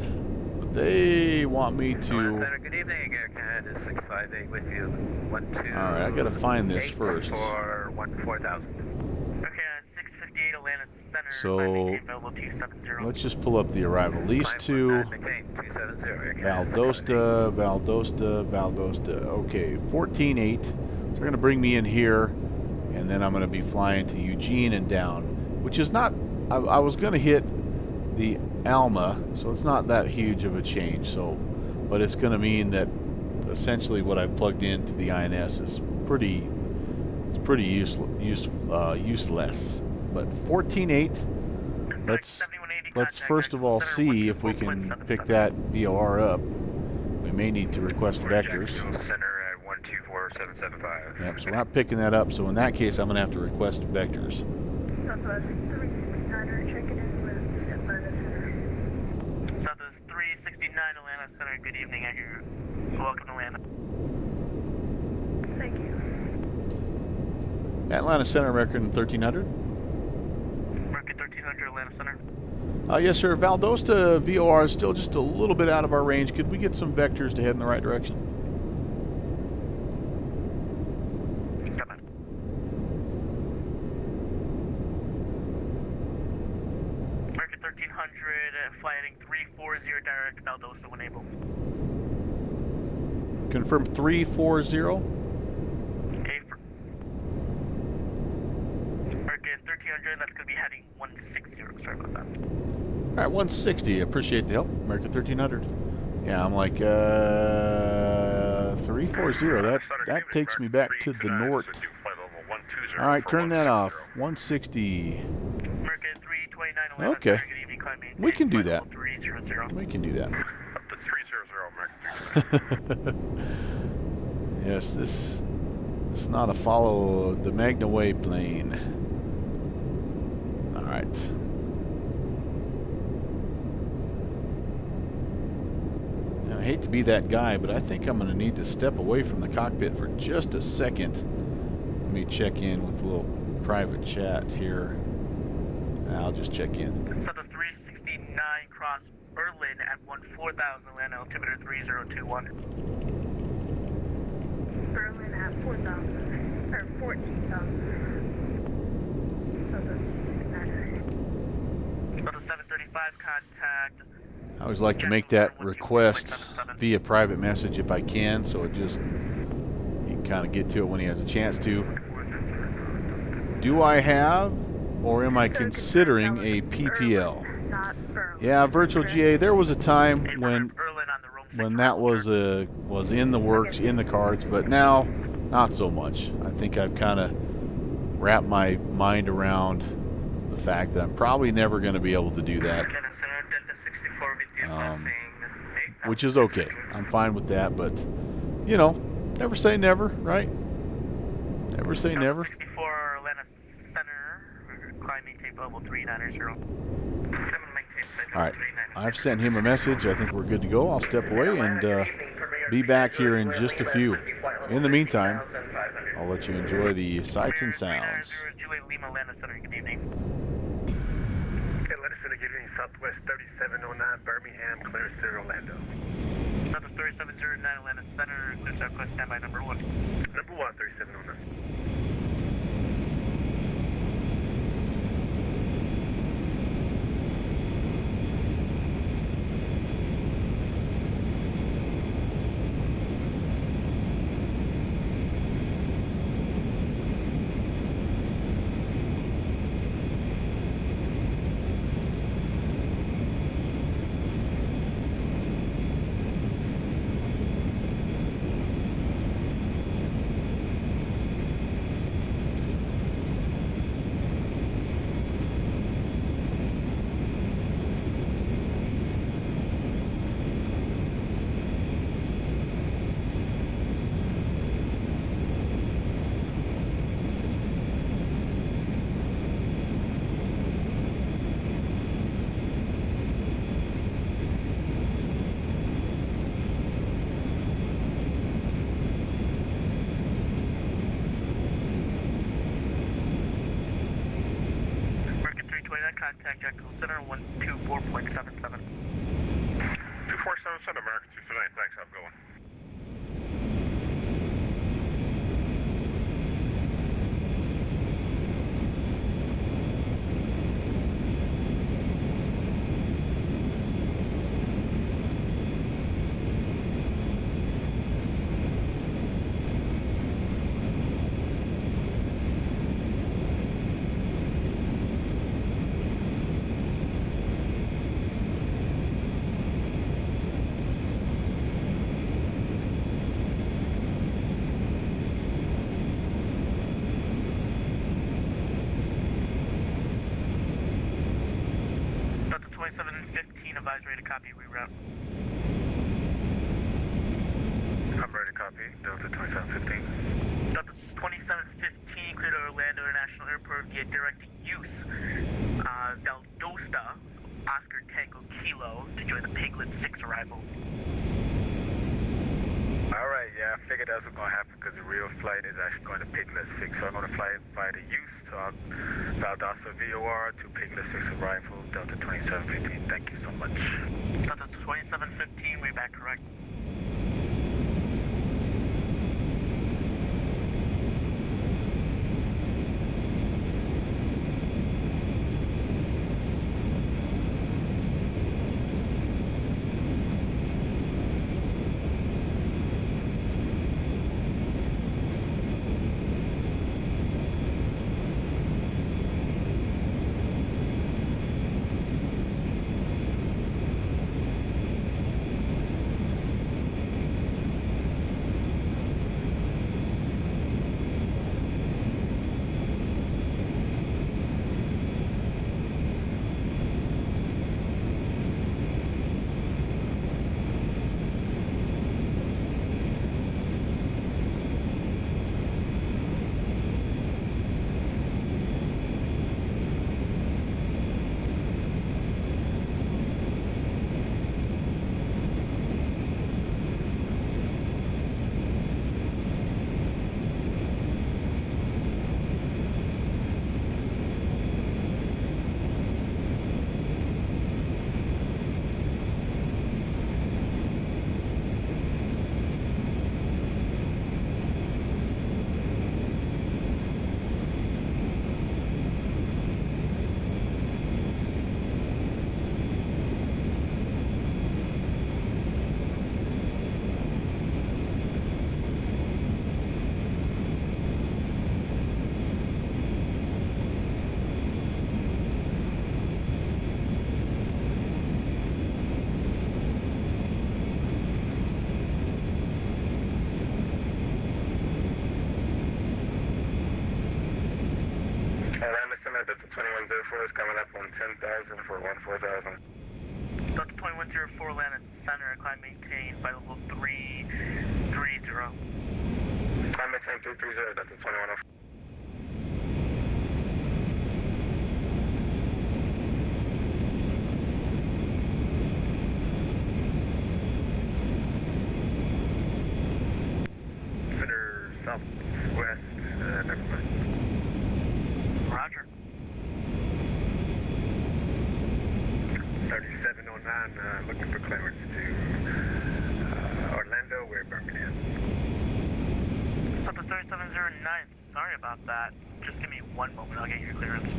but they want me to... Good evening, Air Canada 658 with you. 12. Alright, I gotta find this first. 4000. Okay, 658 Atlanta Center. So, available 270. let's just pull up the arrival. Lease 2, 270. Valdosta, okay, 14.8. So they're gonna bring me in here, and then I'm gonna be flying to Eugene and down, which is not... I was gonna hit the Alma, so it's not that huge of a change. So, but it's going to mean that essentially what I've plugged into the INS is pretty useless. But 14.8. Let's first of all see if we can pick that VOR up. We may need to request vectors. Center at 124775. Yep. So we're not picking that up. So in that case, I'm going to have to request vectors. Southwest 369er, checking in with Atlanta Center. Southwest 369 Atlanta Center. Good evening. I hear you. Welcome to Atlanta. Thank you. Atlanta Center, American 1300. American 1300 Atlanta Center. Yes, sir. Valdosta VOR is still just a little bit out of our range. Could we get some vectors to head in the right direction? Stop it. American 1300, fly heading 340 direct Valdosta when able. Confirm 340. Okay, for American 1300, that's going to be heading 160. Sorry about that. All right, 160. Appreciate the help, American 1300. Yeah, I'm like 340. That takes me back to the north. All right, turn that off. 160. American 329 Atlanta Okay. Center, good evening, climb maintain, We can do flight that. level 300. We can do that. Up to 300 American. Yes, this is not a follow the Magna Way plane. All right. Now, I hate to be that guy, but I think I'm going to need to step away from the cockpit for just a second. Let me check in with a little private chat here. I'll just check in. Southwest 369 cross Berlin at 14,000 Atlanta, altimeter 3021. Berlin at 4,000, or 14,000. Southwest 369er. Southwest 735 contact. I always like to make that request via private message if I can, so it just, you can kind of get to it when he has a chance to. Do I have, or am I considering a PPL? Yeah, virtual GA. There was a time when that was in the works, in the cards, but now not so much. I think I've kind of wrapped my mind around the fact that I'm probably never going to be able to do that, which is okay. I'm fine with that, but you know, never say never, right? Never say never. 64 Atlanta Center, climb maintain level 390. All right, I've sent him a message. I think we're good to go. I'll step away and be back here in just a few. In the meantime, I'll let you enjoy the sights and sounds. Juliet Lima, Atlanta Center, good evening. Atlanta Center, good evening. Southwest 3709, Birmingham, clear to Orlando. Southwest 3709 Atlanta Center, clear Southwest, standby number 1. Number 1, 3709. contact Echo Center 124.77. 2477 American 239, thanks, have a good one. Delta 2715, advise ready to copy, reroute. I'm ready to copy, Delta 2715. Delta 2715, clear to Orlando International Airport via direct use. Valdosta, Oscar Tango Kilo, to join the Piglet 6 arrival. Alright, yeah, I figured that's what's going to happen because the real flight is actually going to Piglet 6. So I'm going to fly by the use to Valdosta VOR to Piglet 6 arrival, Delta 2715. Thank you so much. Delta 2715, way back correct. Delta 2104 is coming up on 10,000 for 14,000. Delta 2104, Atlanta Center, climb maintain, flight level 330. Climb maintain 330, Delta 2104. Consider southwest, never mind. Roger. 3709, looking for clearance to Orlando, we're Birmingham. Delta 3709, sorry about that. Just give me one moment, I'll get your clearance.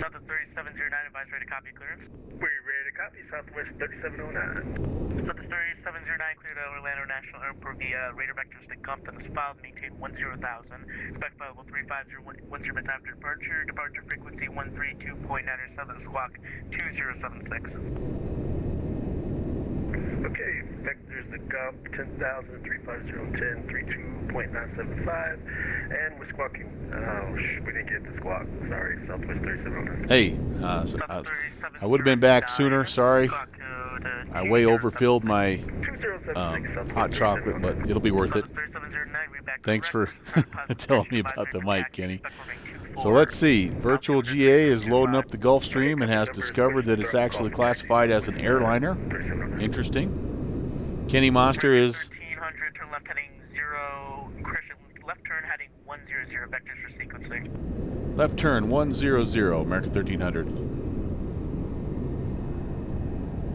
Southwest 3709, advise ready to copy clearance. We're ready to copy, Southwest 3709. Southwest 3709, clear to Orlando National Airport via radar vectors to Compton as filed, maintain 10,000. Expect flight level 350, 10 minutes after departure. Departure frequency 132.907, squawk 2076. The Okay, vectors the GUP 10,000, 350, 32.975, and we're squawking. Oh, we didn't get the squawk. Sorry, Southwest 3709. Hey, I would have been back sooner. Sorry. I way overfilled my hot chocolate, but it'll be worth it. Thanks for telling me about the mic, Kenny. So let's see. Virtual GA is loading up the Gulfstream and has discovered that it's actually classified as an airliner. Interesting. Kenny Monster is 1300 to left heading 0, correction, left turn heading 100 vectors for sequencing. left turn 100, American 1300.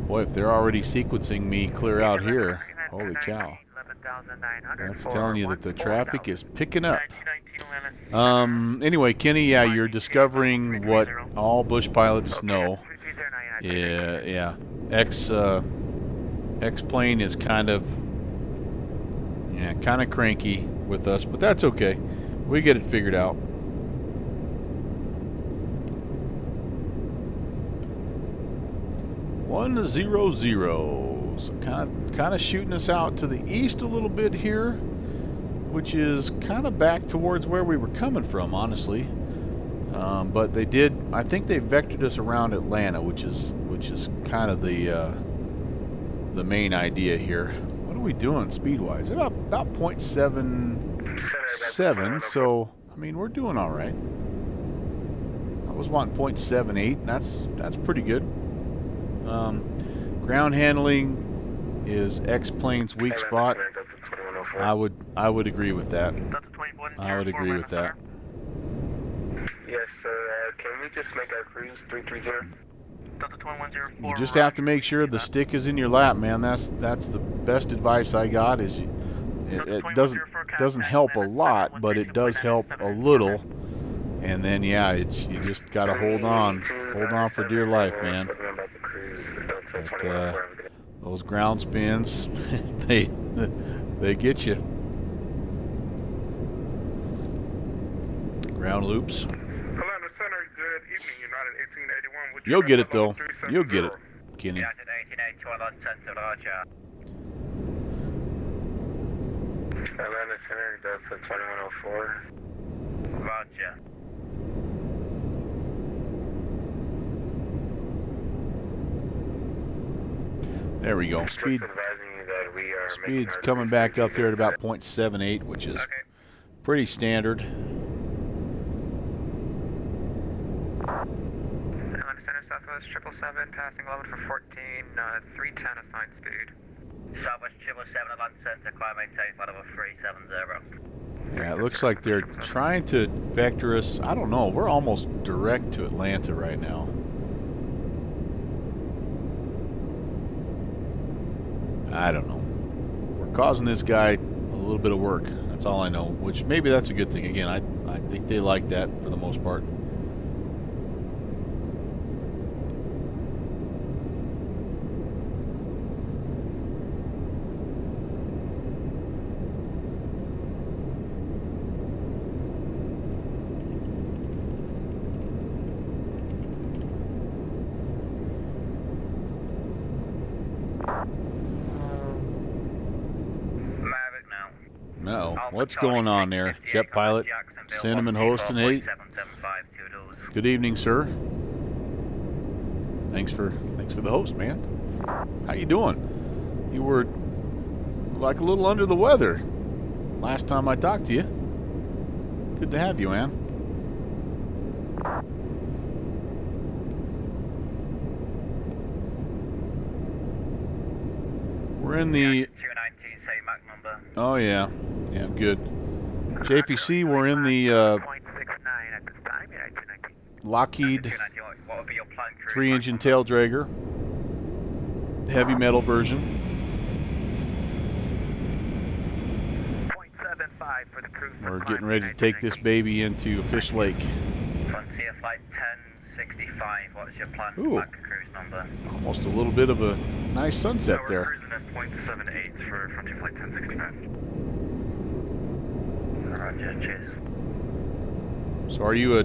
Boy, if they're already sequencing me clear out here, holy cow. That's telling you that the traffic is picking up. Anyway, Kenny, yeah, you're discovering what all bush pilots know. Yeah. X-plane is kind of cranky with us, but that's okay. We get it figured out. One 0 0. So kind of shooting us out to the east a little bit here, which is kind of back towards where we were coming from, honestly. But they did. I think they vectored us around Atlanta, which is kind of the main idea here. What are we doing speed-wise? About 0.77. So I mean, we're doing all right. I was wanting 0.78. That's pretty good. Ground handling is X-plane's weak spot. I would agree with that. I would agree with that. Yes, sir. Can we just make our cruise 330? You just have to make sure the stick is in your lap, man. That's the best advice I got. Is it doesn't help a lot, but it does help a little. And then yeah, you just gotta hold on for dear life, man. But, those ground spins, they get you. Ground loops. Atlanta Center, good evening. United 1881. You'll get it though. You'll get it, Kenny. United 1881 on Center, Roger. Atlanta Center, Delta 2104. Roger. There we go. Speed's coming back up there at about 0.78, which is pretty standard. Atlanta Center, Southwest 777, passing level for 14, 310 assigned speed. Southwest 777 Atlanta Center, climb maintain flight level 370. Yeah, it looks like they're trying to vector us. I don't know. We're almost direct to Atlanta right now. I don't know. We're causing this guy a little bit of work. That's all I know. Which maybe that's a good thing. Again, I think they like that for the most part. No, what's going on there, jet pilot? Cinnamon hosting 8. Good evening, sir. Thanks for the host, man. How you doing? You were like a little under the weather last time I talked to you. Good to have you, man. We're in the... Oh yeah, good. JPC, we're in the Lockheed 3-engine tail dragger, heavy metal version. 0.75 for the cruise. We're getting ready to take this baby into Fish Lake. Frontier flight 1065, what's your plan Ooh, cruise number? almost a little bit of a nice sunset there. We're cruising at 0.78 for Frontier flight 1065. Roger, cheers. So are you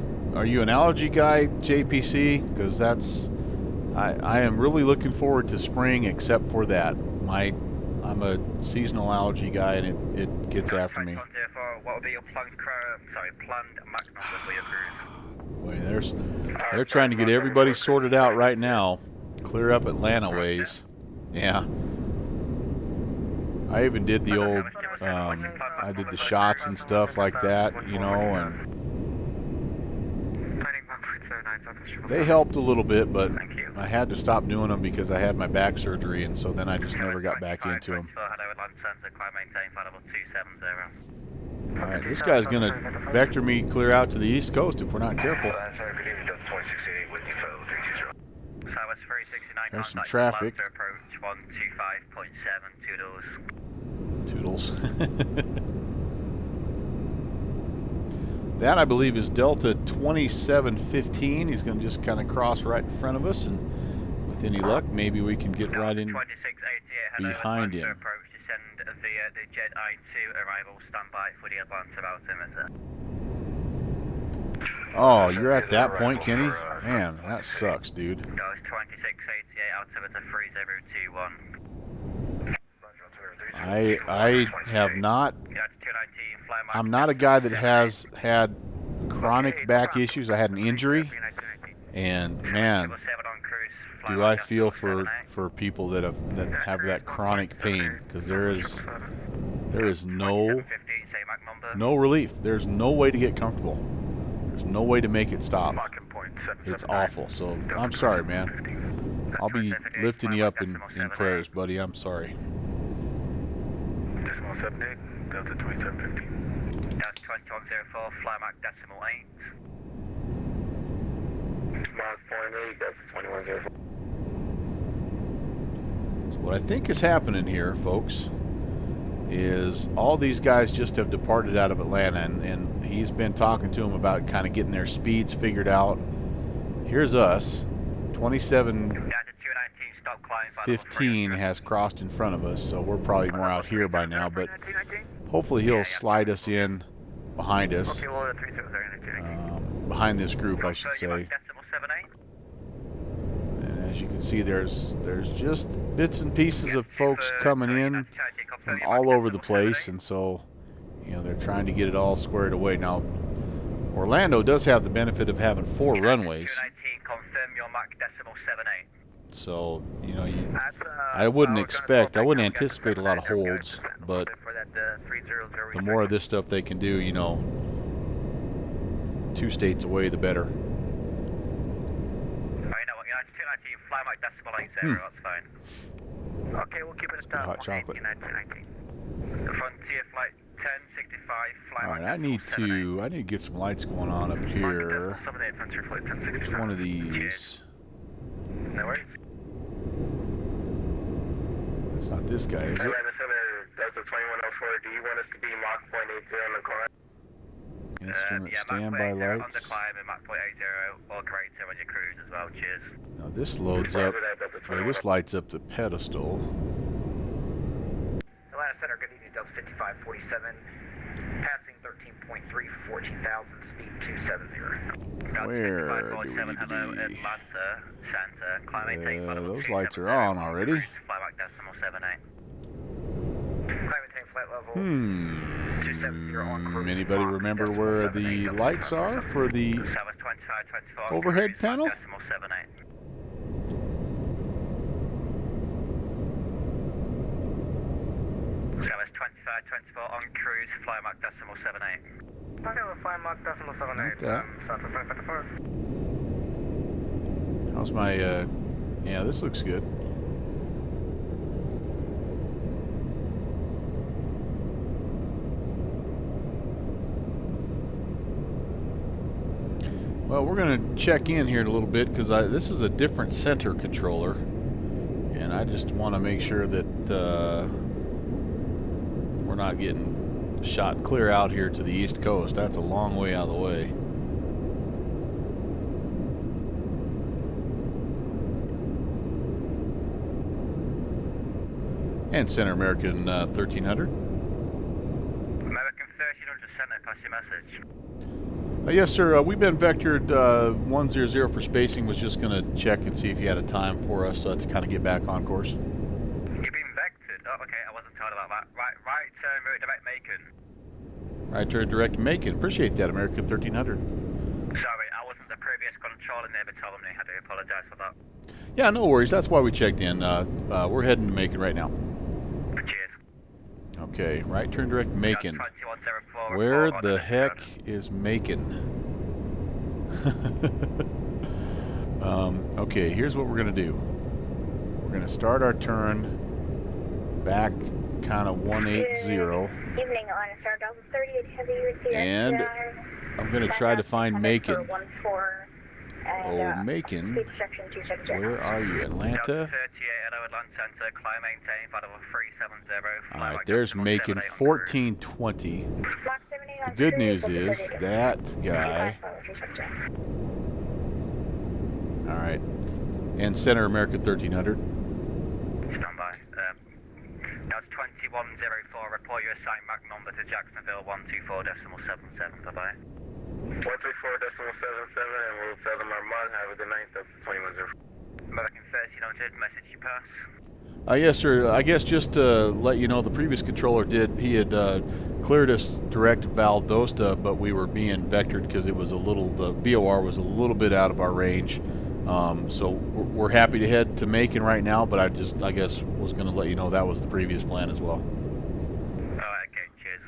an allergy guy, JPC? Because I am really looking forward to spring, except for that. I'm a seasonal allergy guy, and it gets after me. 2104, what will be your planned Mach number for your cruise? Boy, they're trying to get everybody sorted out right now. Clear up Atlanta ways. Yeah. I even did the old, I did the shots and stuff like that, you know, and they helped a little bit, but I had to stop doing them because I had my back surgery, and so then I just never got back into them. Alright, this guy's going to vector me clear out to the East Coast if we're not careful. There's some traffic. Toodles. That, I believe, is Delta 2715. He's going to just kind of cross right in front of us, and with any luck, maybe we can get right in behind him. Oh, you're at that point, Kenny? Man, that sucks, dude. I have not. I'm not a guy that has had chronic back issues. I had an injury, and man, do I feel for people that have that chronic pain, because there is no relief. There's no way to get comfortable. There's no way to make it stop. It's awful. So I'm sorry, man. I'll be lifting you up in prayers, buddy. I'm sorry. Decimal 78, Delta 2715. Delta 2104, fly Mach decimal 8. Mach 0.8, Delta 2104. So what I think is happening here, folks, is all these guys just have departed out of Atlanta, and he's been talking to them about kind of getting their speeds figured out. Here's us. 2715 has crossed in front of us, so we're probably more out here by now, but hopefully he'll slide us in behind us. Behind this group, I should say. And as you can see, there's just bits and pieces of folks coming in from all over the place, and so, you know, they're trying to get it all squared away. Now, Orlando does have the benefit of having 4 runways. So, you know, I wouldn't anticipate a lot of holds, but the more of this stuff they can do, you know, 2 states away, the better. Okay, we'll keep it at Hot chocolate. Frontier flight 1065, fly Alright, I need to get some lights going on up here. Which one of these? No worries. It's not this guy, is it? Delta 2104, do you want us to be Mach 0.80 on the climb? Instrument standby lights. On the climb in Mach 0.80 or greater on your cruise as well, cheers. Now this loads up, or this lights up the pedestal. Atlanta Center, good evening, Delta 5547. Passing 13.3 for 14,000, speed 270. Where do we need to be? Those lights are on already. Anybody remember where the lights are for the overhead panel? Service 2524 on cruise, fly Mach decimal 78. Okay, we'll fly Mach decimal 78. That. South of 554. How's my, yeah, this looks good. Well, we're going to check in here in a little bit because this is a different center controller, and I just want to make sure that we're not getting shot clear out here to the East Coast. That's a long way out of the way. And Center American 1300. American 1300 Center, pass your message. Yes, sir. We've been vectored 100 for spacing. Was just going to check and see if you had a time for us to kind of get back on course. You've been vectored? Right turn direct Macon. Appreciate that, American 1300. Sorry, I wasn't the previous control and they were telling me. I do apologise for that. Yeah, no worries. That's why we checked in. We're heading to Macon right now. Cheers. Okay, right turn direct Macon. 2104. Where the heck is Macon? Okay, here's what we're going to do. We're going to start our turn back kind of 180. Evening, Atlanta Star Delta 38 Heavy with the And I'm going to try to find Macon. Oh, Macon. Where are you, Atlanta? Alright, there's Macon, 1420. The good news is that guy. Alright. And Center American 1300. Stand by. That's 2104. Report your assigned MAC number to Jacksonville 124.77. Bye-bye. 124.77, and we'll tell them our mod. Have a good night. That's 2104. American 1300, message you pass. Yes, sir. I guess just to let you know, the previous controller he had cleared us direct Valdosta, but we were being vectored because it was the VOR was a little bit out of our range. So we're happy to head to Macon right now, but I guess was going to let you know that was the previous plan as well. Alright, okay, cheers.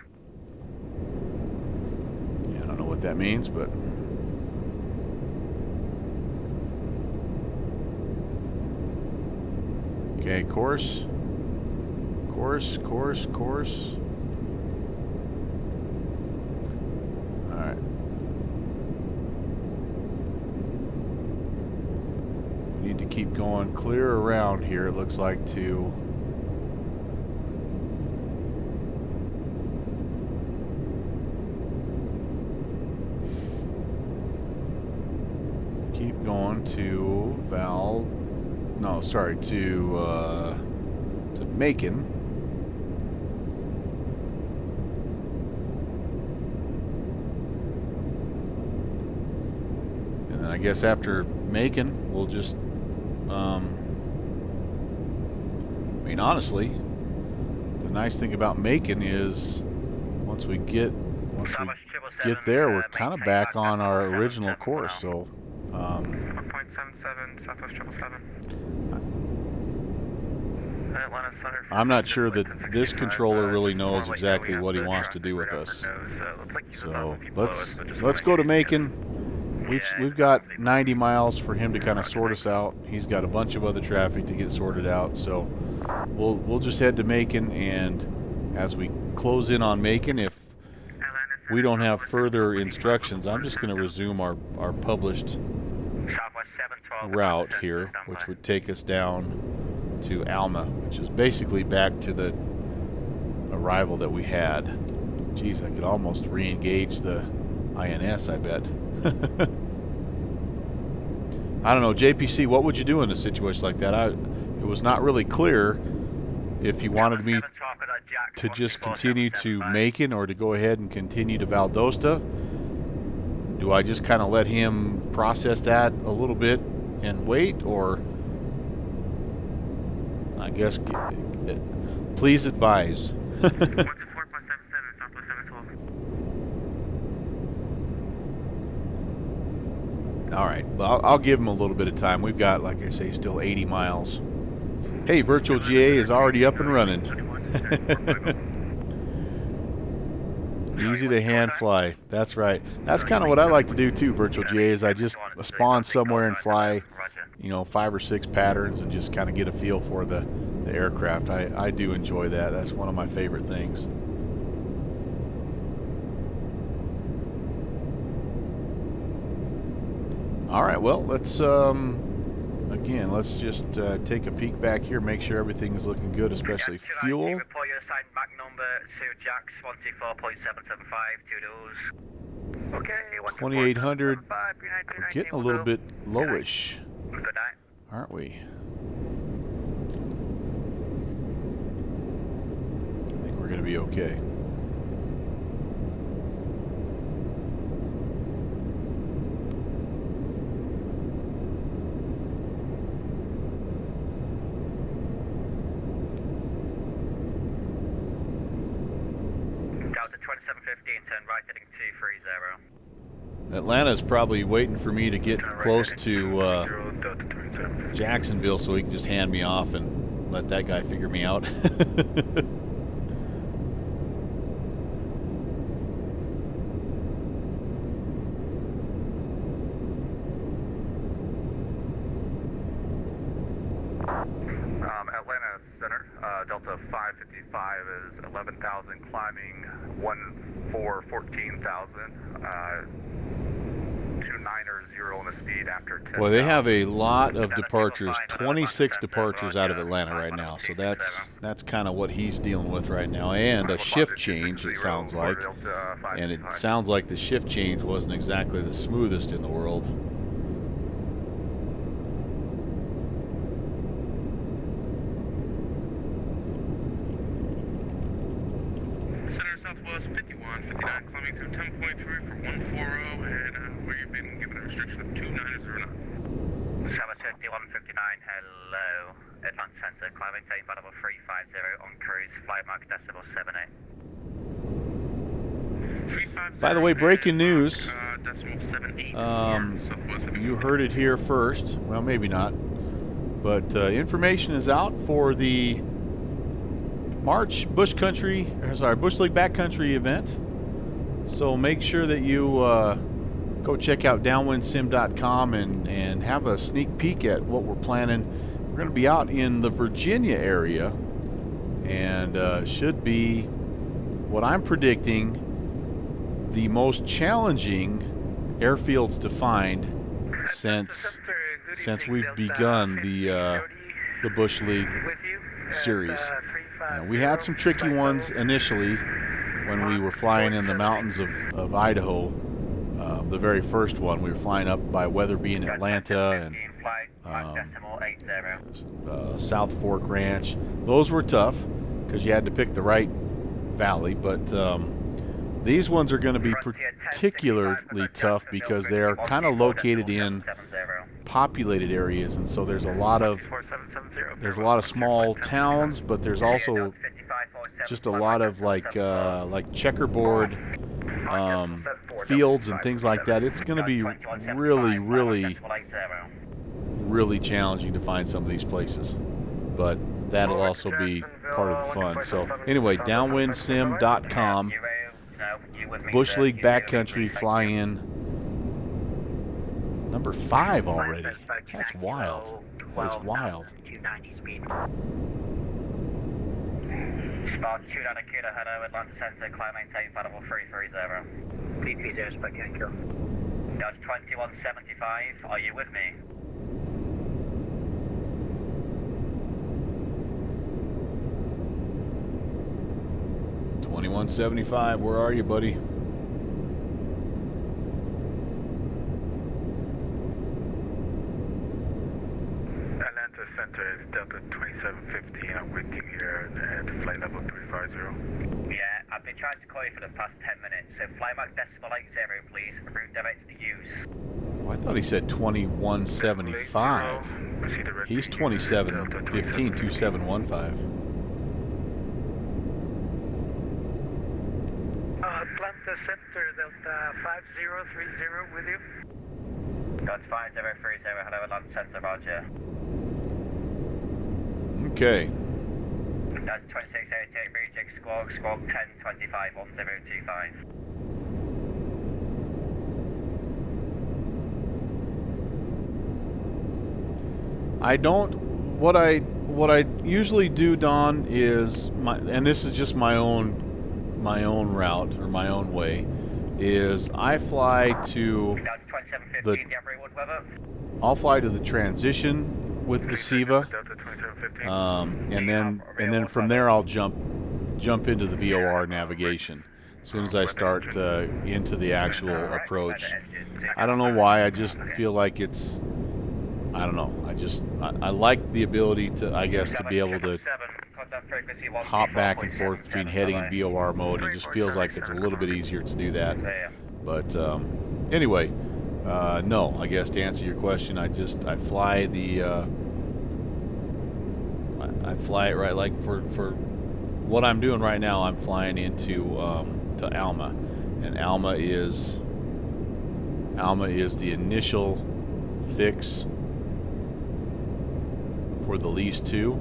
Yeah, I don't know what that means, but... Okay, course. Alright. We need to keep going clear around here, it looks like, to... Keep going to to Macon. And then I guess after Macon, we'll just, I mean, honestly, the nice thing about Macon is once we get there, we're kind of back on our original course. So, 1.77, Southwest 777. I'm not sure that this controller really knows exactly what he wants to do with us. So let's go to Macon. We've got 90 miles for him to kind of sort us out. He's got a bunch of other traffic to get sorted out. So we'll just head to Macon, and as we close in on Macon, if we don't have further instructions, I'm just going to resume our published route here, which would take us down to Alma, which is basically back to the arrival that we had. Geez, I could almost re-engage the INS, I bet. I don't know, JPC, what would you do in a situation like that? It was not really clear if you wanted me to just continue to Macon or to go ahead and continue to Valdosta. Do I just kind of let him process that a little bit and wait, or I guess please advise. 124.77, Southwest 712. All right, well, I'll give him a little bit of time. We've got, like I say, still 80 miles. Hey, Virtual GA is already up and running. Easy to hand fly. That's right. That's kind of what I like to do too, Virtual GA, is I just spawn somewhere and fly, 5 or 6 patterns and just kind of get a feel for the aircraft. I do enjoy that. That's one of my favorite things. All right, well, let's just take a peek back here, make sure everything is looking good, especially fuel. Report your assigned MAC number to Jax 124.775, 2 Okay, 2800. We're getting a little bit lowish, Good night. aren't we? I think we're going to be okay. Delta 2715, turn Atlanta's probably waiting for me to get close to Delta 27. Jacksonville so he can just hand me off and let that guy figure me out. Atlanta Center, Delta 555 is 11,000 climbing, 14,000. 290 on the speed after 10. Boy, they have a lot of departures, 26 departures out of Atlanta right now. So that's kind of what he's dealing with right now, and a shift change it sounds like. And it sounds like the shift change wasn't exactly the smoothest in the world. Center Southwest 5159, climbing through 10.3 for 140, and where you've been given a restriction of 290 knots. Southwest 5159, hello. Atlanta Center, climbing tape level 350 on cruise, flight mark decimal 78. By the way, breaking news. Decimal 78. You heard it here first. Well, maybe not. But information is out for the March Bush League Backcountry event. So make sure that you go check out downwindsim.com and have a sneak peek at what we're planning. We're going to be out in the Virginia area, and should be what I'm predicting the most challenging airfields to find since we've begun the Bush League series. We had some tricky ones initially when we were flying in the mountains of Idaho. The very first one, we were flying up by Weatherby in Atlanta and South Fork Ranch. Those were tough because you had to pick the right valley, but these ones are going to be particularly tough because they're kind of located in populated areas, and so there's a lot of small towns, but there's also just a lot of like checkerboard fields and things like that. It's going to be really challenging to find some of these places, but that'll also be part of the fun. So anyway, downwindsim.com, Bush League Backcountry fly-in number 5 already. That's wild. That is wild. 290 speed. Spark 290 Kilo, hello, Atlanta Center, climb maintain, level 330. P3D, spec Yankee. That's 2175, are you with me? $21.75, where are you, buddy? Atlanta Center is Delta 2715. I'm with you here at flight level 350. Yeah, I've been trying to call you for the past 10 minutes, so fly back decimal 80, please, route direct to use. Oh, I thought he said 2175. He's 2715, 2715. Atlanta Center, Delta 5030 with you. That's 5030, hello, Atlanta Center, roger. Okay. That's 2688, reject squawk 1025, 1025. What I usually do, Don, is and this is just my own route or my own way, is I fly to I'll fly to the transition with the SIVA, and then from there I'll jump into the VOR navigation as soon as I start into the actual approach. I don't know why, I just feel like it's, I don't know, I like the ability to, I guess, to be able to hop back and forth between heading and VOR mode. It just feels like it's a little bit easier to do that. But anyway, no, I guess to answer your question, I fly the I fly it right, like for what I'm doing right now. I'm flying into to Alma, and Alma is Alma is the initial fix for the lease 2.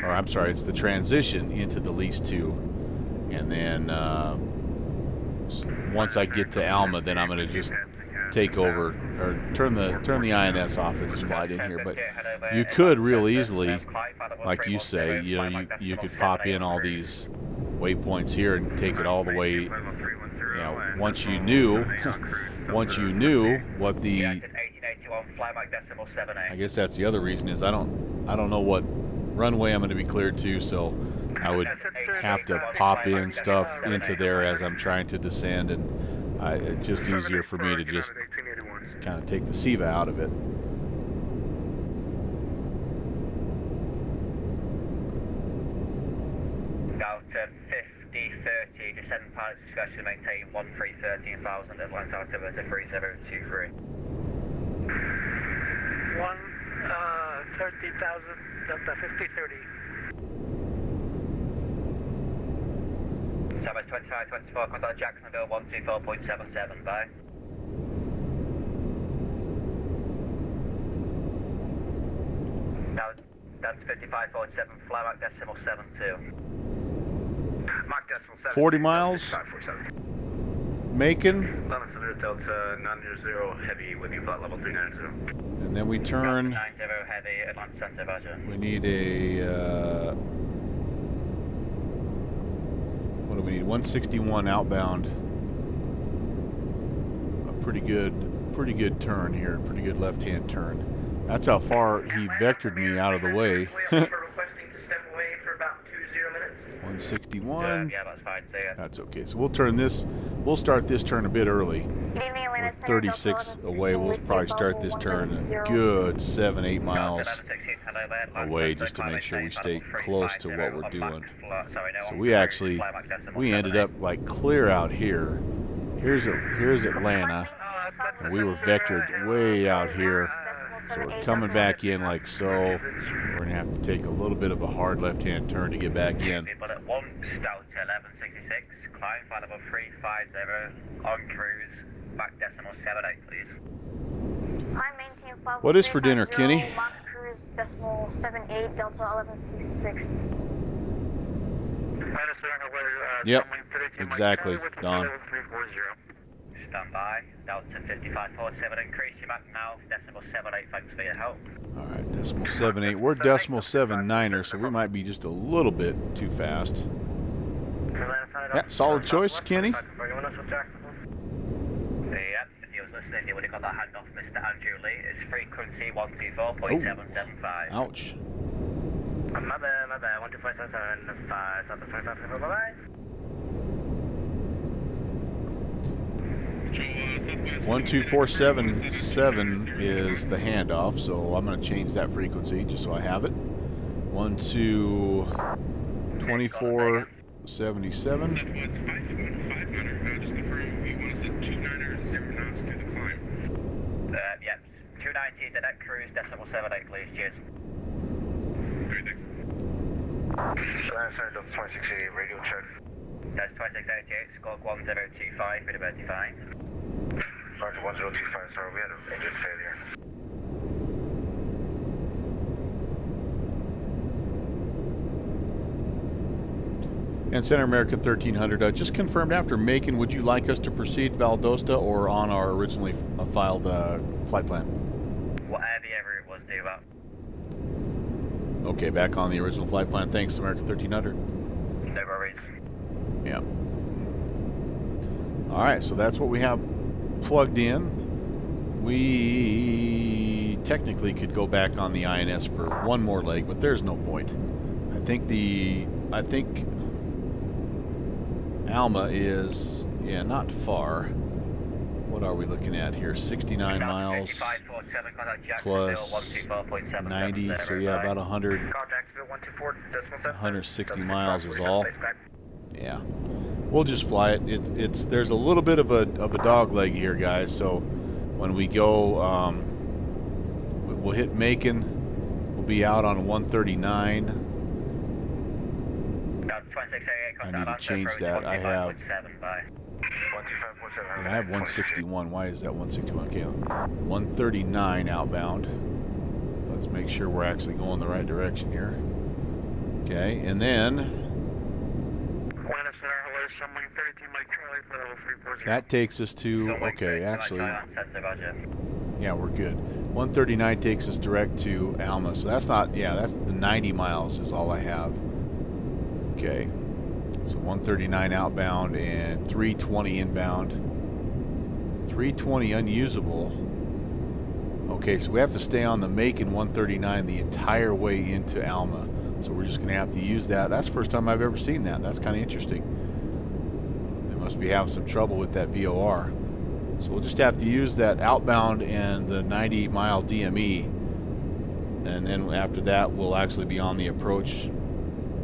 Or I'm sorry, it's the transition into the lease 2. And then once I get to Alma, then I'm going to just take over or turn the INS off and just fly it in here. But you could real easily, like you say, you could pop in all these waypoints here and take it all the way. You know, once you knew what the, I guess that's the other reason is I don't know what runway I'm going to be cleared to, so I would have to pop in stuff into there as I'm trying to descend, and it's just easier for me to just kind of take the SEVA out of it. Delta 5030, descend pilot discussion, maintain 1313,000, Atlanta altimeter 3023. 13,000, Delta 5030. Southwest 2524, contact Jacksonville 124.77, bye. Now, that's 5547, fly back decimal 72. Mach decimal 7. 40 miles. 547. Macon. London Center Delta 900 heavy with you, flight level 390. And then we turn. 90 heavy, Atlanta Center, Roger. We need a. What do we need? 161 outbound. A pretty good turn here. Pretty good left-hand turn. That's how far he vectored me out of the way. 161. Yeah, that's fine, see ya. That's okay. So we'll turn this. We'll start this turn a bit early. We're 36 away. We'll probably start this turn a good 7-8 miles away, just to make sure we stay close to what we're doing. So we ended up like clear out here. Here's Atlanta, and we were vectored way out here. So we're coming back in like so. We're gonna have to take a little bit of a hard left-hand turn to get back in. But at 1, Delta 1166, climb flight level 350, on cruise, back decimal 78, please. What is for dinner, Kenny? Mach cruise decimal 78, Delta 1166. Yep, exactly, Don. Stand by, Delta 5547, increase your Mach now, decimal 78, thanks for your help. Alright, decimal 78. We're decimal 79er, so we might be just a little bit too fast. Yeah, solid choice, Kenny. Yep, if you was listening, you would have got that hand off Mr. Andrew Lee. It's frequency 124.775. Ouch. My bad, 12577, 5, South 25, bye-bye. 12477 is the handoff, so I'm going to change that frequency just so I have it. 122477. Southwest 51500, just confirm V1 is at 290 knots to the climb. Yep, 290 to that cruise, decimal 78, please, cheers. Great, thanks. London Center Delta 2688, radio check. That's 2688, squawk 1025, bit about defined. Roger 1025, sorry, we had an engine failure. And Center American 1300, just confirmed after Macon, would you like us to proceed Valdosta or on our originally filed flight plan? Whatever it was, do that. Okay, back on the original flight plan. Thanks, American 1300. No worries. Yeah. Alright, so that's what we have plugged in. We technically could go back on the INS for one more leg, but there's no point. I think Alma is, yeah, not far. What are we looking at here? 69 miles plus 90, so yeah, about 160 miles is all. Yeah, we'll just fly it. There's a little bit of a dog leg here, guys. So when we go, we'll hit Macon. We'll be out on 139. I need to change that. I have Yeah, I have 161. Why is that 161? Okay, 139 outbound. Let's make sure we're actually going the right direction here. Okay, and then Atlanta Center, hello, someone 32 Mike Charlie for level 340. that takes us to, okay, actually, yeah, we're good. 139 takes us direct to Alma. So that's not, yeah, that's the 90 miles is all I have. Okay. So 139 outbound and 320 inbound. 320 unusable. Okay, so we have to stay on the Macon 139 the entire way into Alma. So we're just going to have to use that. That's the first time I've ever seen that. That's kind of interesting. They must be having some trouble with that VOR. So we'll just have to use that outbound and the 90-mile DME. And then after that, we'll actually be on the approach.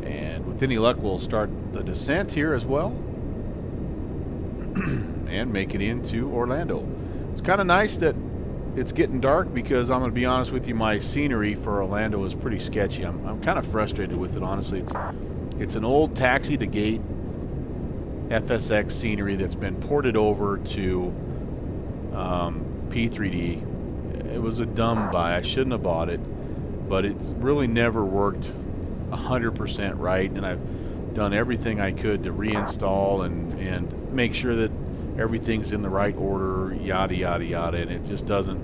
And with any luck, we'll start the descent here as well. And make it into Orlando. It's kind of nice that it's getting dark because I'm going to be honest with you, my scenery for Orlando is pretty sketchy. I'm kind of frustrated with it, honestly. It's an old taxi to gate FSX scenery that's been ported over to P3D. It was a dumb buy. I shouldn't have bought it, but it's really never worked 100% right, and I've done everything I could to reinstall and make sure that everything's in the right order, yada yada yada, and it just doesn't.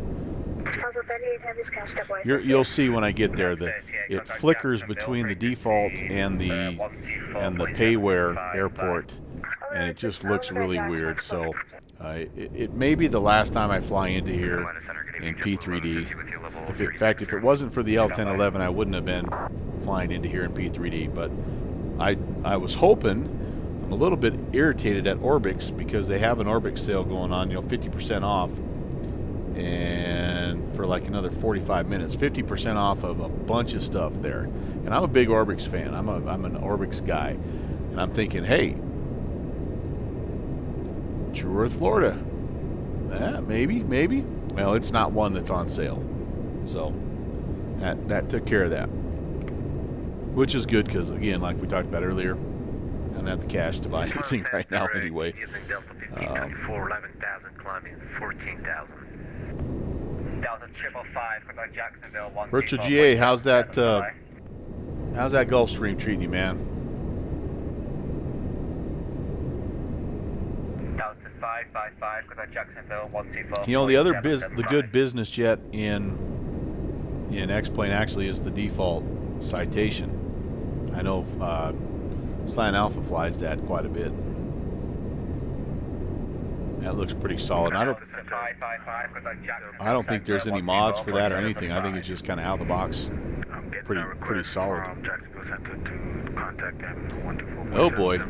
You'll see when I get there that it flickers between the default and the payware airport, and it just looks really weird. So it may be the last time I fly into here in P3D. In fact, if it wasn't for the L-1011, I wouldn't have been flying into here in P3D. But I was hoping. I'm a little bit irritated at Orbix because they have an Orbix sale going on, 50% off, and for like another 45 minutes, 50% off of a bunch of stuff there. And I'm a big Orbix fan. I'm an Orbix guy, and I'm thinking, hey, True Earth, Florida, maybe. Well, it's not one that's on sale, so that took care of that, which is good because again, like we talked about earlier, I don't have the cash to buy anything right now anyway. Using Delta 1594, 11,000, climbing 14,000. Delta 555, quick on Jacksonville, 124. Virtual GA, how's that Gulfstream treating you, man? Delta 555, quick on Jacksonville, 124. The good business jet in X-Plane actually is the default citation. I know Slant Alpha flies that quite a bit. That looks pretty solid. I don't think there's any mods for that or anything. I think it's just kind of out of the box. Pretty solid. Oh boy.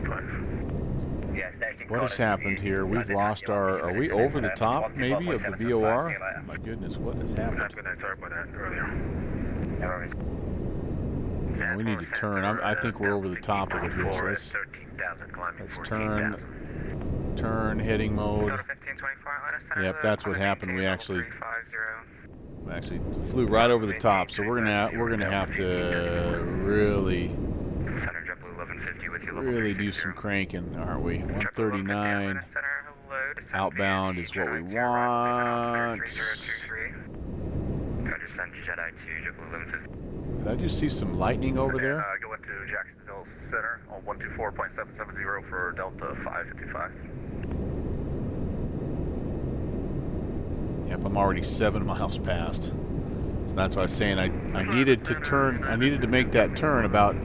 What has happened here? We've lost our... Are we over the top maybe of the VOR? My goodness, what has happened? Yeah, we need to turn. I think we're over the top of it here, so let's turn heading mode. Yep, that's what happened. We actually flew right over the top, so we're gonna have to really do some cranking, aren't we? 139 outbound is what we want. Did I just see some lightning over there? Go into Jacksonville Center on 124.770 for Delta 555. Yep, I'm already 7 miles past. So that's why I was saying I needed to turn. I needed to make that turn about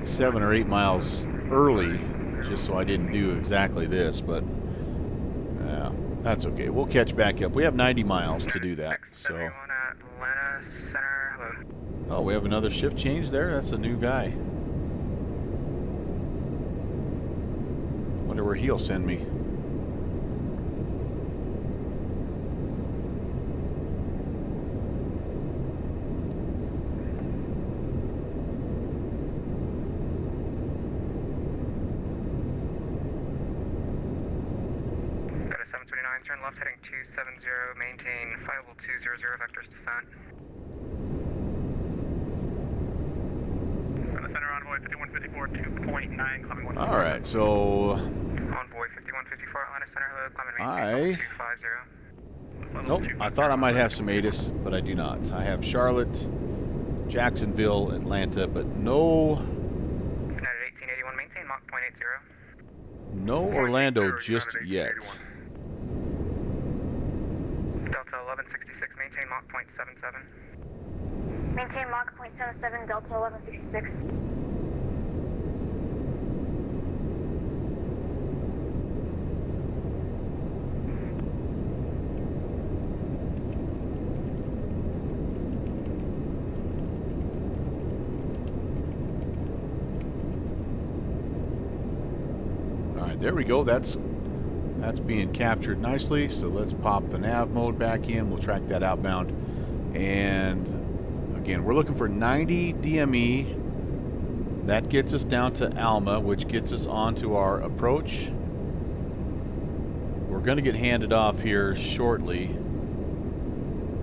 7 or 8 miles early, just so I didn't do exactly this. But that's okay. We'll catch back up. We have 90 miles to do that. So. Oh, we have another shift change there? That's a new guy. Wonder where he'll send me. Got a 729, turn left heading 270, maintain flyable 200, vectors descent. All right, so Envoy 5154 Atlanta Center, hello, climb and I- maintain level 250. Nope, I thought I might have some ATIS, but I do not. I have Charlotte, Jacksonville, Atlanta, but no United 1881, maintain Mach .80. Orlando just yet. Delta 1166, maintain Mach .77. Maintain Mach .77, Delta 1166. Alright, there we go. That's being captured nicely. So let's pop the nav mode back in. We'll track that outbound. And again, we're looking for 90 DME. That gets us down to Alma, which gets us onto our approach. We're going to get handed off here shortly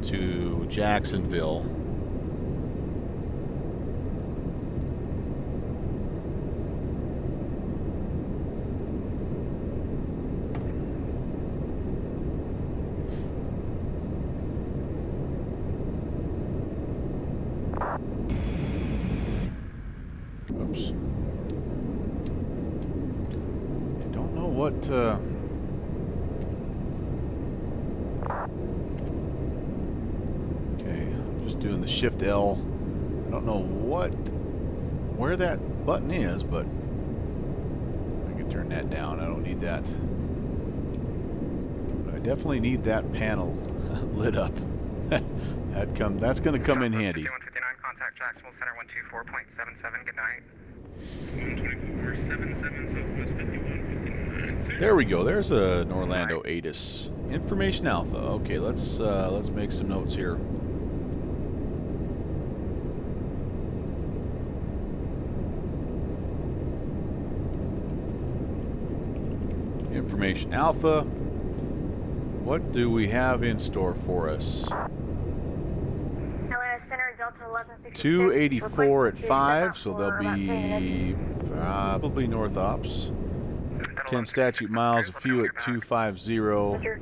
to Jacksonville. Oops. I don't know what okay, I'm just doing the Shift L. I don't know where that button is, but I can turn that down. I don't need that. But I definitely need that panel lit up. That's going to come in handy. 5159, contact Jacksonville Center 124.77, good night. 124.77, Southwest 5159. There we go. There's an Orlando ATIS. Information Alpha. Okay, let's make some notes here. Information Alpha. What do we have in store for us? Atlanta Center, Delta 1166. 284 at requesting 5, to so stop they'll for about 3 be minutes. probably north ops. 10 statute miles, a few at 250, Roger.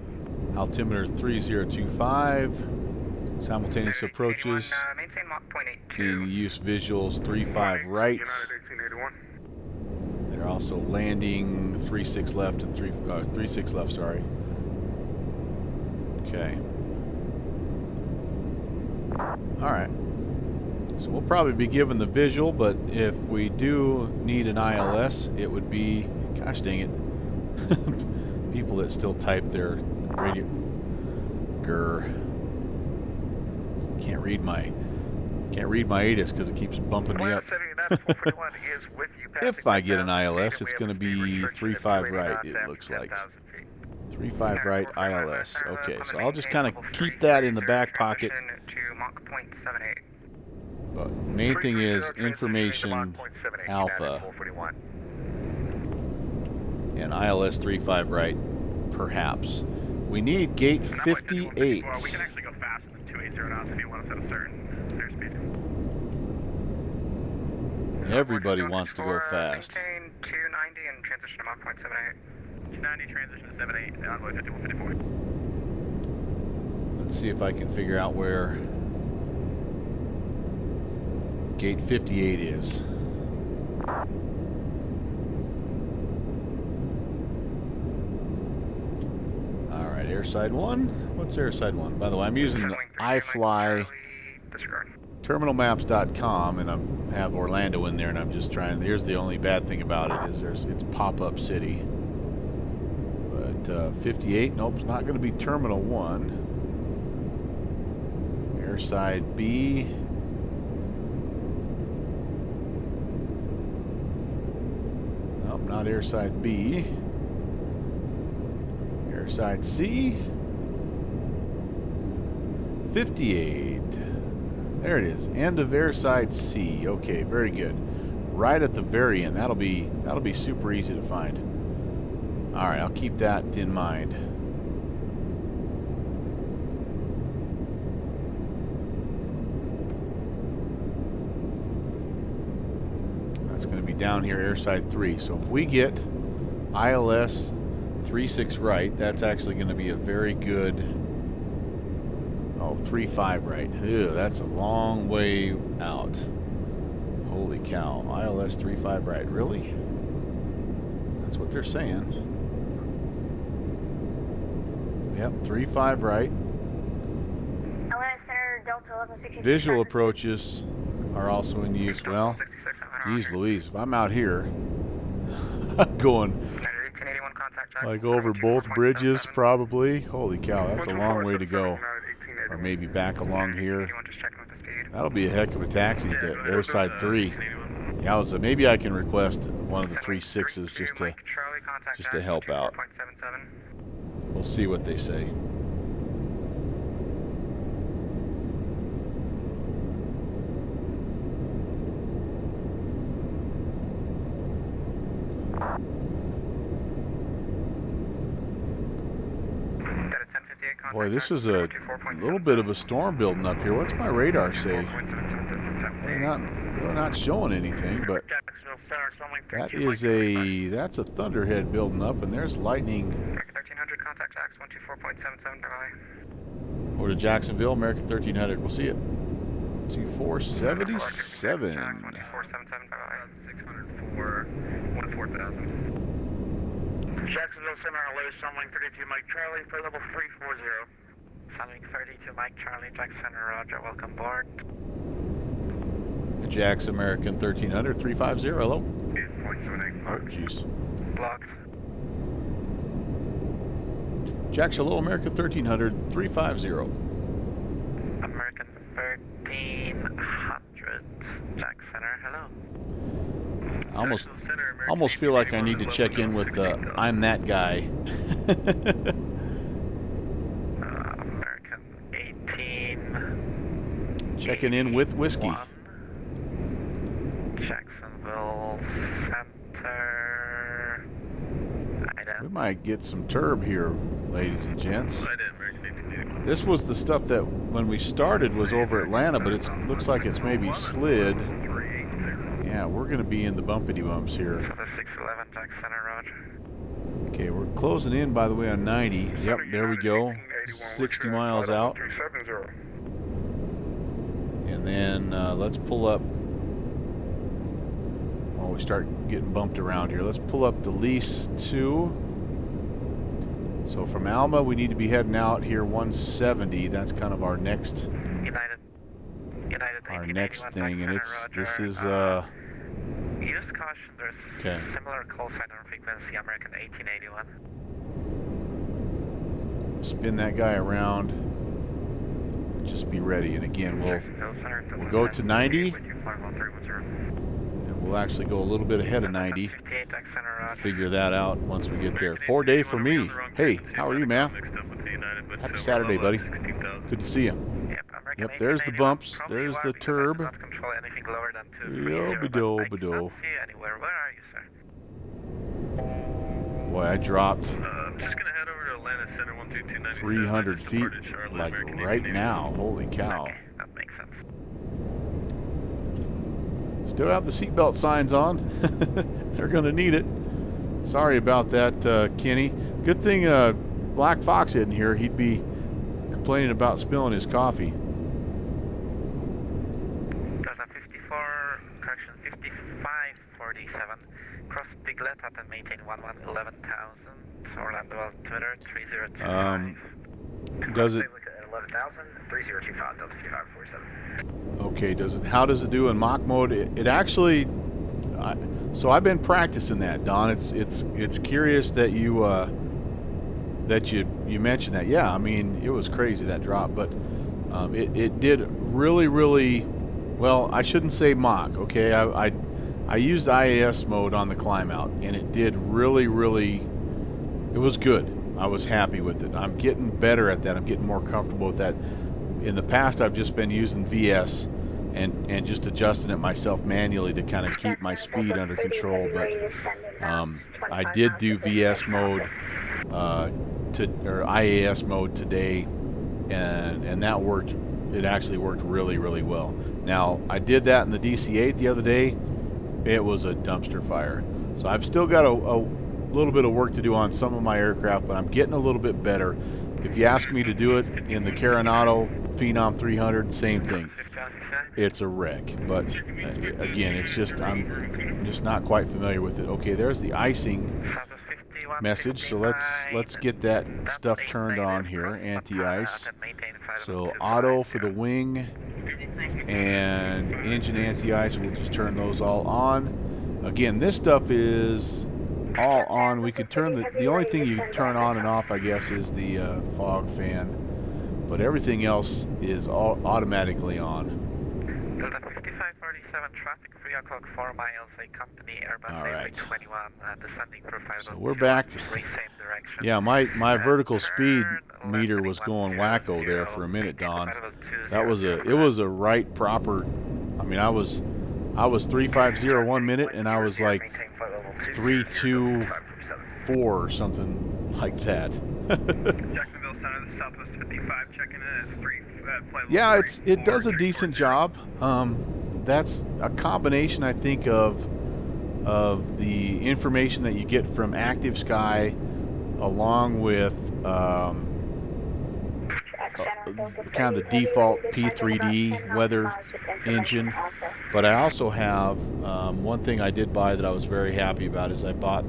altimeter 3025, simultaneous approaches, Maintain Mach in .82. use visuals 35 right. United 1881. They're also landing 36 left and 36 left, sorry. Okay. Alright. So we'll probably be given the visual, but if we do need an ILS, it would be, gosh dang it, people that still type their radio. Grr. Can't read my ATIS because it keeps bumping me up. If I get an ILS, it's going to be 35 right, it looks like. 35 right ILS. Okay, so I'll just kind of keep that in the back pocket. To Mach .78. But main thing is information Alpha and ILS 35 right, perhaps. We need gate 58. We can actually go faster than 280 knots if you want to set a certain airspeed. Everybody wants to go fast. Maintain 290 and transition to Mach .78. 290 transition to 78, Envoy 5154. Let's see if I can figure out where gate 58 is. Alright, airside 1. What's airside 1? By the way, I'm using the iFly terminalmaps.com, and I have Orlando in there, and I'm just trying. Here's the only bad thing about it is it's pop-up city. But 58, nope, it's not going to be Terminal 1. Airside B. Nope, not airside B. Airside C. 58. There it is. End of airside C. Okay, very good. Right at the very end. That'll be super easy to find. All right, I'll keep that in mind. That's going to be down here, airside 3. So if we get ILS 36 right. That's actually going to be a very good. Oh, 35 right. Ew, that's a long way out. Holy cow. ILS 35 right. Really? That's what they're saying. Yep, 35 right. Atlanta Center, Delta 1166. Visual approaches are also in use. Well, geez Louise, if I'm out here going like over both bridges probably, holy cow, that's a long way to go. Or maybe back along here. That'll be a heck of a taxi to Airside 3. Yeah, maybe I can request one of the 3.6s just to help out. We'll see what they say. Boy, this is a little bit of a storm building up here. What's my radar say? Really not showing anything, but that's a thunderhead building up, and there's lightning. 1300, contact Jax 124.77, bye. Over to Jacksonville, American 1300. We'll see it. 2477. 124.77, bye. 604, 14,000. Jacksonville, Center, low, Sunwing 32, Mike Charlie, for level 340. Sunwing 32, Mike Charlie, Jack Center, roger, welcome aboard. Jax American 1300, 350, hello. 8.78. Oh, jeez. Blocked. Jax, hello, American 1300, 350. American 1300, Jack Center, hello. I almost feel like I need to check in with the I'm that guy. American 18. Checking in with whiskey. 1, Jacksonville Center. We might get some turb here, ladies and gents. This was the stuff that when we started was over Atlanta, but it looks like it's maybe slid. Yeah, we're going to be in the bumpity bumps here. For the 611, Jack Center, roger. Okay, we're closing in, by the way, on 90. Yep, there we go. 60 miles out. And then let's pull up. Well, we start getting bumped around here. Let's pull up the lease 2. So from Alma, we need to be heading out here 170. That's kind of our next thing, and this is use caution, there's similar call sign on frequency, American 1881. Spin that guy around. Just be ready, and again we'll go to 90, and we'll actually go a little bit ahead of 90. Figure that out once we get there. 4-day for me. Hey, how are you, man? Happy Saturday, buddy. Good to see you. Yep, there's the bumps. There's the turb. Yo-ba-do-ba-do. Boy, I dropped just gonna head over to Atlanta Center 12296. 300 feet like right now. Holy cow. Okay, that makes sense. Still have the seatbelt signs on. They're gonna need it. Sorry about that, Kenny. Good thing Black Fox isn't here. He'd be complaining about spilling his coffee. Delta 54, correction 5547. Cross Biglet at and maintain 11,000. Orlando altimeter 3025. Does it? 11,000, 3025, Delta 5547. Okay. How does it do in mock mode? It actually. So I've been practicing that, Don. It's curious that you mentioned that. Yeah, I mean it was crazy that drop, but it did really well. I shouldn't say mock. Okay, I used IAS mode on the climb out, and it did really. It was good. I was happy with it. I'm getting better at that. I'm getting more comfortable with that. In the past, I've just been using VS and just adjusting it myself manually to kind of keep my speed under control. But I did do VS mode or IAS mode today, and that worked. It actually worked really well. Now I did that in the DC-8 the other day. It was a dumpster fire. So I've still got little bit of work to do on some of my aircraft, but I'm getting a little bit better. If you ask me to do it in the Coronado Phenom 300, same thing. It's a wreck. But again, it's just I'm just not quite familiar with it. Okay, there's the icing message. So let's get that stuff turned on here. Anti-ice. So auto for the wing and engine anti-ice. We'll just turn those all on. Again, this stuff is all on. We could turn the only thing you turn on and off, I guess, is the fog fan, but everything else is all automatically on. Delta 5547 traffic 3 o'clock 4 miles, a company Airbus All right. A21 descending profile. So we're back. Same direction. Yeah, my vertical speed meter was going wacko there for a minute, Don. That was it was a right proper. I mean, I was 350 1 minute, and I was like 324 or something like that. Jacksonville Center, the Southwest 55, checking in at 3, yeah, it does a decent job. That's a combination, I think, of the information that you get from Active Sky, along with kind of the default P3D weather engine. But I also have one thing I did buy that I was very happy about is I bought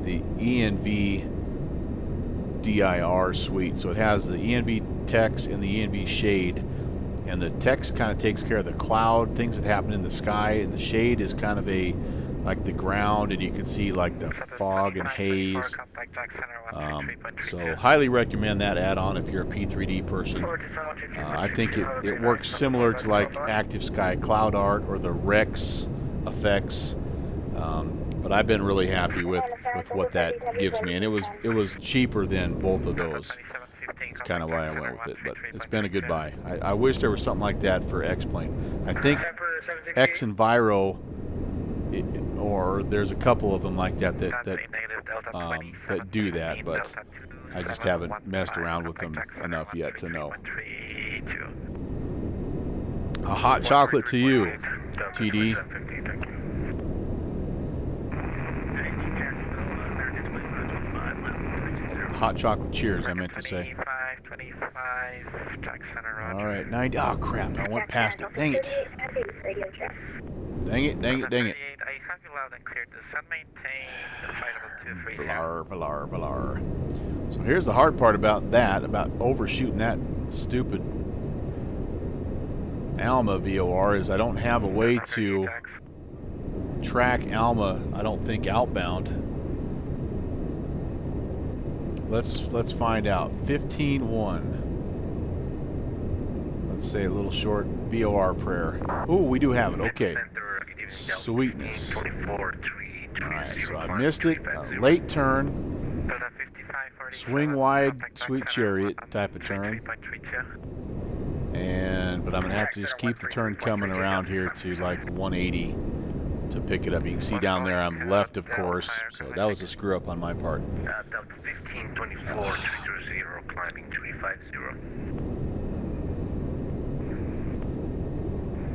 the ENV DIR suite. So it has the ENV text and the ENV shade, and the text kind of takes care of the cloud, things that happen in the sky, and the shade is kind of like the ground, and you can see like the fog and haze. So highly recommend that add-on if you're a P3D person. I think it works similar to like Active Sky Cloud Art or the Rex effects, but I've been really happy with what that gives me, and it was cheaper than both of those. That's kind of why I went with it, but it's been a good buy. I wish there was something like that for X-Plane. I think X Enviro, or there's a couple of them like that do that, but I just haven't messed around with them enough yet to know. A hot chocolate to you, TD. Hot chocolate cheers, I meant to say. All right, 90. Oh crap! I went past it. Dang it! Dang it! Dang it! Dang it! Valar. So here's the hard part about that, about overshooting that stupid Alma VOR, is I don't have a way to track Alma. I don't think outbound. Let's find out. 15-1. Let's say a little short VOR prayer. Ooh, we do have it. Okay. Sweetness. Alright, so I missed it. Late turn. Swing wide, sweet chariot type of turn. But I'm going to have to just keep the turn coming around here to like 180 to pick it up. You can see down there I'm left, of course, so that was a screw up on my part. Delta 1524, 320, climbing 350.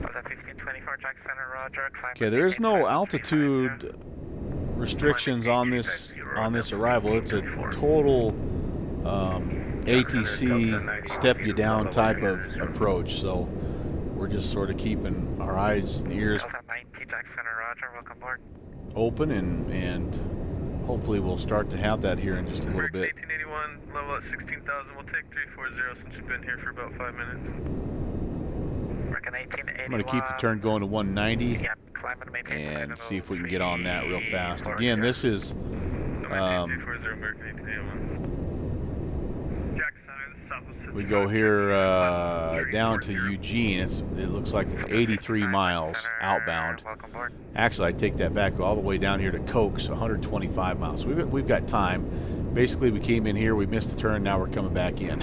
Delta 1524, Jack Center, Roger. Okay, there is no altitude restrictions on this arrival. It's a total ATC step you down type of approach, so we're just sort of keeping our eyes and ears open, and hopefully we'll start to have that here in just a little bit. 1881, level at 16,000. We'll take 340 since you've been here for about 5 minutes. I'm going to keep the turn going to 190 and see if we can get on that real fast. Again, this is we go here down to Eugene. It looks like it's 83 miles outbound. Actually, I take that back. Go all the way down here to Cokes, 125 miles. So we've got time. Basically, we came in here, we missed the turn, now we're coming back in.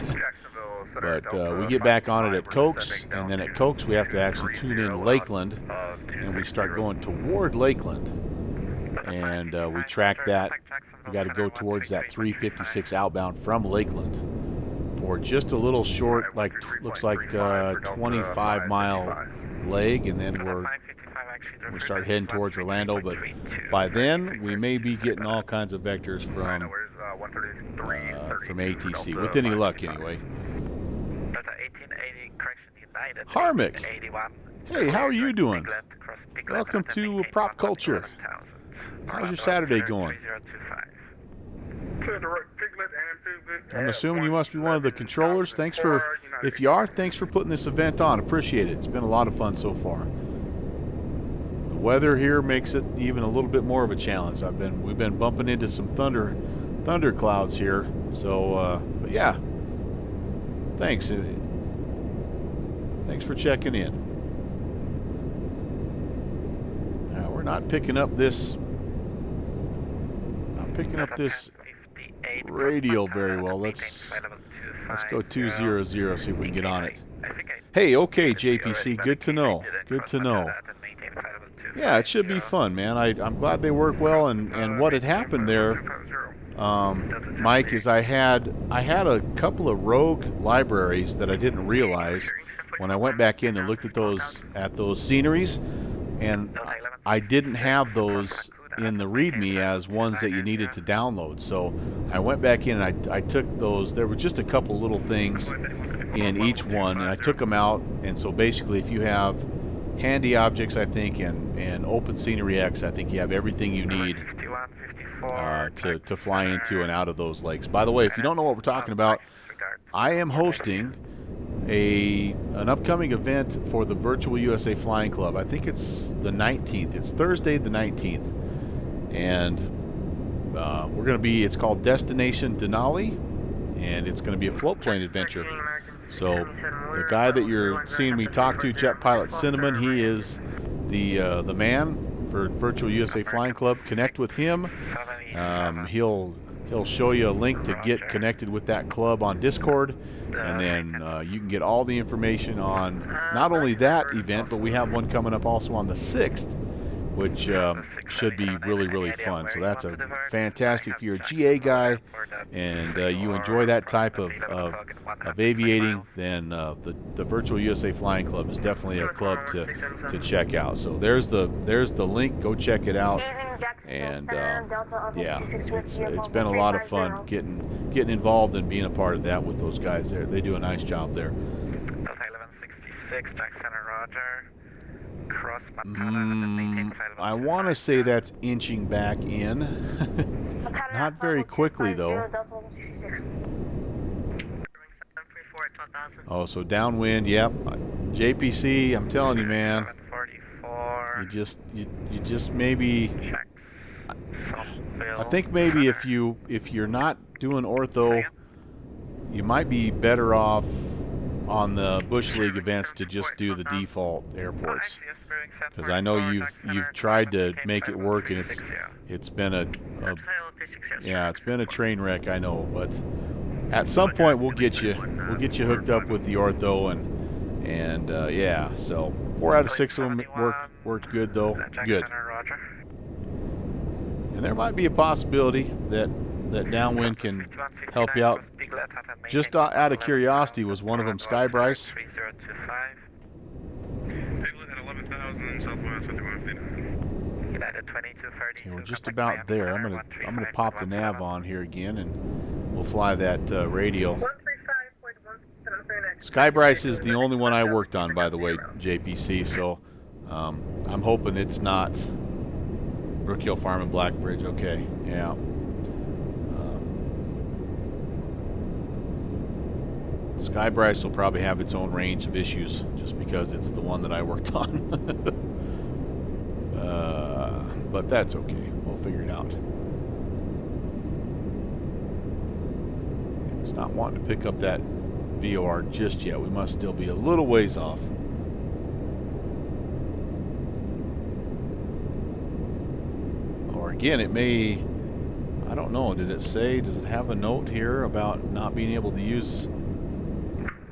But we get back on it at Cokes, and then at Cokes we have to actually tune in Lakeland, and we start going toward Lakeland. And we track that. We got to go towards that 356 outbound from Lakeland for just a little short, like looks like 25 mile leg, and then we're we start heading towards Orlando. But by then, we may be getting all kinds of vectors from ATC, with any luck anyway. Delta 1880, correction United. Harmick, 81. hey, how are you doing? Piglet, cross Piglet, Welcome and to maintain Prop 11,000. Culture. How's your Saturday going? 3025. I'm assuming you must be one of the controllers. Thanks for, if you are, thanks for putting this event on. Appreciate it. It's been a lot of fun so far. The weather here makes it even a little bit more of a challenge. We've been bumping into some thunder clouds here. So, but yeah, thanks. Thanks for checking in. Now, we're not picking up this. Not picking up this radio very well. Let's go 200, see if we can get on it. Hey, okay, JPC, good to know. Good to know. Yeah, it should be fun, man. I'm glad they work well. And what had happened there, Mike, is I had a couple of rogue libraries that I didn't realize when I went back in and looked at those sceneries, and I didn't have those in the README as ones that you needed to download. So I went back in and I took those. There were just a couple little things in each one, and I took them out. And so basically, if you have handy objects, I think, and Open Scenery X, I think you have everything you need to fly into and out of those lakes. By the way, if you don't know what we're talking about, I am hosting an upcoming event for the Virtual USA Flying Club. I think it's the 19th. It's Thursday the 19th. And we're going to be, it's called Destination Denali, and it's going to be a float plane adventure. So the guy that you're seeing me talk to, Jet Pilot Cinnamon, he is the man for Virtual USA Flying Club. Connect with him. He'll show you a link to get connected with that club on Discord, and then you can get all the information on not only that event, but we have one coming up also on the 6th, which should be really, really fun. So that's a fantastic, if you're a GA guy and you enjoy that type of aviating, then the Virtual USA Flying Club is definitely a club to check out. So there's the link. Go check it out. And yeah, it's been a lot of fun getting involved and being a part of that with those guys there. They do a nice job there. Delta 1166, Jack Center, roger. Cross I want to say that's inching back in. Not very quickly though. Oh, so downwind, yep. JPC, I'm telling you, man. You just maybe. I think maybe if you're not doing ortho, you might be better off on the Bush League events to just do the default airports, because I know you've tried to make it work, and it's been a train wreck, I know, but at some point we'll get you hooked up with the ortho, and yeah, so 4 out of 6 of them worked good though. Good. And there might be a possibility that downwind can help you out. Just out of curiosity, was one of them Sky Bryce? Okay, we're just about there. I'm gonna pop the nav on here again, and we'll fly that radio. Sky Bryce is the only one I worked on, by the way, JPC. So I'm hoping it's not Brook Hill Farm and Blackbridge. Okay, yeah. Sky Bryce will probably have its own range of issues just because it's the one that I worked on. But that's okay. We'll figure it out. It's not wanting to pick up that VOR just yet. We must still be a little ways off. Or again, it may, I don't know, did it say, does it have a note here about not being able to use?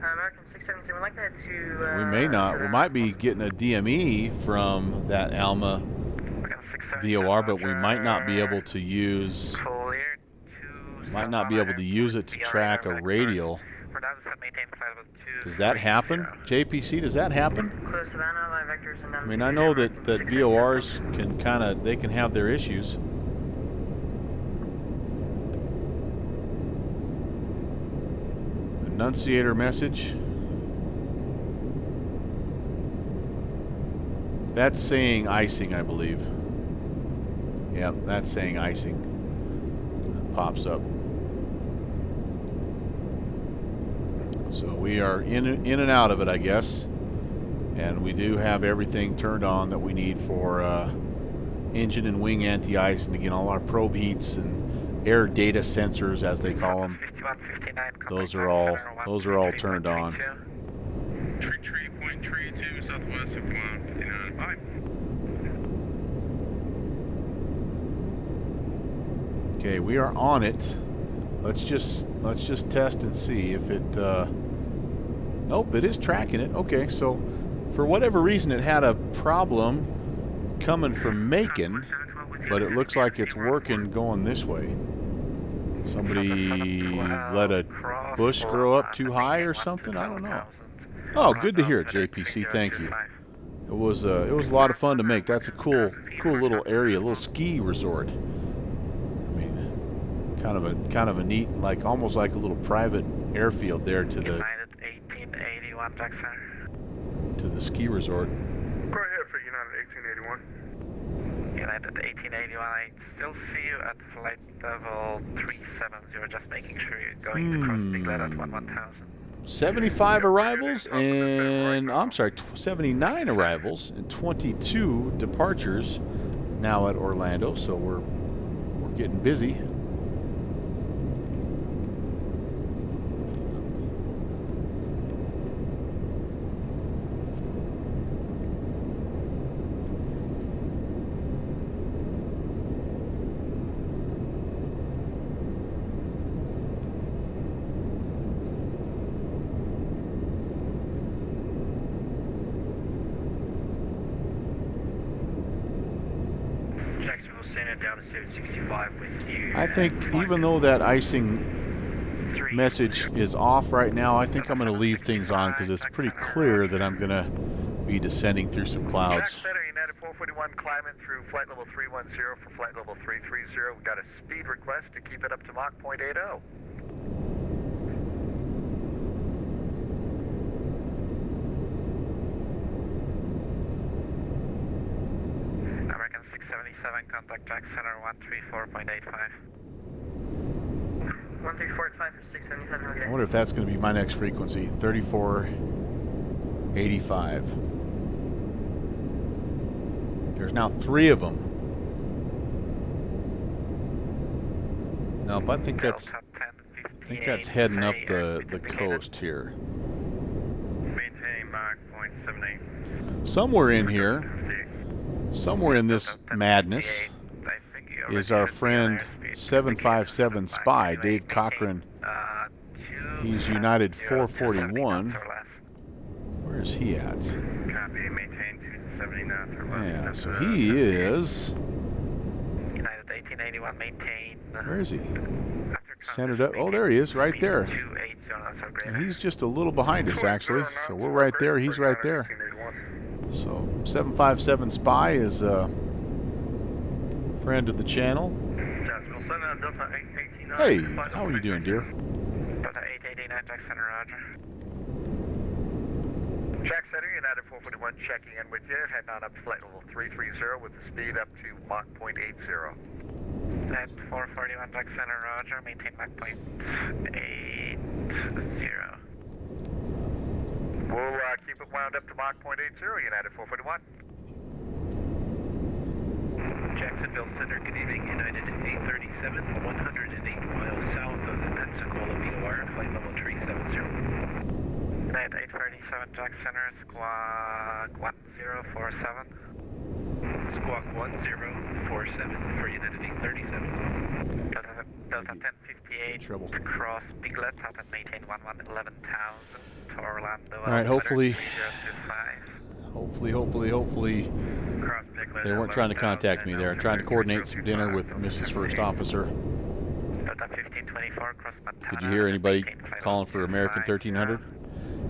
American 670, we'd like that to... We may not. We might be getting a DME from that Alma VOR, but we might not be able to use... Might not be able to use it to track a radial. Does that happen? JPC, does that happen? Clear Savannah, live sectors and then. I mean, I know that VORs can they can have their issues. Annunciator message. That's saying icing, I believe. Yep, that's saying icing. That pops up. So we are in and out of it, I guess. And we do have everything turned on that we need for engine and wing anti-ice, and again all our probe heats and air data sensors, as they call them. Those are all turned on. Tree point 32 southwest of 59.5. Okay, we are on it. Let's just test and see if it. Nope, it is tracking it. Okay, so for whatever reason it had a problem coming from Macon, but it looks like it's working going this way. Somebody let a bush grow up too high or something. I don't know. Oh, good to hear, JPC. Thank you. It was a lot of fun to make. That's a cool little area, a little ski resort. I mean, kind of a neat, like almost like a little private airfield there to the 1881 Jackson. To the ski resort. Go ahead for United 1881. United 1881, I still see you at flight level 370, just making sure you're going to cross Biglet at 1000. 75 arrivals and, I'm sorry, 79 arrivals and 22 departures now at Orlando, so we're getting busy. I think even though that icing message is off right now, I think I'm going to leave things on because it's pretty clear that I'm going to be descending through some clouds. Jack Center, United 441, climbing through flight level 310 for flight level 330. We've got a speed request to keep it up to Mach 0.80. American 677, contact Jack Center 134.85. 134.5 for 677, okay. I wonder if that's going to be my next frequency, 3485. There's now 3 of them. Nope, I think that's heading up the coast here. Maintain Mach 0.78. Somewhere in here, somewhere in this madness, is our friend 757 Spy, Dave Cochran. He's United 441. Where is he at? Copy, maintain 270 knots or less. Yeah, so he is. United 1881, maintain. Where is he? Centered up. Oh, there he is, right there. And he's just a little behind us, actually. So we're right there. He's right there. So 757 Spy is a friend of the channel. Hey, how are you doing, dear? Delta 889, Jack Center, roger. Jack Center, United 441, checking in with you. Heading on up to flight level 330 with the speed up to Mach 0.80. At 441, Jack Center, roger. Maintain Mach 0.80. We'll keep it wound up to Mach 0.80, United 441. Jacksonville Center, good evening. United 837, 108 miles south of Pensacola, VOR, flight level 370. United 837, Jack Center, squawk 1047. Squawk 1047 for United 837. Delta 1058, cross Biglet, Papa maintain 11,000 to Orlando. Alright, hopefully they weren't trying to contact me there. I'm trying to coordinate some dinner with Mrs. First Officer. Delta 1524, cross Montana. Did you hear anybody calling for American 1300?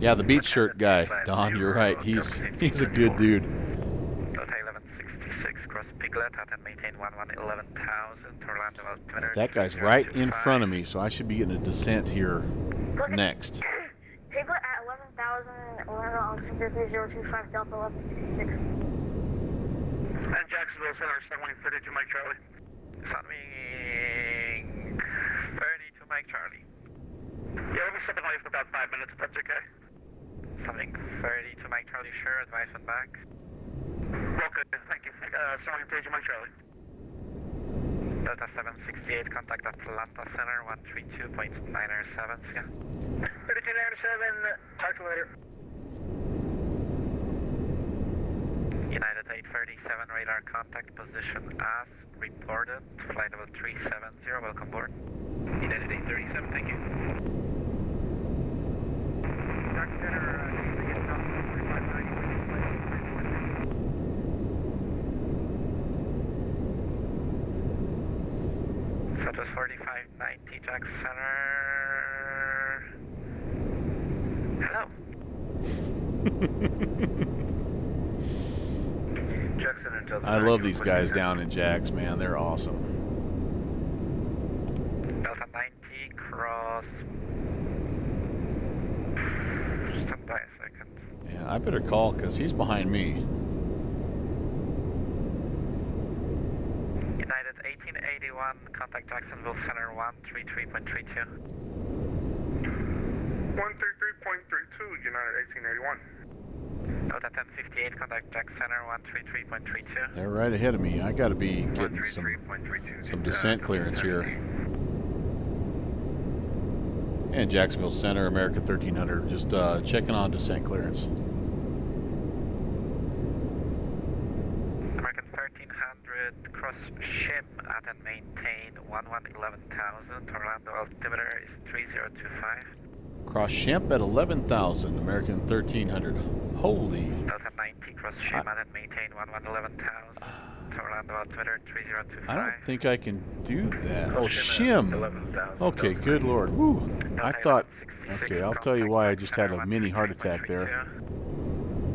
Yeah, the beach shirt guy, Don. You're right. He's a good dude. Delta 1166, cross Piglet, at and maintain 11,000, Orlando altimeter. That guy's right in front of me, so I should be getting a descent here next. Piglet at 11,000, Orlando altimeter 3025, Delta 1166. And Jacksonville Center, Sunwing 32, Mike Charlie. Sunwing 32, Mike Charlie. Yeah, we'll be stepping away for about 5 minutes, if that's okay. Sunwing 32, Mike Charlie, sure, advisement back. Okay, thank you. Sunwing 32, Mike Charlie. Delta 768, contact Atlanta Center, 132.907, yeah. 3297, talk to you later. United 837, radar contact position as reported, flight level 370, welcome aboard. United 837, thank you. Southwest 4590, Jack Center. Hello. I love these guys down in Jax, man. They're awesome. Delta 90, cross. Stand by a second. Yeah, I better call because he's behind me. United 1881, contact Jacksonville Center 133.32. 133.32, United 1881. Delta 1058, contact Jack Center 133.32. They're right ahead of me. I got to be getting some descent clearance here. And Jacksonville Center, American 1300, just checking on descent clearance. American 1300, cross Shim at and maintain 11,000. Orlando altimeter is 3025. Cross Shemp at 11,000, American 1300. Holy. Delta 90, cross Shim at and maintain 11,000. Orlando altimeter 3025. I don't think I can do that. Oh, Shim. Okay, good Lord. Woo. I thought, okay, I'll tell you why I just had a mini heart attack there.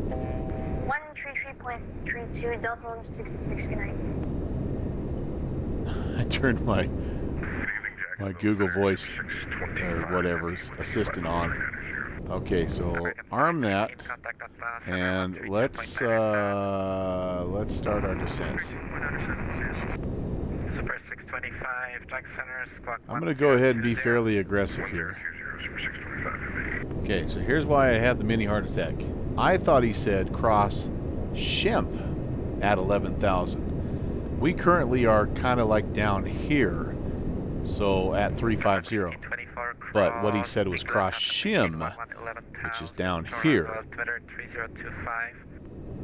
133.32, Delta 1166, good night. I turned my Google Voice or whatever assistant on. Okay, so arm that, and let's start our descent. Super 625, Jack Center, squawk. I'm going to go ahead and be fairly aggressive here. Okay, so here's why I had the mini heart attack. I thought he said cross Shemp at 11,000. We currently are kind of like down here, so at 350. But what he said was cross Shim, which is down here.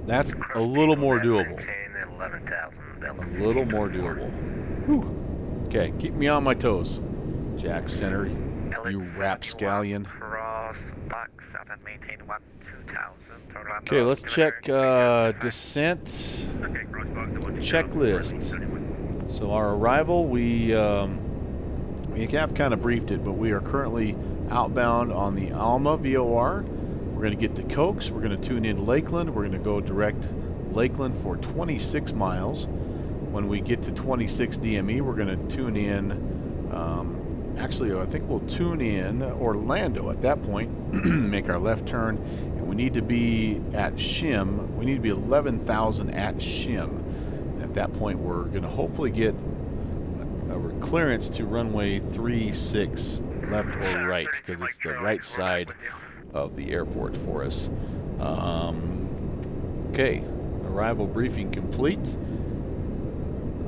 That's a little more doable. A little more doable. Whew. Okay, keep me on my toes, Jack Center, you rapscallion. Okay, let's check descent checklist. So our arrival, we have kind of briefed it, but we are currently outbound on the Alma VOR. We're going to get to Cokes. We're going to tune in Lakeland. We're going to go direct Lakeland for 26 miles. When we get to 26 DME, we're going to tune in, actually I think we'll tune in Orlando at that point, make our left turn, and we need to be at Shim. We need to be 11,000 at Shim. And at that point, we're going to hopefully get a clearance to runway 36 left or right, because it's the right side of the airport for us. Okay, arrival briefing complete.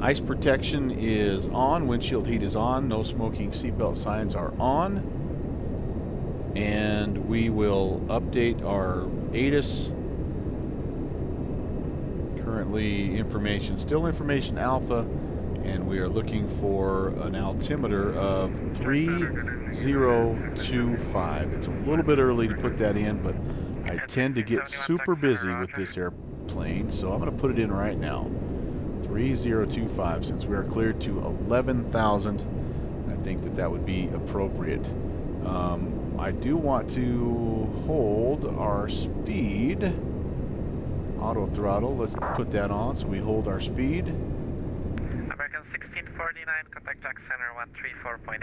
Ice protection is on, windshield heat is on, no smoking seatbelt signs are on, and we will update our ATIS. Currently still information alpha, and we are looking for an altimeter of 3025. It's a little bit early to put that in, but I tend to get super busy with this airplane, so I'm going to put it in right now. 3025. Since we are cleared to 11,000, I think that would be appropriate. I do want to hold our speed. Auto throttle, let's put that on so we hold our speed. American 1649, contact Jack Center 134.85.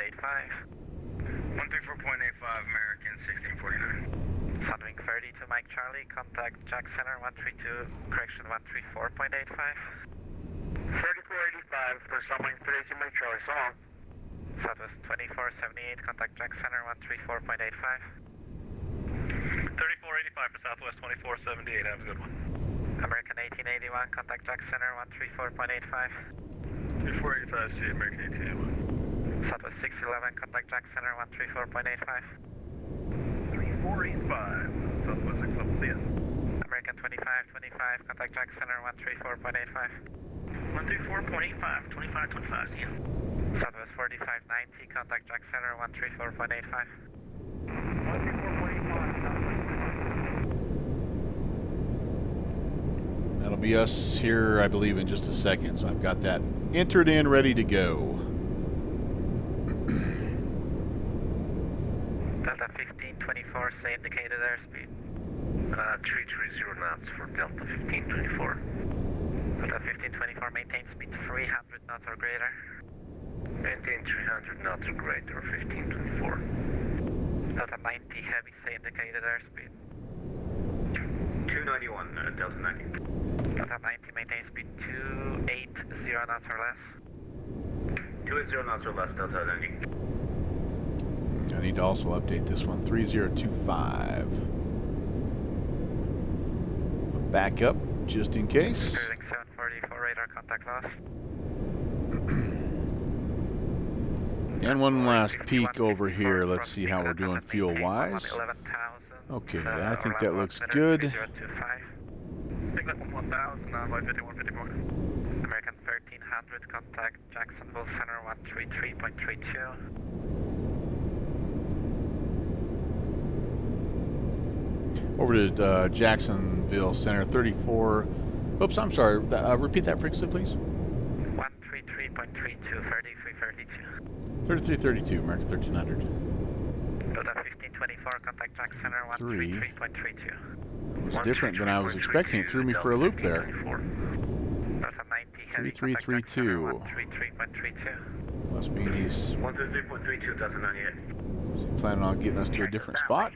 134.85, American 1649. Sunwing 32, Mike Charlie, contact Jack Center 132, correction 134.85. 3485 for Sunwing 32, Mike Charlie, so long. Southwest 2478, contact Jack Center 134.85. 3485 for Southwest 2478, have a good one. American 1881, contact Jack Center 134.85. 3485, see American 1881. Southwest 611, contact Jack Center 134.85. 3485, Southwest 611, see ya. American 2525, contact Jack Center 134.85. 134.85, 2525, see ya. Southwest 4590, contact Jack Center 134.85. 134.85. That'll be us here, I believe, in just a second. So I've got that entered in, ready to go. Delta 1524, say indicated airspeed. 330 knots for Delta 1524. Delta 1524, maintain speed 300 knots or greater. Maintain 300 knots or greater, 1524. Delta 90 heavy, say indicated airspeed. 291, Delta 90. Delta 90, maintain speed 280 knots or less. 280 knots or less, Delta 90. I need to also update this one. 3025. Back up, just in case. Cruising 744, radar contact lost. And one last peek over here. Let's see how we're doing fuel-wise. Okay, I think that looks good. Take that 1000, by 5154. American 1300, contact Jacksonville Center 133.32. Over to Jacksonville Center 34. Oops, I'm sorry. Repeat that frequency, please. 133.32, 3332. 3332, American 1300. Delta 1524, contact Jack Center 133.32. It was different than I was expecting. It threw me for a loop there. Delta 90 heavy, 3332. 133.32. Must be he's 133.32, Delta 98. planning on getting us to a different spot.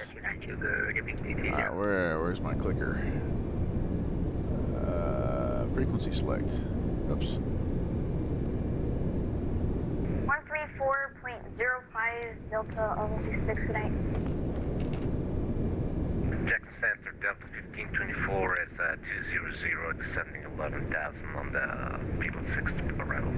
Alright, where's my clicker? Frequency select. Oops. 134.05 Delta 166, good night. Jackson Center, Delta 1524 is 200, descending 11,000 on the P6 arrival.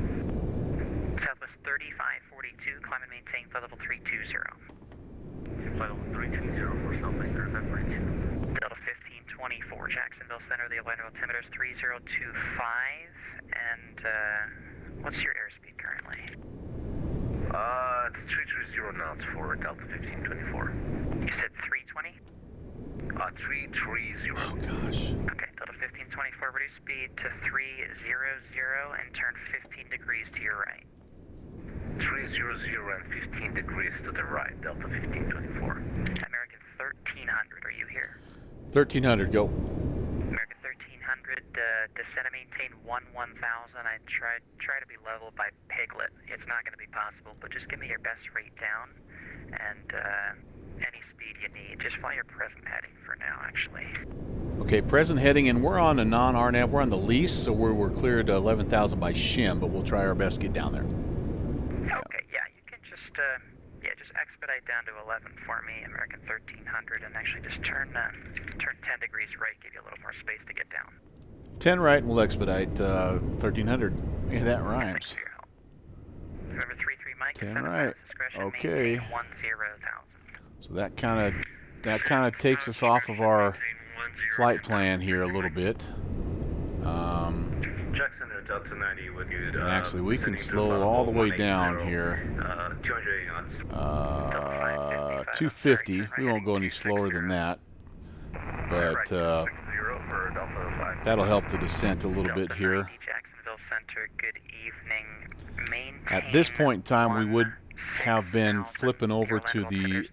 Southwest 3542, climb and maintain flight level 320. Flight level 320 for Southwest 3542. Delta 1524, Jacksonville Center, the aligner altimeter is 3025, and what's your airspeed currently? It's 330 knots for Delta 1524. You said 320? 330. Oh gosh. Okay, Delta 1524, reduce speed to 300 and turn 15 degrees to your right. 300 and 15 degrees to the right, Delta 1524. American 1300, are you here? 1300, go. American 1300, descend and maintain 1000. I try to be level by Piglet. It's not going to be possible, but just give me your best rate down and any speed you need. Just fly your present heading for now, actually. Okay, present heading, and we're on a non-RNAV. We're on the lease, so we're cleared to 11,000 by shim, but we'll try our best to get down there. Okay, yeah, you can just expedite down to 11 for me, American 1300, and actually just turn 10 degrees right, give you a little more space to get down. 10 right, and we'll expedite 1300. Yeah, that rhymes. Thanks for your help. Remember 33 Mike, 10 descend right. at discretion, Okay. maintain 10,000. So that kind of takes us off of our flight plan here a little bit. Jackson Delta 90 with you. And actually, we can slow all the way down here. 280 knots. 250. We won't go any slower than that. But that'll help the descent a little bit here. Jacksonville Center, good evening. Maintain At this point in time, we would have been flipping over to the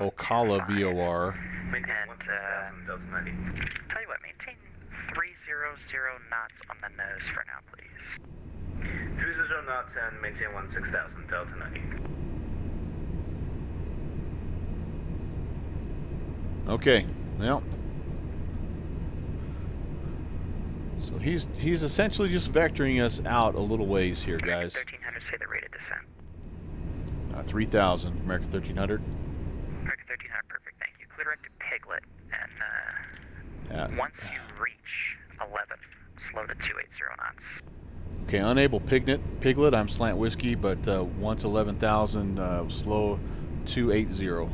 Ocala VOR. And tell you what, maintain 300 knots on the nose for now, please. 30 knots and maintain 16,000 Delta 90. Okay, well, so he's essentially just vectoring us out a little ways here, guys. 1300, say the rate of descent. 3,000, American 1300. American 1300, perfect, thank you. Clear direct to Piglet, and once you reach 11, slow to 280 knots. Okay, unable Piglet, I'm slant whiskey, but once 11,000, slow 280. I'm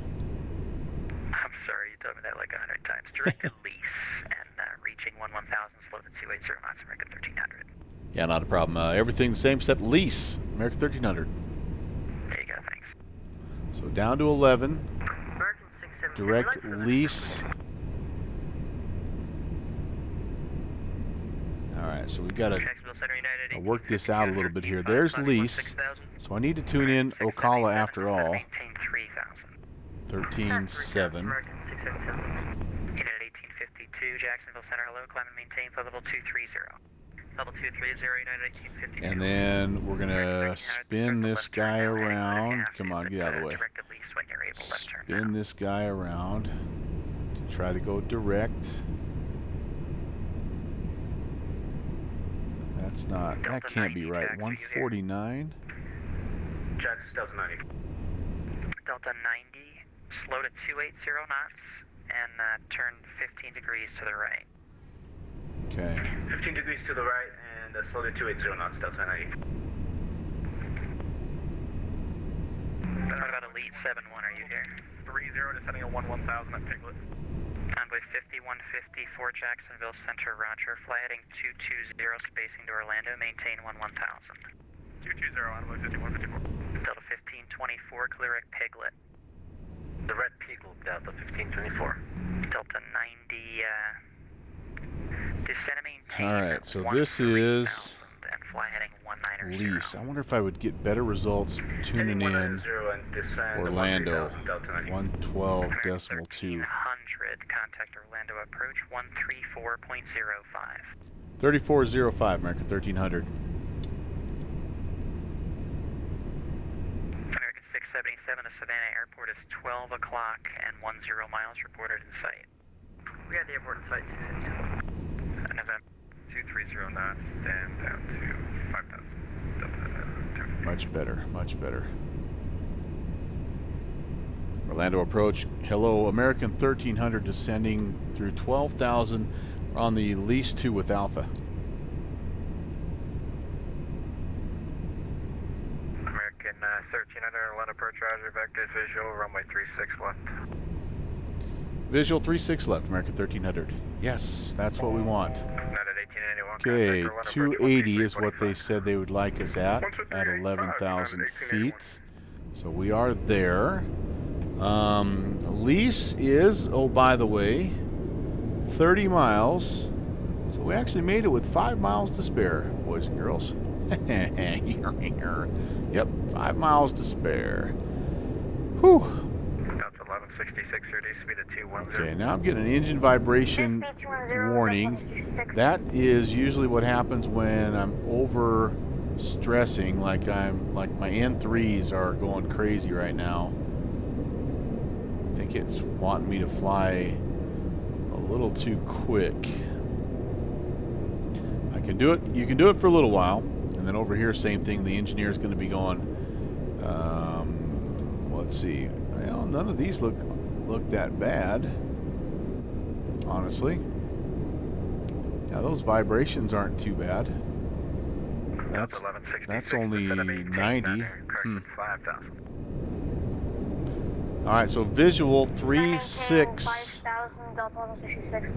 sorry, you told me that like 100 times. Direct to Lease, and reaching 11,000, slow to 280 knots, American 1300. Yeah, not a problem. Everything the same except lease, American 1300. There you go, thanks. So down to 11, American 672. direct lease. Alright, so we've got to Jacksonville Center United, work this out a little bit here. There's lease, so I need to tune in Ocala after all. Maintain 3,000. 13.7. American 677. Unit 1852, Jacksonville Center, hello, climb and maintain for level 230. Level 230, United 1852. And then we're going to spin this guy around. Come on, get out of the way. Spin this guy around to try to go direct. That's not, that can't be right. 149. Jax, Delta 90. Delta 90, slow to 280 knots, and turn 15 degrees to the right. Okay. 15 degrees to the right and slow to 280 knots, Delta 90. What about Elite 7-1, are you here? 30 descending at 11,000 at Piglet. Convoy 5154, Jacksonville Center, roger. Fly heading 220, spacing to Orlando, maintain 11,000. 220, Envoy 5154. Delta 1524, clear at Piglet. The red Piglet, Delta 1524. Delta 90, descend and maintain. Alright, so this is and fly heading 19 lease. I wonder if I would get better results tuning in Orlando. 112.2. 1300, contact Orlando approach 134.05. 3405, American 1300. American 677 to Savannah Airport is 12 o'clock and 10 miles reported in sight. We got the airport in sight, 677. November. 230 knots, down to 5,000. Much better, much better. Orlando approach. Hello, American 1300 descending through 12,000 on the lease 2 with Alpha. American 1300, Orlando approach, roger, vectors visual, runway 36 left. Visual 36 left, American 1300. Yes, that's what we want. Not at 1881. Okay, contact 280 is what they 133.5. said they would like us at 11,000 feet. So we are there. Lease is, oh by the way, 30 miles. So we actually made it with 5 miles to spare, boys and girls. Yep, 5 miles to spare. Whew. Delta 1166, reduce speed to 210. Okay, now I'm getting an engine vibration warning. That is usually what happens when I'm over stressing, like my N3s are going crazy right now. I think it's wanting me to fly a little too quick. I can do it. You can do it for a little while, and then over here, same thing. The engineer is going to be going. Let's see. Well, none of these look that bad, honestly. Yeah, those vibrations aren't too bad. That's only 90. Alright, so visual 36. 5,000, Delta 1166.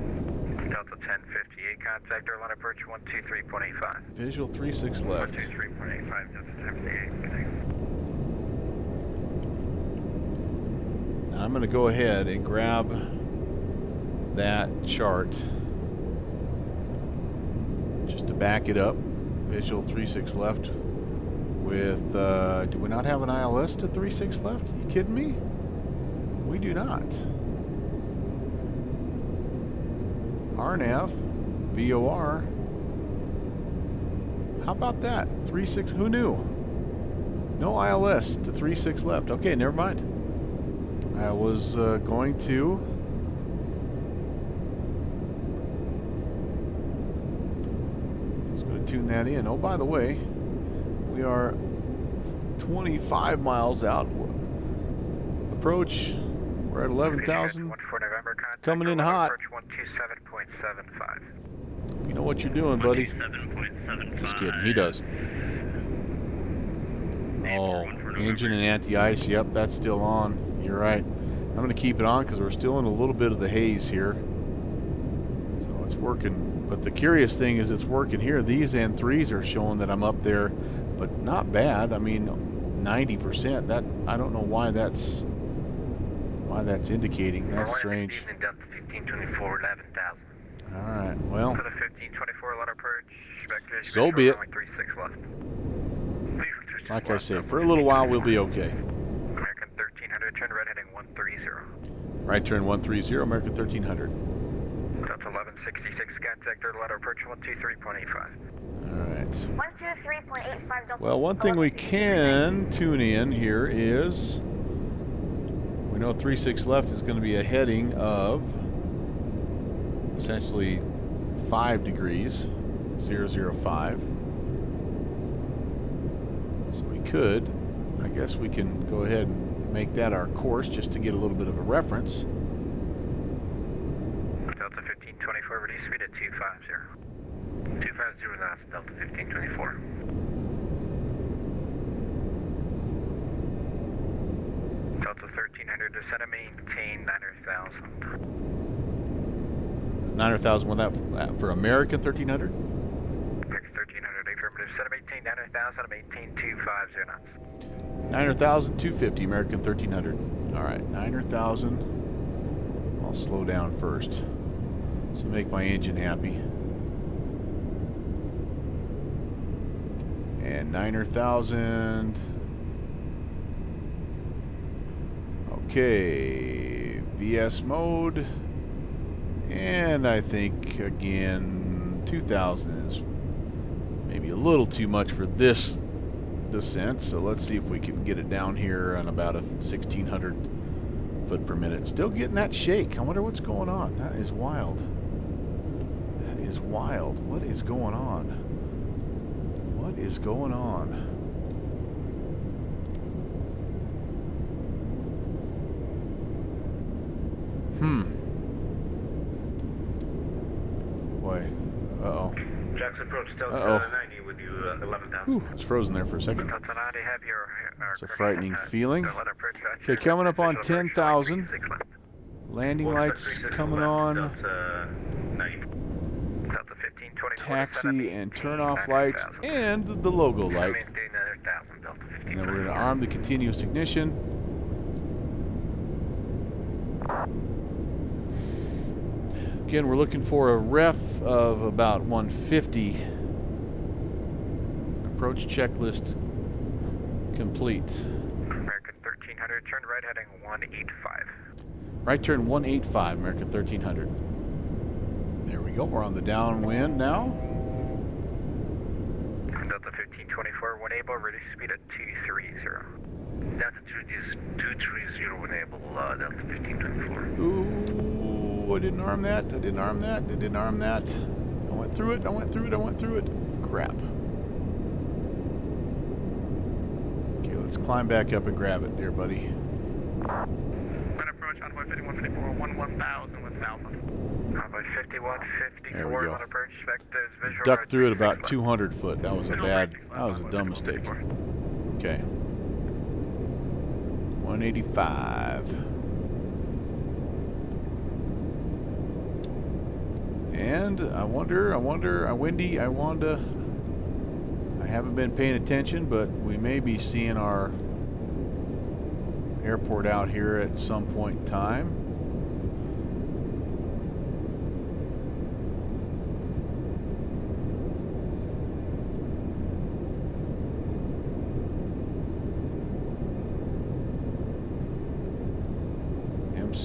Delta 1058, contact Orlando approach 123.85. Visual 36 left. 123.85, Delta 1058. Now I'm going to go ahead and grab that chart just to back it up. Visual 36 left with, do we not have an ILS to 36 left? You kidding me? We do not. RNAV, VOR. How about that? 36, who knew? No ILS to 36 left. Okay, never mind. I was going to tune that in. Oh, by the way, we are 25 miles out. Approach, we're at 11,000. Coming in hot. Approach 127.75. You know what you're doing, buddy. 127.75. Just kidding, he does. Oh, engine and anti-ice, yep, that's still on. You're right. I'm going to keep it on because we're still in a little bit of the haze here. So it's working. But the curious thing is it's working here. These N3s are showing that I'm up there, but not bad. I mean, 90%. That, I don't know why that's indicating. That's strange. All right, well, For the 1524 letter approach, vectors, so be it. 36 left. Like I say, for a little while we'll be okay. American 1300, turn right heading 130. Right turn 130, American 1300. That's 1166, contact third letter approach 123.85. All right. 123.85 Delta. Well, one thing we can tune in here is we know 36 left is going to be a heading of essentially 5 degrees, 005. So we could, I guess we can go ahead and make that our course just to get a little bit of a reference. Delta 1524, reduce speed at 250. 250 knots, Delta 1524. Delta 1300, descend and maintain 9,000. 9,000 with that for American 1300? American 1300, affirmative, descend and maintain 9,000 and maintain 250 knots. 9,250, American 1300. All right, 9,000. I'll slow down first, so make my engine happy. And 9,000. Okay, VS mode. And I think again 2,000 is maybe a little too much for this descent, so let's see if we can get it down here on about a 1,600 foot per minute. Still getting that shake. I wonder what's going on. That is wild. That is wild. What is going on? What is going on? Boy. Uh-oh. Jackson approach Delta Uh-oh. 90 with you 11,000. Whew, it's frozen there for a second. Delta 90, have your... It's a frightening feeling. Okay, coming up on 10,000. Landing lights coming on. Delta 1524. Taxi and turn-off lights and the logo light. And then we're going to arm the continuous ignition. Again, we're looking for a ref of about 150. Approach checklist complete. American 1300, turn right heading 185. Right turn 185, American 1300. There we go, we're on the downwind now. Delta 1524, when able, reduce speed at 230. Delta 230, when able, Delta 1524. Ooh, I didn't arm that, I didn't arm that, I didn't arm that. I went through it, I went through it, I went through it. Crap. Okay, let's climb back up and grab it there, buddy. When approach on 15154, 11,000 with Alpha. By 5154, There we go. when approach, vectors, visual. Ducked through it about 200 foot. That was a dumb mistake. Okay. 185. And I wonder, Wendy, I haven't been paying attention, but we may be seeing our airport out here at some point in time.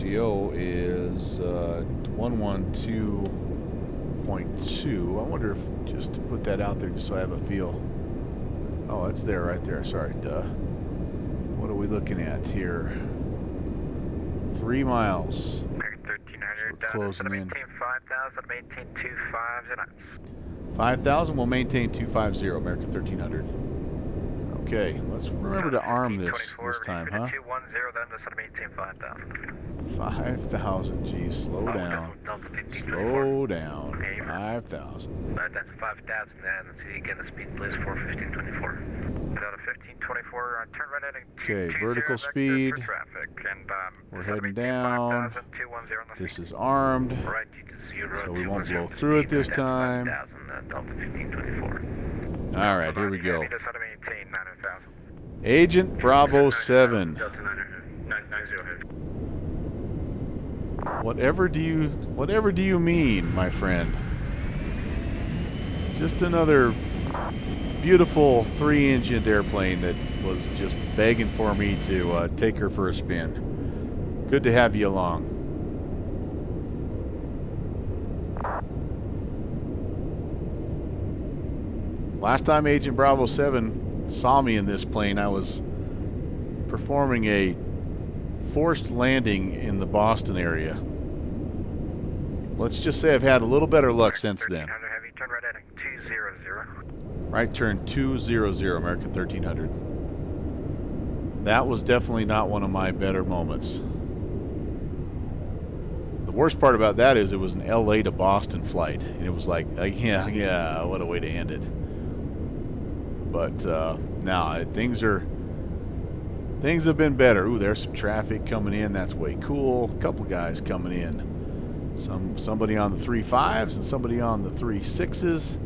RTO is 112.2. I wonder if just to put that out there just so I have a feel. Oh, that's there right there. Sorry, duh. What are we looking at here? 3 miles. American 1300, So we're closing in. maintain 5,000, maintain 250 knots. 5,000 will maintain 250, American 1300. Okay, let's remember to arm this time, huh? 210, then just maintain 5,000. 5,000, geez, slow down. Slow down. 5,000. That's 5,000 then. Let's see again the speed please, 415.24. Down to 1524, turn right heading Okay, vertical speed. for traffic. And, We're heading down. 5,000, 210 on the This is armed, right, you so we won't blow through it this time. 5,000, Delta 1524. Alright, here we go. Just to maintain 9,000. Agent Bravo 7. Delta 90. Whatever do you mean, my friend? Just another beautiful 3-engined airplane that was just begging for me to take her for a spin. Good to have you along. Last time Agent Bravo 7 saw me in this plane, I was performing a forced landing in the Boston area. Let's just say I've had a little better luck since then. Heavy, turn right heading 200. Right turn 200, American 1300. That was definitely not one of my better moments. The worst part about that is it was an LA to Boston flight, and it was like, yeah, what a way to end it. But now things have been better. Ooh, there's some traffic coming in. That's way cool. A couple guys coming in. Somebody on the 3.5s and somebody on the 3.6s.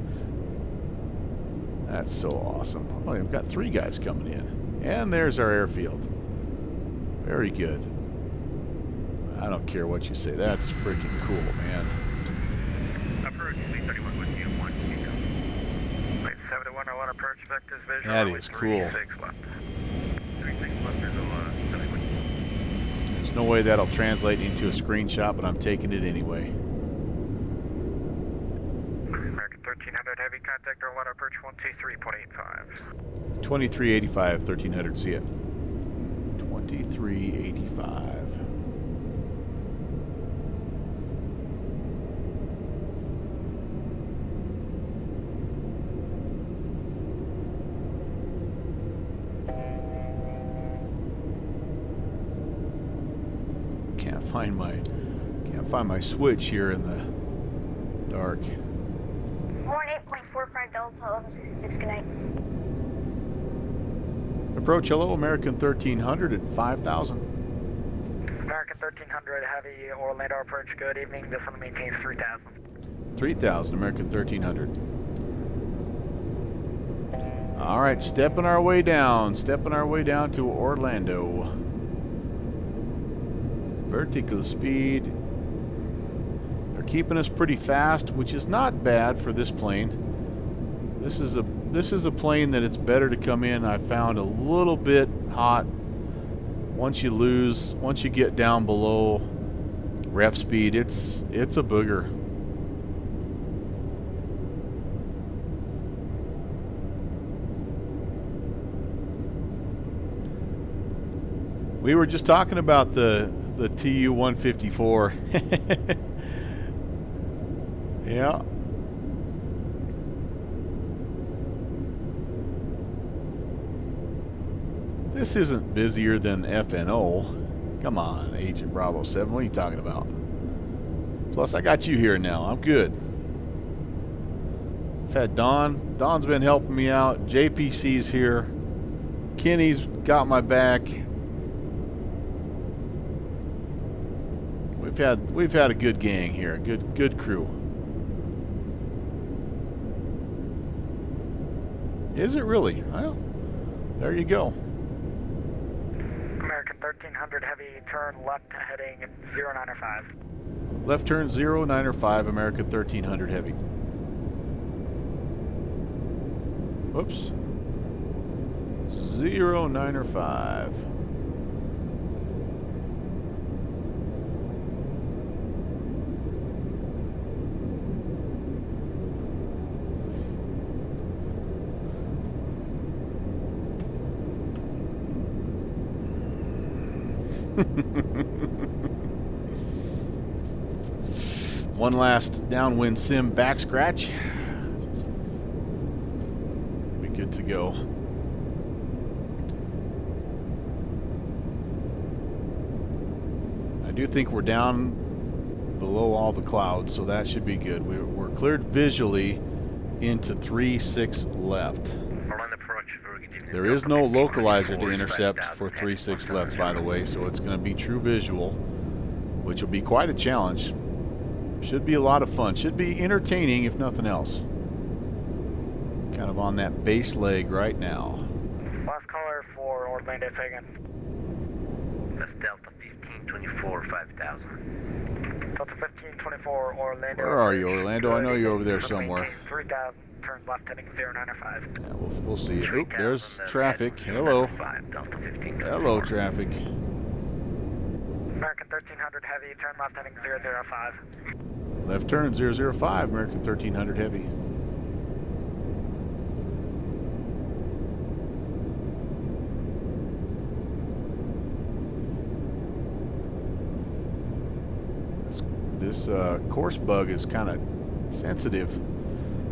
That's so awesome. Oh, we've got 3 guys coming in. And there's our airfield. Very good. I don't care what you say. That's freaking cool, man. Approach 331 with you, 1 Wait, 7101 approach vectors visual. That is cool. 36 left. 36 left, there's a 71. There's no way that'll translate into a screenshot, but I'm taking it anyway. American 1300 heavy contact or water approach 123.85. 2385, 1300, see it. 2385. Can't find my switch here in the dark. 48.45 Delta 1166, good night. Approach, hello, American 1300 at 5,000. American 1300 heavy Orlando approach, good evening. This one maintains 3,000. 3,000, American 1300. All right, stepping our way down to Orlando. Vertical speed. They're keeping us pretty fast, which is not bad for this plane. This is a plane that it's better to come in. I found a little bit hot once you get down below ref speed. It's a booger. We were just talking about the TU-154. Yeah. This isn't busier than FNO. Come on, Agent Bravo 7, what are you talking about? Plus, I got you here now. I'm good. I've had Don. Don's been helping me out. JPC's here. Kenny's got my back. We've had a good gang here. Good crew. Is it really? Well, there you go. American 1300 heavy, turn left heading 095. Left turn 095, American 1300 heavy. Whoops. 095. One last downwind sim back scratch. Be good to go. I do think we're down below all the clouds, so that should be good. We're cleared visually into 3-6 left. There is no localizer to intercept for 3-6 left, by the way, so it's going to be true visual, which will be quite a challenge. Should be a lot of fun. Should be entertaining, if nothing else. Kind of on that base leg right now. Last caller for Orlando, say again. That's Delta 1524, 5000. Delta 1524, Orlando. Where are you, Orlando? I know you're over there somewhere. 3000, turn left heading 095. Yeah, we'll see you. Oop, there's traffic. Hello. Hello, traffic. American 1300 heavy, turn left heading 005. Left turn 005, American 1300 heavy. This course bug is kind of sensitive.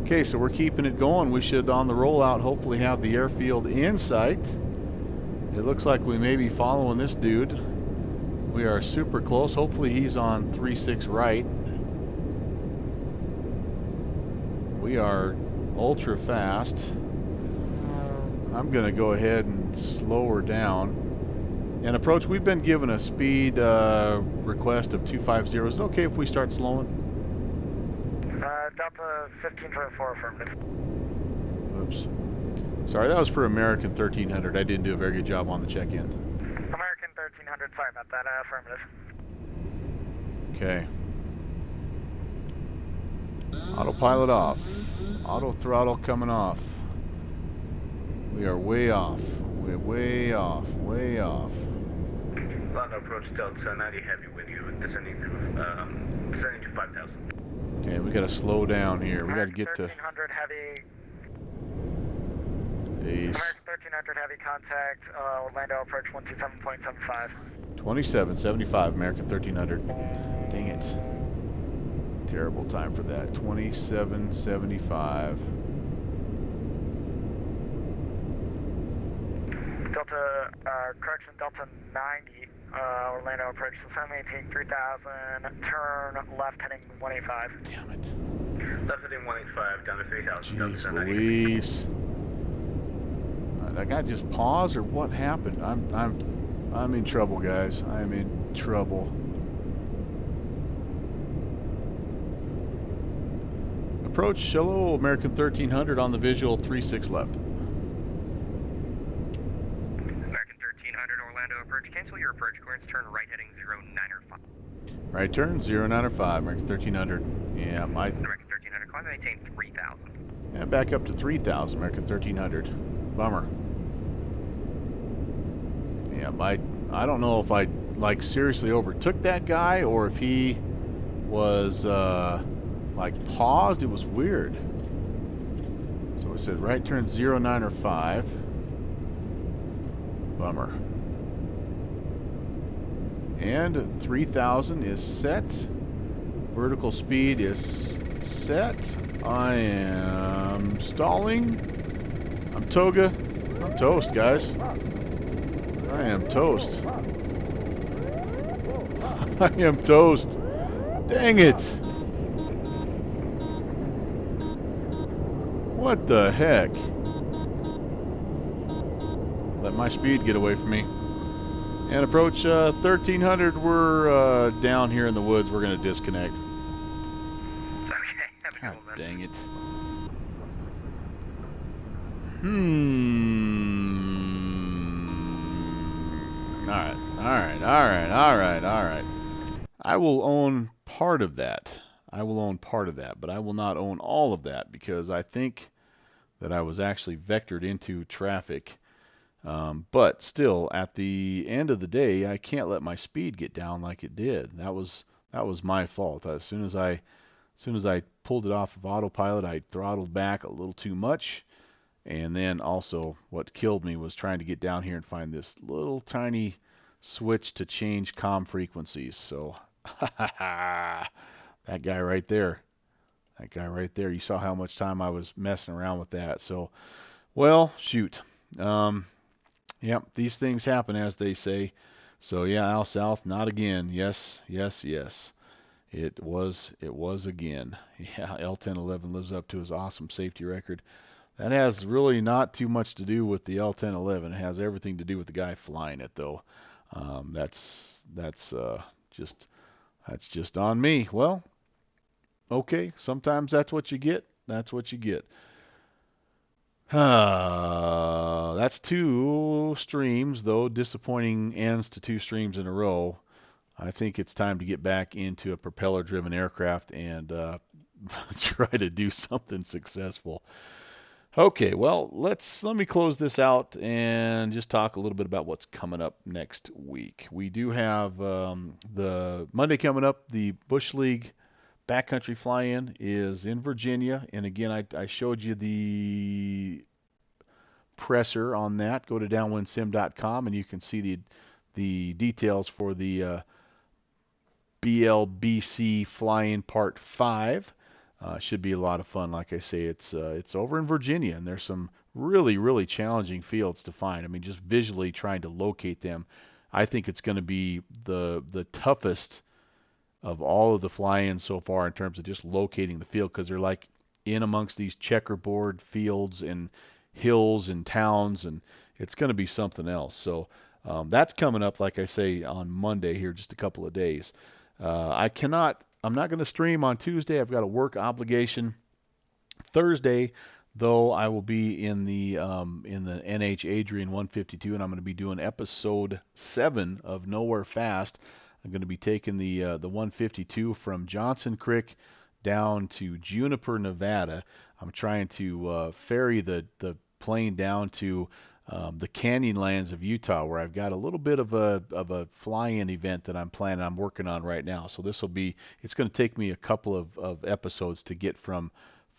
Okay, so we're keeping it going. We should, on the rollout, hopefully have the airfield in sight. It looks like we may be following this dude. We are super close. Hopefully he's on 3-6 right. We are ultra fast. I'm going to go ahead and slow her down. And approach, we've been given a speed request of 250. Is it okay if we start slowing? Delta 1524, affirmative. Oops. Sorry, that was for American 1300. I didn't do a very good job on the check-in. American 1300, sorry about that, affirmative. Okay. Autopilot off. Auto throttle coming off. We are way off. We're way off. Way off. London approach Delta 90 heavy with you, descending to 5000. Okay, we gotta slow down here. We gotta get to 1300 heavy. Ace. American 1300 heavy contact, Orlando approach 127.75. 2775, American 1300. Dang it. Terrible time for that. 2775. Delta, correction, Delta 90, Orlando approach, so maintain 3000, turn left heading 185. Damn it. Left heading 185, down to 3000. Jeez Louise. That guy just paused, or what happened? I'm in trouble, guys. I'm in trouble. Approach hello, American 1300 on the visual, 3-6 left. American 1300, Orlando approach. Cancel your approach clearance. Turn right heading 095. Right turn 095, American 1300. Yeah, American 1300, climb and maintain 3000. Yeah, back up to 3000, American 1300. Bummer. Yeah, I don't know if I like seriously overtook that guy or if he was like paused. It was weird. So we said right turn 095. Bummer. And 3000 is set. Vertical speed is set. I am stalling. I'm toga. I'm toast, guys. I am toast. I am toast. Dang it. What the heck? Let my speed get away from me. And approach 1300. We're down here in the woods. We're going to disconnect. Okay, have a God good one. dang it. Alright. I will own part of that. But I will not own all of that because I think that I was actually vectored into traffic. But still, at the end of the day, I can't let my speed get down like it did. That was my fault. As soon as I pulled it off of autopilot, I throttled back a little too much. And then also what killed me was trying to get down here and find this little tiny switch to change comm frequencies. So, that guy right there. That guy right there. You saw how much time I was messing around with that. So, well, shoot. Yep, these things happen, as they say. So, yeah, Al South, not again. Yes, yes, yes. It was again. Yeah, L-1011 lives up to his awesome safety record. That has really not too much to do with the L-1011. It has everything to do with the guy flying it, though. That's just on me. Well, okay. Sometimes that's what you get. That's what you get. That's 2 streams, though. Disappointing ends to 2 streams in a row. I think it's time to get back into a propeller-driven aircraft and try to do something successful. Okay, well, let me close this out and just talk a little bit about what's coming up next week. We do have the Monday coming up. The Bush League Backcountry Fly-In is in Virginia, and again, I showed you the presser on that. Go to downwindsim.com and you can see the details for the BLBC Fly-In Part 5. Should be a lot of fun. Like I say, it's over in Virginia, and there's some really, really challenging fields to find. I mean, just visually trying to locate them, I think it's going to be the toughest of all of the fly-ins so far in terms of just locating the field, because they're like in amongst these checkerboard fields and hills and towns, and it's going to be something else. So that's coming up, like I say, on Monday here, just a couple of days. I'm not going to stream on Tuesday. I've got a work obligation. Thursday, though, I will be in the NH Adrian 152, and I'm going to be doing episode 7 of Nowhere Fast. I'm going to be taking the 152 from Johnson Creek down to Juniper, Nevada. I'm trying to ferry the plane down to the Canyonlands of Utah, where I've got a little bit of a fly-in event that I'm working on right now. So it's going to take me a couple of episodes to get from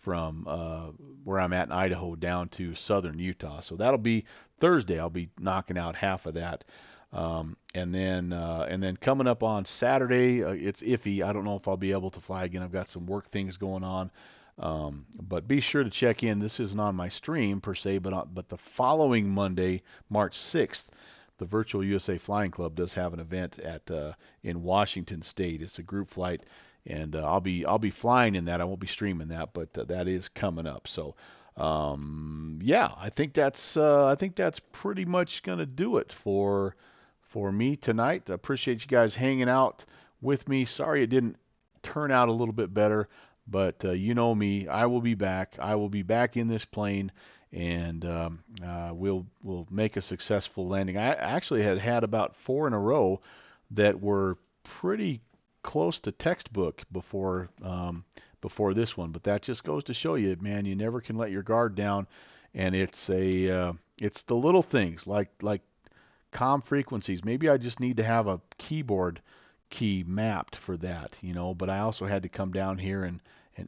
where I'm at in Idaho down to southern Utah. So that'll be Thursday. I'll be knocking out half of that. And then coming up on Saturday, it's iffy. I don't know if I'll be able to fly again. I've got some work things going on. But be sure to check in. This isn't on my stream per se, but the following Monday, March 6th, the Virtual USA Flying Club does have an event in Washington State. It's a group flight, and I'll be flying in that. I won't be streaming that, but that is coming up. So yeah, I think that's pretty much gonna do it for me tonight. I appreciate you guys hanging out with me. Sorry it didn't turn out a little bit better. But you know me, I will be back. I will be back in this plane, and we'll make a successful landing. I actually had about 4 in a row that were pretty close to textbook before this one. But that just goes to show you, man, you never can let your guard down. And it's the little things like comm frequencies. Maybe I just need to have a keyboard key mapped for that, but I also had to come down here and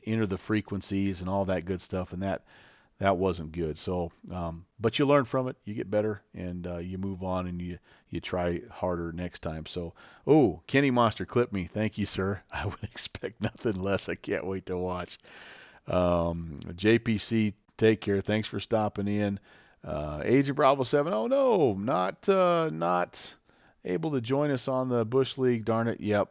enter the frequencies and all that good stuff, and that wasn't good. So but you learn from it, you get better, and you move on, and you try harder next time. So Kenny Monster clipped me. Thank you, sir. I would expect nothing less. I can't wait to watch. JPC, take care. Thanks for stopping in. Agent Bravo 7, oh no, not able to join us on the Bush League. Darn it. Yep.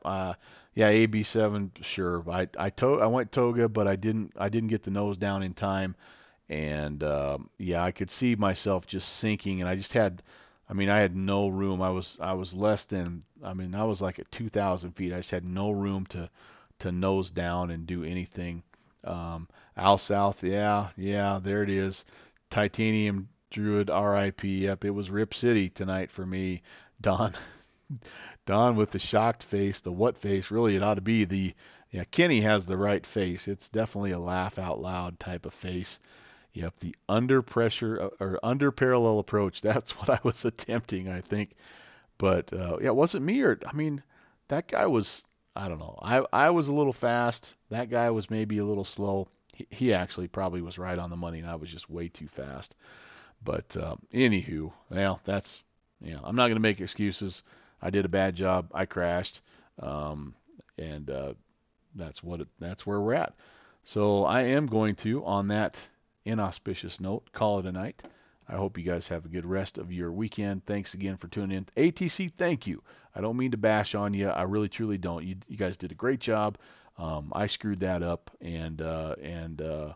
Yeah, AB7. Sure. I went toga, but I didn't get the nose down in time, and yeah, I could see myself just sinking, and I had no room. I was less than. I was like at 2,000 feet. I just had no room to nose down and do anything. Al South. Yeah. There it is. Titanium Druid. RIP. Yep. It was Rip City tonight for me. Don with the shocked face, the what face, really it ought to be Kenny has the right face. It's definitely a laugh out loud type of face. Yep, the under pressure or under parallel approach, that's what I was attempting, I think. But yeah, it wasn't me, that guy was, I don't know. I was a little fast. That guy was maybe a little slow. He actually probably was right on the money, and I was just way too fast. But anywho, well, I'm not going to make excuses. I did a bad job. I crashed, and that's where we're at. So I am going to, on that inauspicious note, call it a night. I hope you guys have a good rest of your weekend. Thanks again for tuning in. ATC, thank you. I don't mean to bash on you. I really, truly don't. You guys did a great job. I screwed that up, and I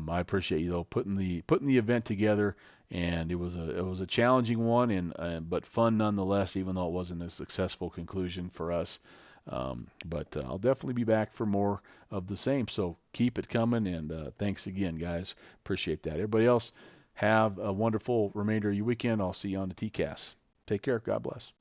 appreciate you though putting the event together. And it was a challenging one, and but fun nonetheless, even though it wasn't a successful conclusion for us. But I'll definitely be back for more of the same. So keep it coming, and thanks again, guys. Appreciate that. Everybody else, have a wonderful remainder of your weekend. I'll see you on the TCAS. Take care. God bless.